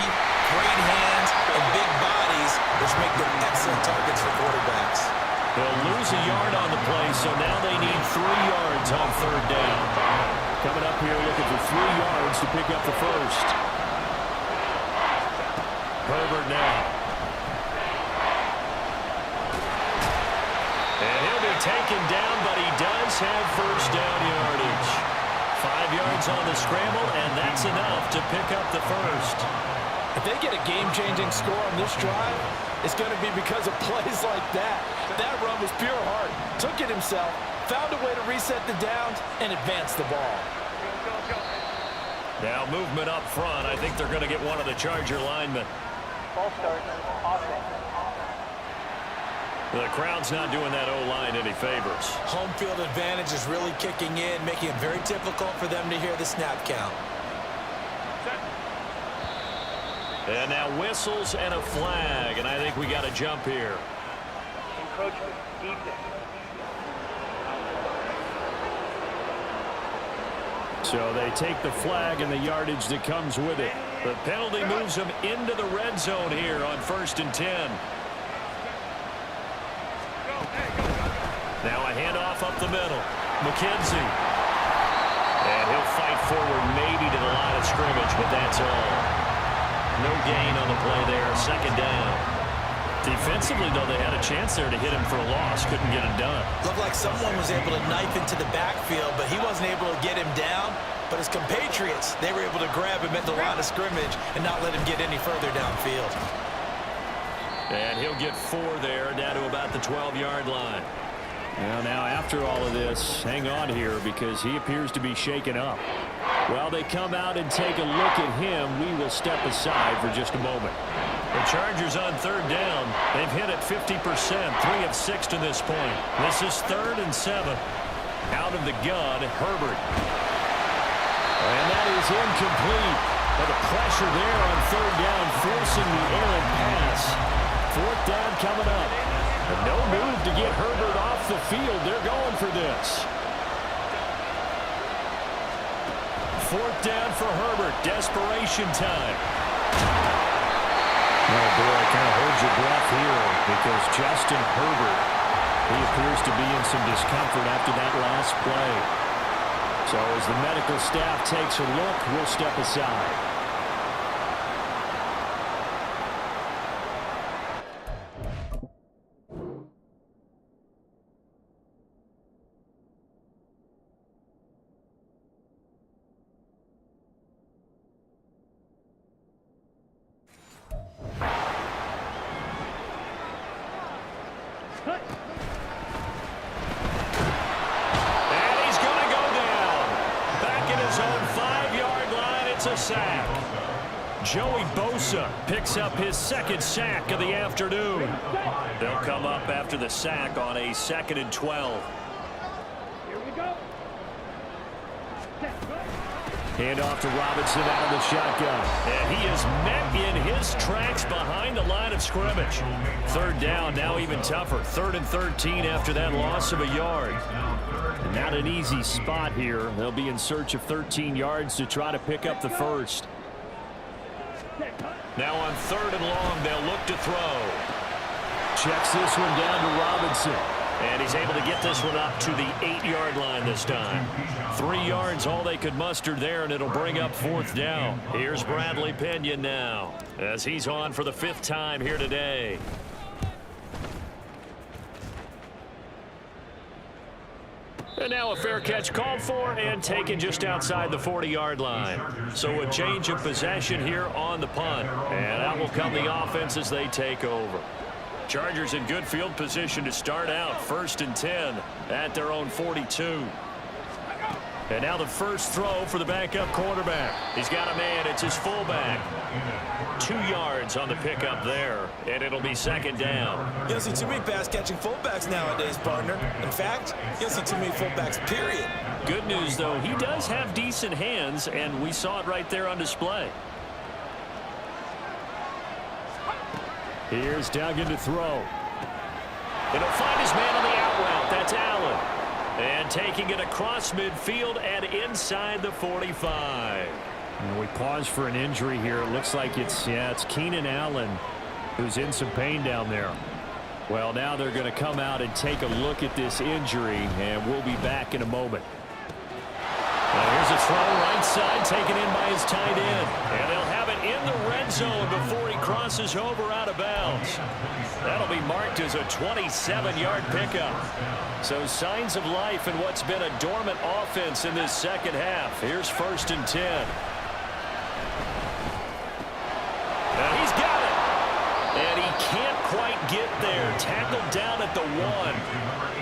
great hands, and big bodies, which make them excellent targets for quarterbacks. They'll lose a yard on the play, so now they need 3 yards on 3rd down. Coming up here looking for 3 yards to pick up the first. Herbert now. And he'll be taken down, but he does have 1st down yardage. 5 yards on the scramble, and that's enough to pick up the first. If they get a game-changing score on this drive, it's going to be because of plays like that. That run was pure heart. Took it himself, found a way to reset the downs, and advance the ball. Now movement up front. I think they're going to get one of the Charger linemen. Ball start. Offense. The crowd's not doing that O-line any favors. Home field advantage is really kicking in, making it very difficult for them to hear the snap count. And now whistles and a flag, and I think we got a jump here. Encroachment. Defense. So they take the flag and the yardage that comes with it. The penalty moves them into the red zone here on 1st and 10. Now a handoff up the middle. McKenzie. And he'll fight forward maybe to the line of scrimmage, but that's all. No gain on the play there. 2nd down. Defensively, though, they had a chance there to hit him for a loss. Couldn't get it done. Looked like someone was able to knife into the backfield, but he wasn't able to get him down. But his compatriots, they were able to grab him at the line of scrimmage and not let him get any further downfield. And he'll get 4 there, down to about the 12-yard line. Well, now after all of this, hang on here because he appears to be shaken up. While they come out and take a look at him, we will step aside for just a moment. The Chargers on 3rd down. They've hit it 50%, 3 of 6 to this point. This is 3rd and 7. Out of the gun, Herbert. And that is incomplete. But the pressure there on 3rd down, forcing the errant pass. 4th down coming up. And no move to get Herbert off the field. They're going for this. 4th down for Herbert. Desperation time. Oh, boy, kind of hold your breath here because Justin Herbert, he appears to be in some discomfort after that last play. So as the medical staff takes a look, we'll step aside. Picks up his second sack of the afternoon. They'll come up after the sack on a 2nd and 12. Here we go. Hand off to Robinson out of the shotgun. And he is met in his tracks behind the line of scrimmage. 3rd down, now even tougher. 3rd and 13 after that loss of a yard. Not an easy spot here. They'll be in search of 13 yards to try to pick up the first. Now on 3rd and long, they'll look to throw. Checks this one down to Robinson. And he's able to get this one up to the 8-yard line this time. 3 yards, all they could muster there, and it'll bring up 4th down. Here's Bradley Pinion now, as he's on for the 5th time here today. And now a fair catch called for and taken just outside the 40-yard line. So a change of possession here on the punt. And out will come the offense as they take over. Chargers in good field position to start out. 1st and 10 at their own 42. And now the first throw for the backup quarterback. He's got a man. It's his fullback. 2 yards on the pickup there, and it'll be 2nd down. You don't see too many pass-catching fullbacks nowadays, partner. In fact, you don't see too many fullbacks, period. Good news, though, he does have decent hands, and we saw it right there on display. Here's Duggan to throw. And he'll find his man on the out route. That's Allen. And taking it across midfield and inside the 45. And we pause for an injury here. It looks like it's Keenan Allen who's in some pain down there. Well, now they're going to come out and take a look at this injury, and we'll be back in a moment. Here's a throw right side taken in by his tight end. And they'll have it in the red zone before he crosses over out of bounds. That'll be marked as a 27-yard pickup. So signs of life in what's been a dormant offense in this second half. Here's 1st and 10. Now he's got it. And he can't quite get there. Tackled down at the 1.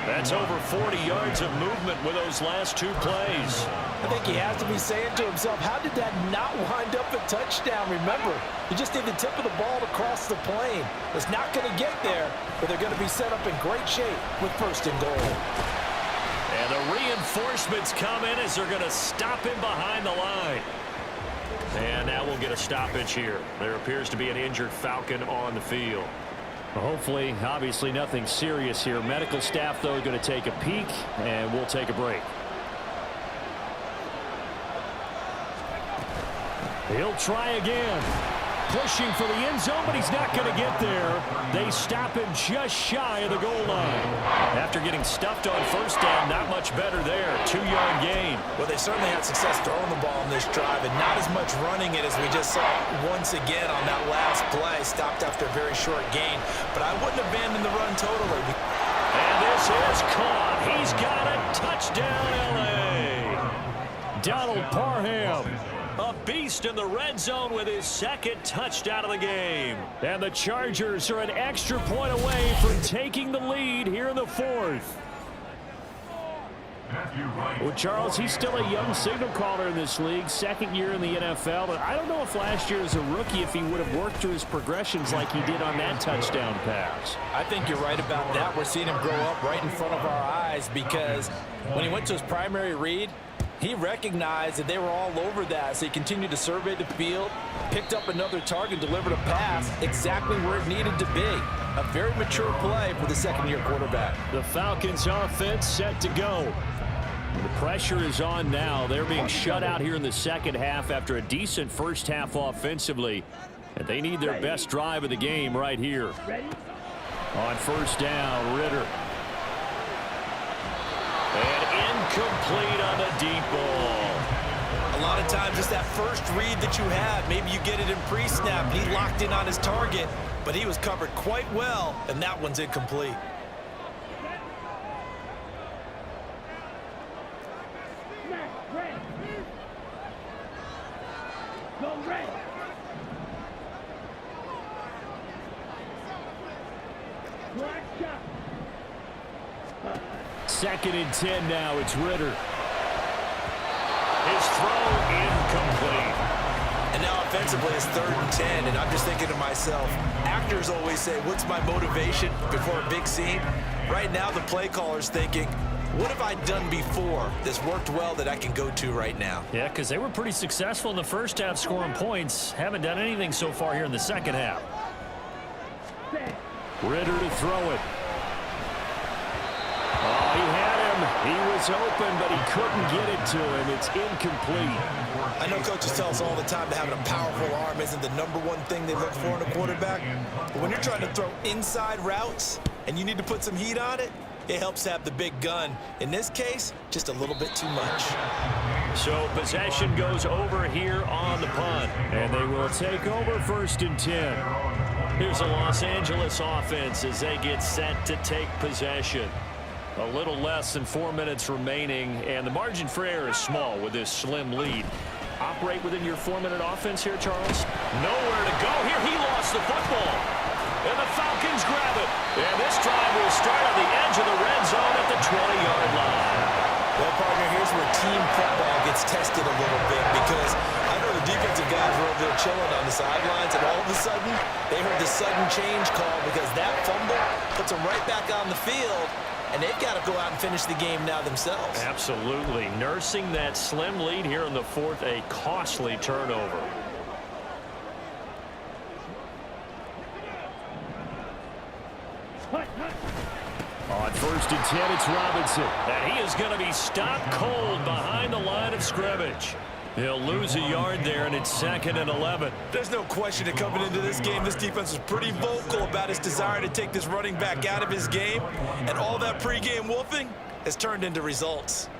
That's over 40 yards of movement with those last 2 plays. I think he has to be saying to himself, how did that not wind up a touchdown? Remember, he just did the tip of the ball to cross the plane. It's not going to get there, but they're going to be set up in great shape with 1st and goal. And the reinforcements come in as they're going to stop him behind the line. And now we'll get a stoppage here. There appears to be an injured Falcon on the field. Well, hopefully, obviously nothing serious here. Medical staff, though, going to take a peek, and we'll take a break. He'll try again. Pushing for the end zone, but he's not going to get there. They stop him just shy of the goal line. After getting stuffed on 1st down, not much better there. 2-yard gain. Well, they certainly had success throwing the ball in this drive, and not as much running it as we just saw once again on that last play. Stopped after a very short gain, but I wouldn't abandon the run totally. And this is caught. He's got a touchdown, L.A. Donald Parham. A beast in the red zone with his 2nd touchdown of the game. And the Chargers are an extra point away from taking the lead here in the 4th. Well, Charles, he's still a young signal caller in this league, 2nd year in the NFL. But I don't know if last year as a rookie, if he would have worked through his progressions like he did on that touchdown pass. I think you're right about that. We're seeing him grow up right in front of our eyes because when he went to his primary read, he recognized that they were all over that, so he continued to survey the field, picked up another target, delivered a pass exactly where it needed to be. A very mature play for the 2nd-year quarterback. The Falcons offense set to go. The pressure is on now. They're being shut out here in the second half after a decent first half offensively. And they need their best drive of the game right here. On 1st down, Ritter. And incomplete on the deep ball. lot of times it's that first read that you have. Maybe you get it in pre-snap. He locked in on his target, but he was covered quite well, and that one's incomplete. Second and 10 now. It's Ritter. His throw incomplete. And now offensively it's 3rd and 10, and I'm just thinking to myself, actors always say, what's my motivation before a big scene? Right now the play caller's thinking, what have I done before that's worked well that I can go to right now? Yeah, because they were pretty successful in the first half scoring points. Haven't done anything so far here in the second half. Ritter to throw it. Oh, he had him. He was open, but he couldn't get it to him. It's incomplete. I know coaches tell us all the time that having a powerful arm isn't the #1 thing they look for in a quarterback. But when you're trying to throw inside routes and you need to put some heat on it, it helps have the big gun. In this case, just a little bit too much. So possession goes over here on the punt. And they will take over 1st and 10. Here's the Los Angeles offense as they get set to take possession. A little less than 4 minutes remaining, and the margin for error is small with this slim lead. Operate within your 4-minute offense here, Charles. Nowhere to go here. He lost the football. And the Falcons grab it. And this drive will start on the edge of the red zone at the 20-yard line. Well, partner, here's where team football gets tested a little bit, because I know the defensive guys were over there chilling on the sidelines, and all of a sudden, they heard the sudden change call because that fumble puts them right back on the field. And they've got to go out and finish the game now themselves. Absolutely. Nursing that slim lead here in the 4th, a costly turnover. On 1st and 10, it's Robinson. And he is going to be stopped cold behind the line of scrimmage. He'll lose a yard there, and it's 2nd and 11. There's no question that coming into this game, this defense was pretty vocal about his desire to take this running back out of his game. And all that pregame wolfing has turned into results.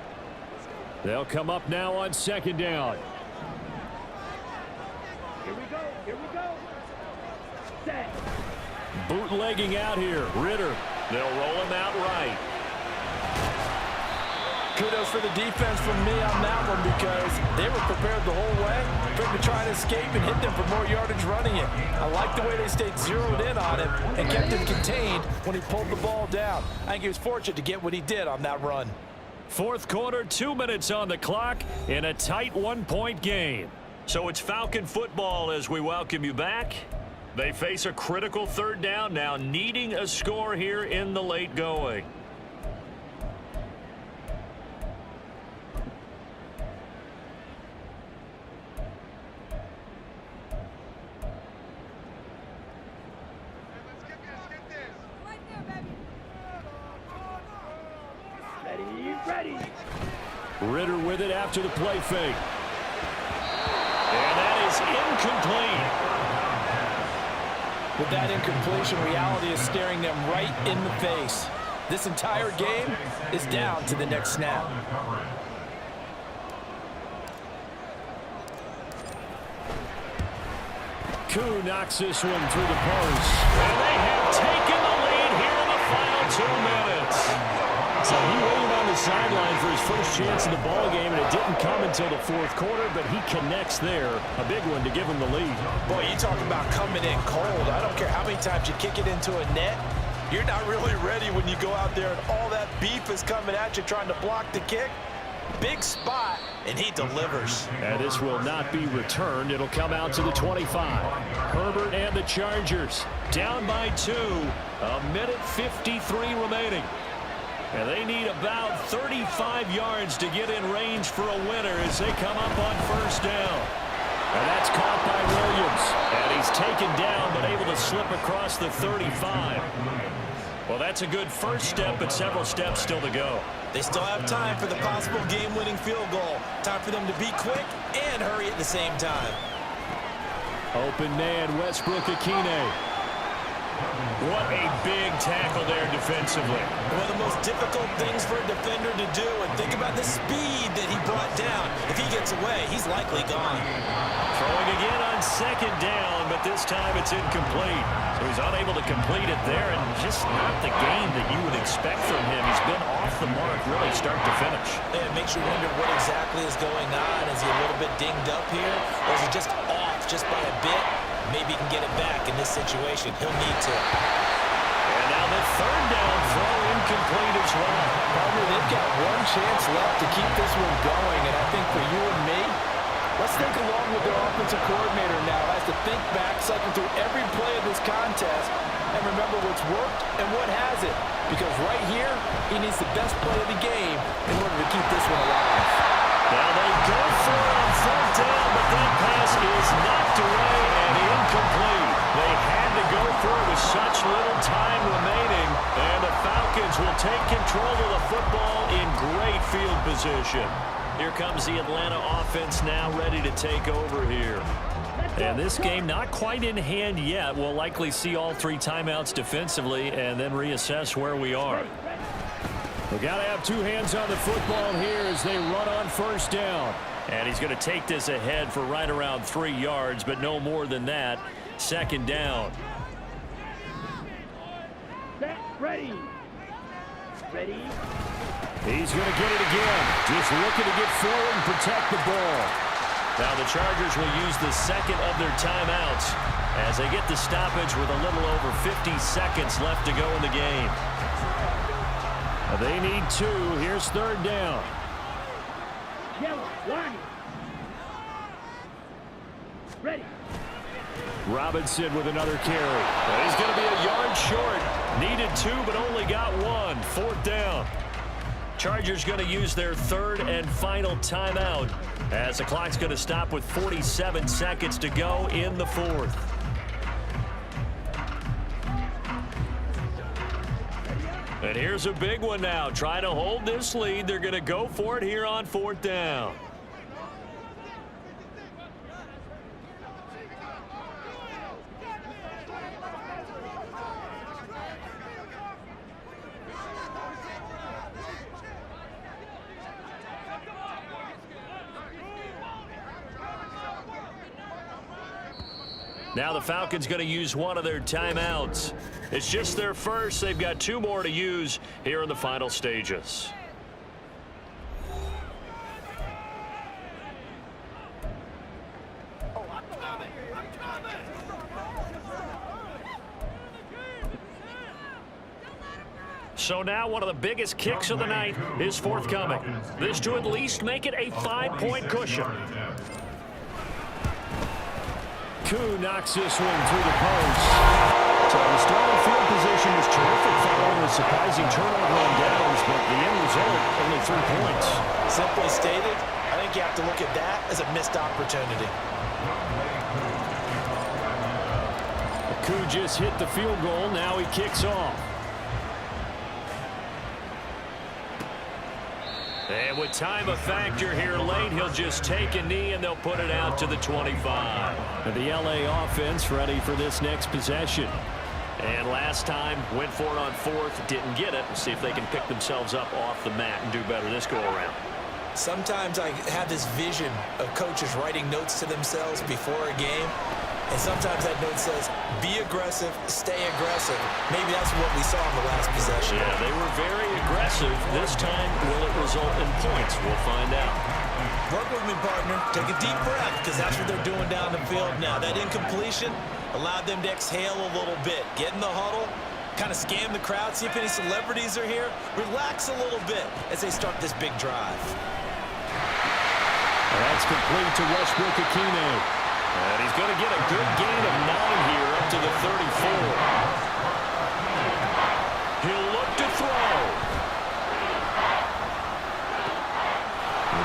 They'll come up now on 2nd down. Here we go. Here we go. Set. Bootlegging out here. Ritter. They'll roll him out right. Kudos for the defense from me on that one, because they were prepared the whole way for him to try and escape and hit them for more yardage running it. I like the way they stayed zeroed in on him and kept him contained when he pulled the ball down. I think he was fortunate to get what he did on that run. 4th quarter, 2 minutes on the clock in a tight 1-point game. So it's Falcon football as we welcome you back. They face a critical 3rd down now, needing a score here in the late going. Ready. Ritter with it after the play fake. And that is incomplete. With that incompletion, reality is staring them right in the face. This entire game is down to the next snap. Koo knocks this one through the post. And they have taken the lead here in the final 2 minutes. So he waited on the sideline for his first chance in the ball game, and it didn't come until the 4th quarter, but he connects there. A big one to give him the lead. Boy, you talk about coming in cold. I don't care how many times you kick it into a net. You're not really ready when you go out there and all that beef is coming at you trying to block the kick. Big spot, and he delivers. And this will not be returned. It'll come out to the 25. Herbert and the Chargers down by 2. A minute 53 remaining. And they need about 35 yards to get in range for a winner as they come up on 1st down. And that's caught by Williams. And he's taken down but able to slip across the 35. Well, that's a good first step, but several steps still to go. They still have time for the possible game-winning field goal. Time for them to be quick and hurry at the same time. Open man, Westbrook Akine. What a big tackle there defensively. One of the most difficult things for a defender to do, and think about the speed that he brought down. If he gets away, he's likely gone. Throwing again on second down, but this time it's incomplete. So he's unable to complete it there, and just not the game that you would expect from him. He's been off the mark really start to finish. Yeah, it makes you wonder what exactly is going on. Is he a little bit dinged up here, or is he just off just by a bit? Maybe he can get it back in this situation. He'll need to. And now the third down throw incomplete as well. Partner, they've got one chance left to keep this one going, and I think for you and me, let's think along with their offensive coordinator now. Has to think back, cycle through every play of this contest, and remember what's worked and what hasn't. Because right here, he needs the best play of the game in order to keep this one alive. Now they go for it on third down, but that pass is knocked away and incomplete. They had to go for it with such little time remaining, and the Falcons will take control of the football in great field position. Here comes the Atlanta offense now ready to take over here. And this game not quite in hand yet. We'll likely see all 3 timeouts defensively and then reassess where we are. We've got to have 2 hands on the football here as they run on first down. And he's going to take this ahead for right around 3 yards, but no more than that. Second down. Set, ready. Ready. He's going to get it again. Just looking to get forward and protect the ball. Now the Chargers will use the second of their timeouts as they get the stoppage with a little over 50 seconds left to go in the game. They need 2. Here's third down. Yellow, line. Ready. Robinson with another carry. He's going to be a yard short. Needed 2, but only got 1. Fourth down. Chargers going to use their third and final timeout as the clock's going to stop with 47 seconds to go in the fourth. And here's a big one now. Trying to hold this lead. They're going to go for it here on fourth down. Now the Falcons going to use one of their timeouts. It's just their first. They've got 2 more to use here in the final stages. So now one of the biggest kicks of the night is forthcoming. This to at least make it a 5-point cushion. Koo knocks this one through the post. So the starting field position was terrific following a surprising turnover on downs, but the end result, only 3 points. Simply stated, I think you have to look at that as a missed opportunity. Koo just hit the field goal. Now he kicks off. And with time a factor here late, he'll just take a knee and they'll put it out to the 25. And the LA offense ready for this next possession. And last time, went for it on fourth, didn't get it. We'll see if they can pick themselves up off the mat and do better this go-around. Sometimes I have this vision of coaches writing notes to themselves before a game. And sometimes that note says, be aggressive, stay aggressive. Maybe that's what we saw in the last possession. Yeah, they were very aggressive. This time, will it result in points? We'll find out. Work with me, partner. Take a deep breath, because that's what they're doing down the field now. That incompletion allowed them to exhale a little bit. Get in the huddle, kind of scan the crowd, see if any celebrities are here. Relax a little bit as they start this big drive. That's complete to Westbrook-Ikhine. And he's going to get a good gain of 9 here up to the 34. He'll look to throw.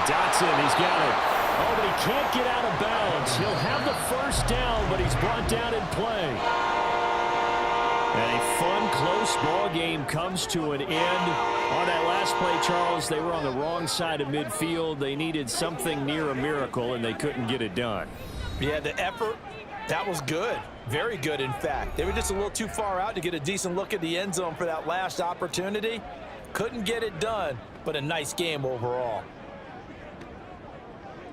Dotson, he's got it. Oh, but he can't get out of bounds. He'll have the first down, but he's brought down in play. And a fun, close ball game comes to an end. On that last play, Charles, they were on the wrong side of midfield. They needed something near a miracle, and they couldn't get it done. Yeah, the effort, that was good. Very good, in fact. They were just a little too far out to get a decent look at the end zone for that last opportunity. Couldn't get it done, but a nice game overall.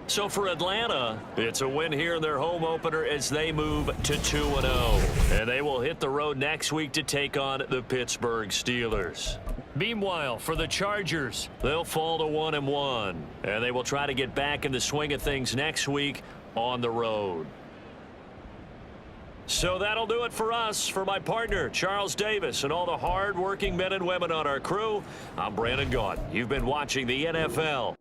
So for Atlanta, it's a win here in their home opener as they move to 2-0. And they will hit the road next week to take on the Pittsburgh Steelers. Meanwhile, for the Chargers, they'll fall to 1-1. And they will try to get back in the swing of things next week on the road. So that'll do it for us. For my partner, Charles Davis, and all the hard-working men and women on our crew, I'm Brandon Gaudin. You've been watching the NFL.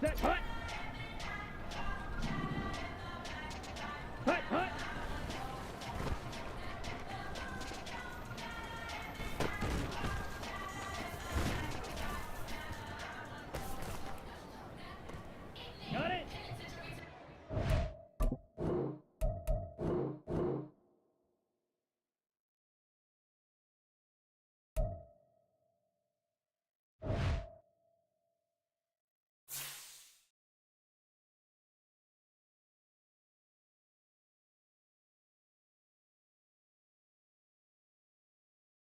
Set, hut.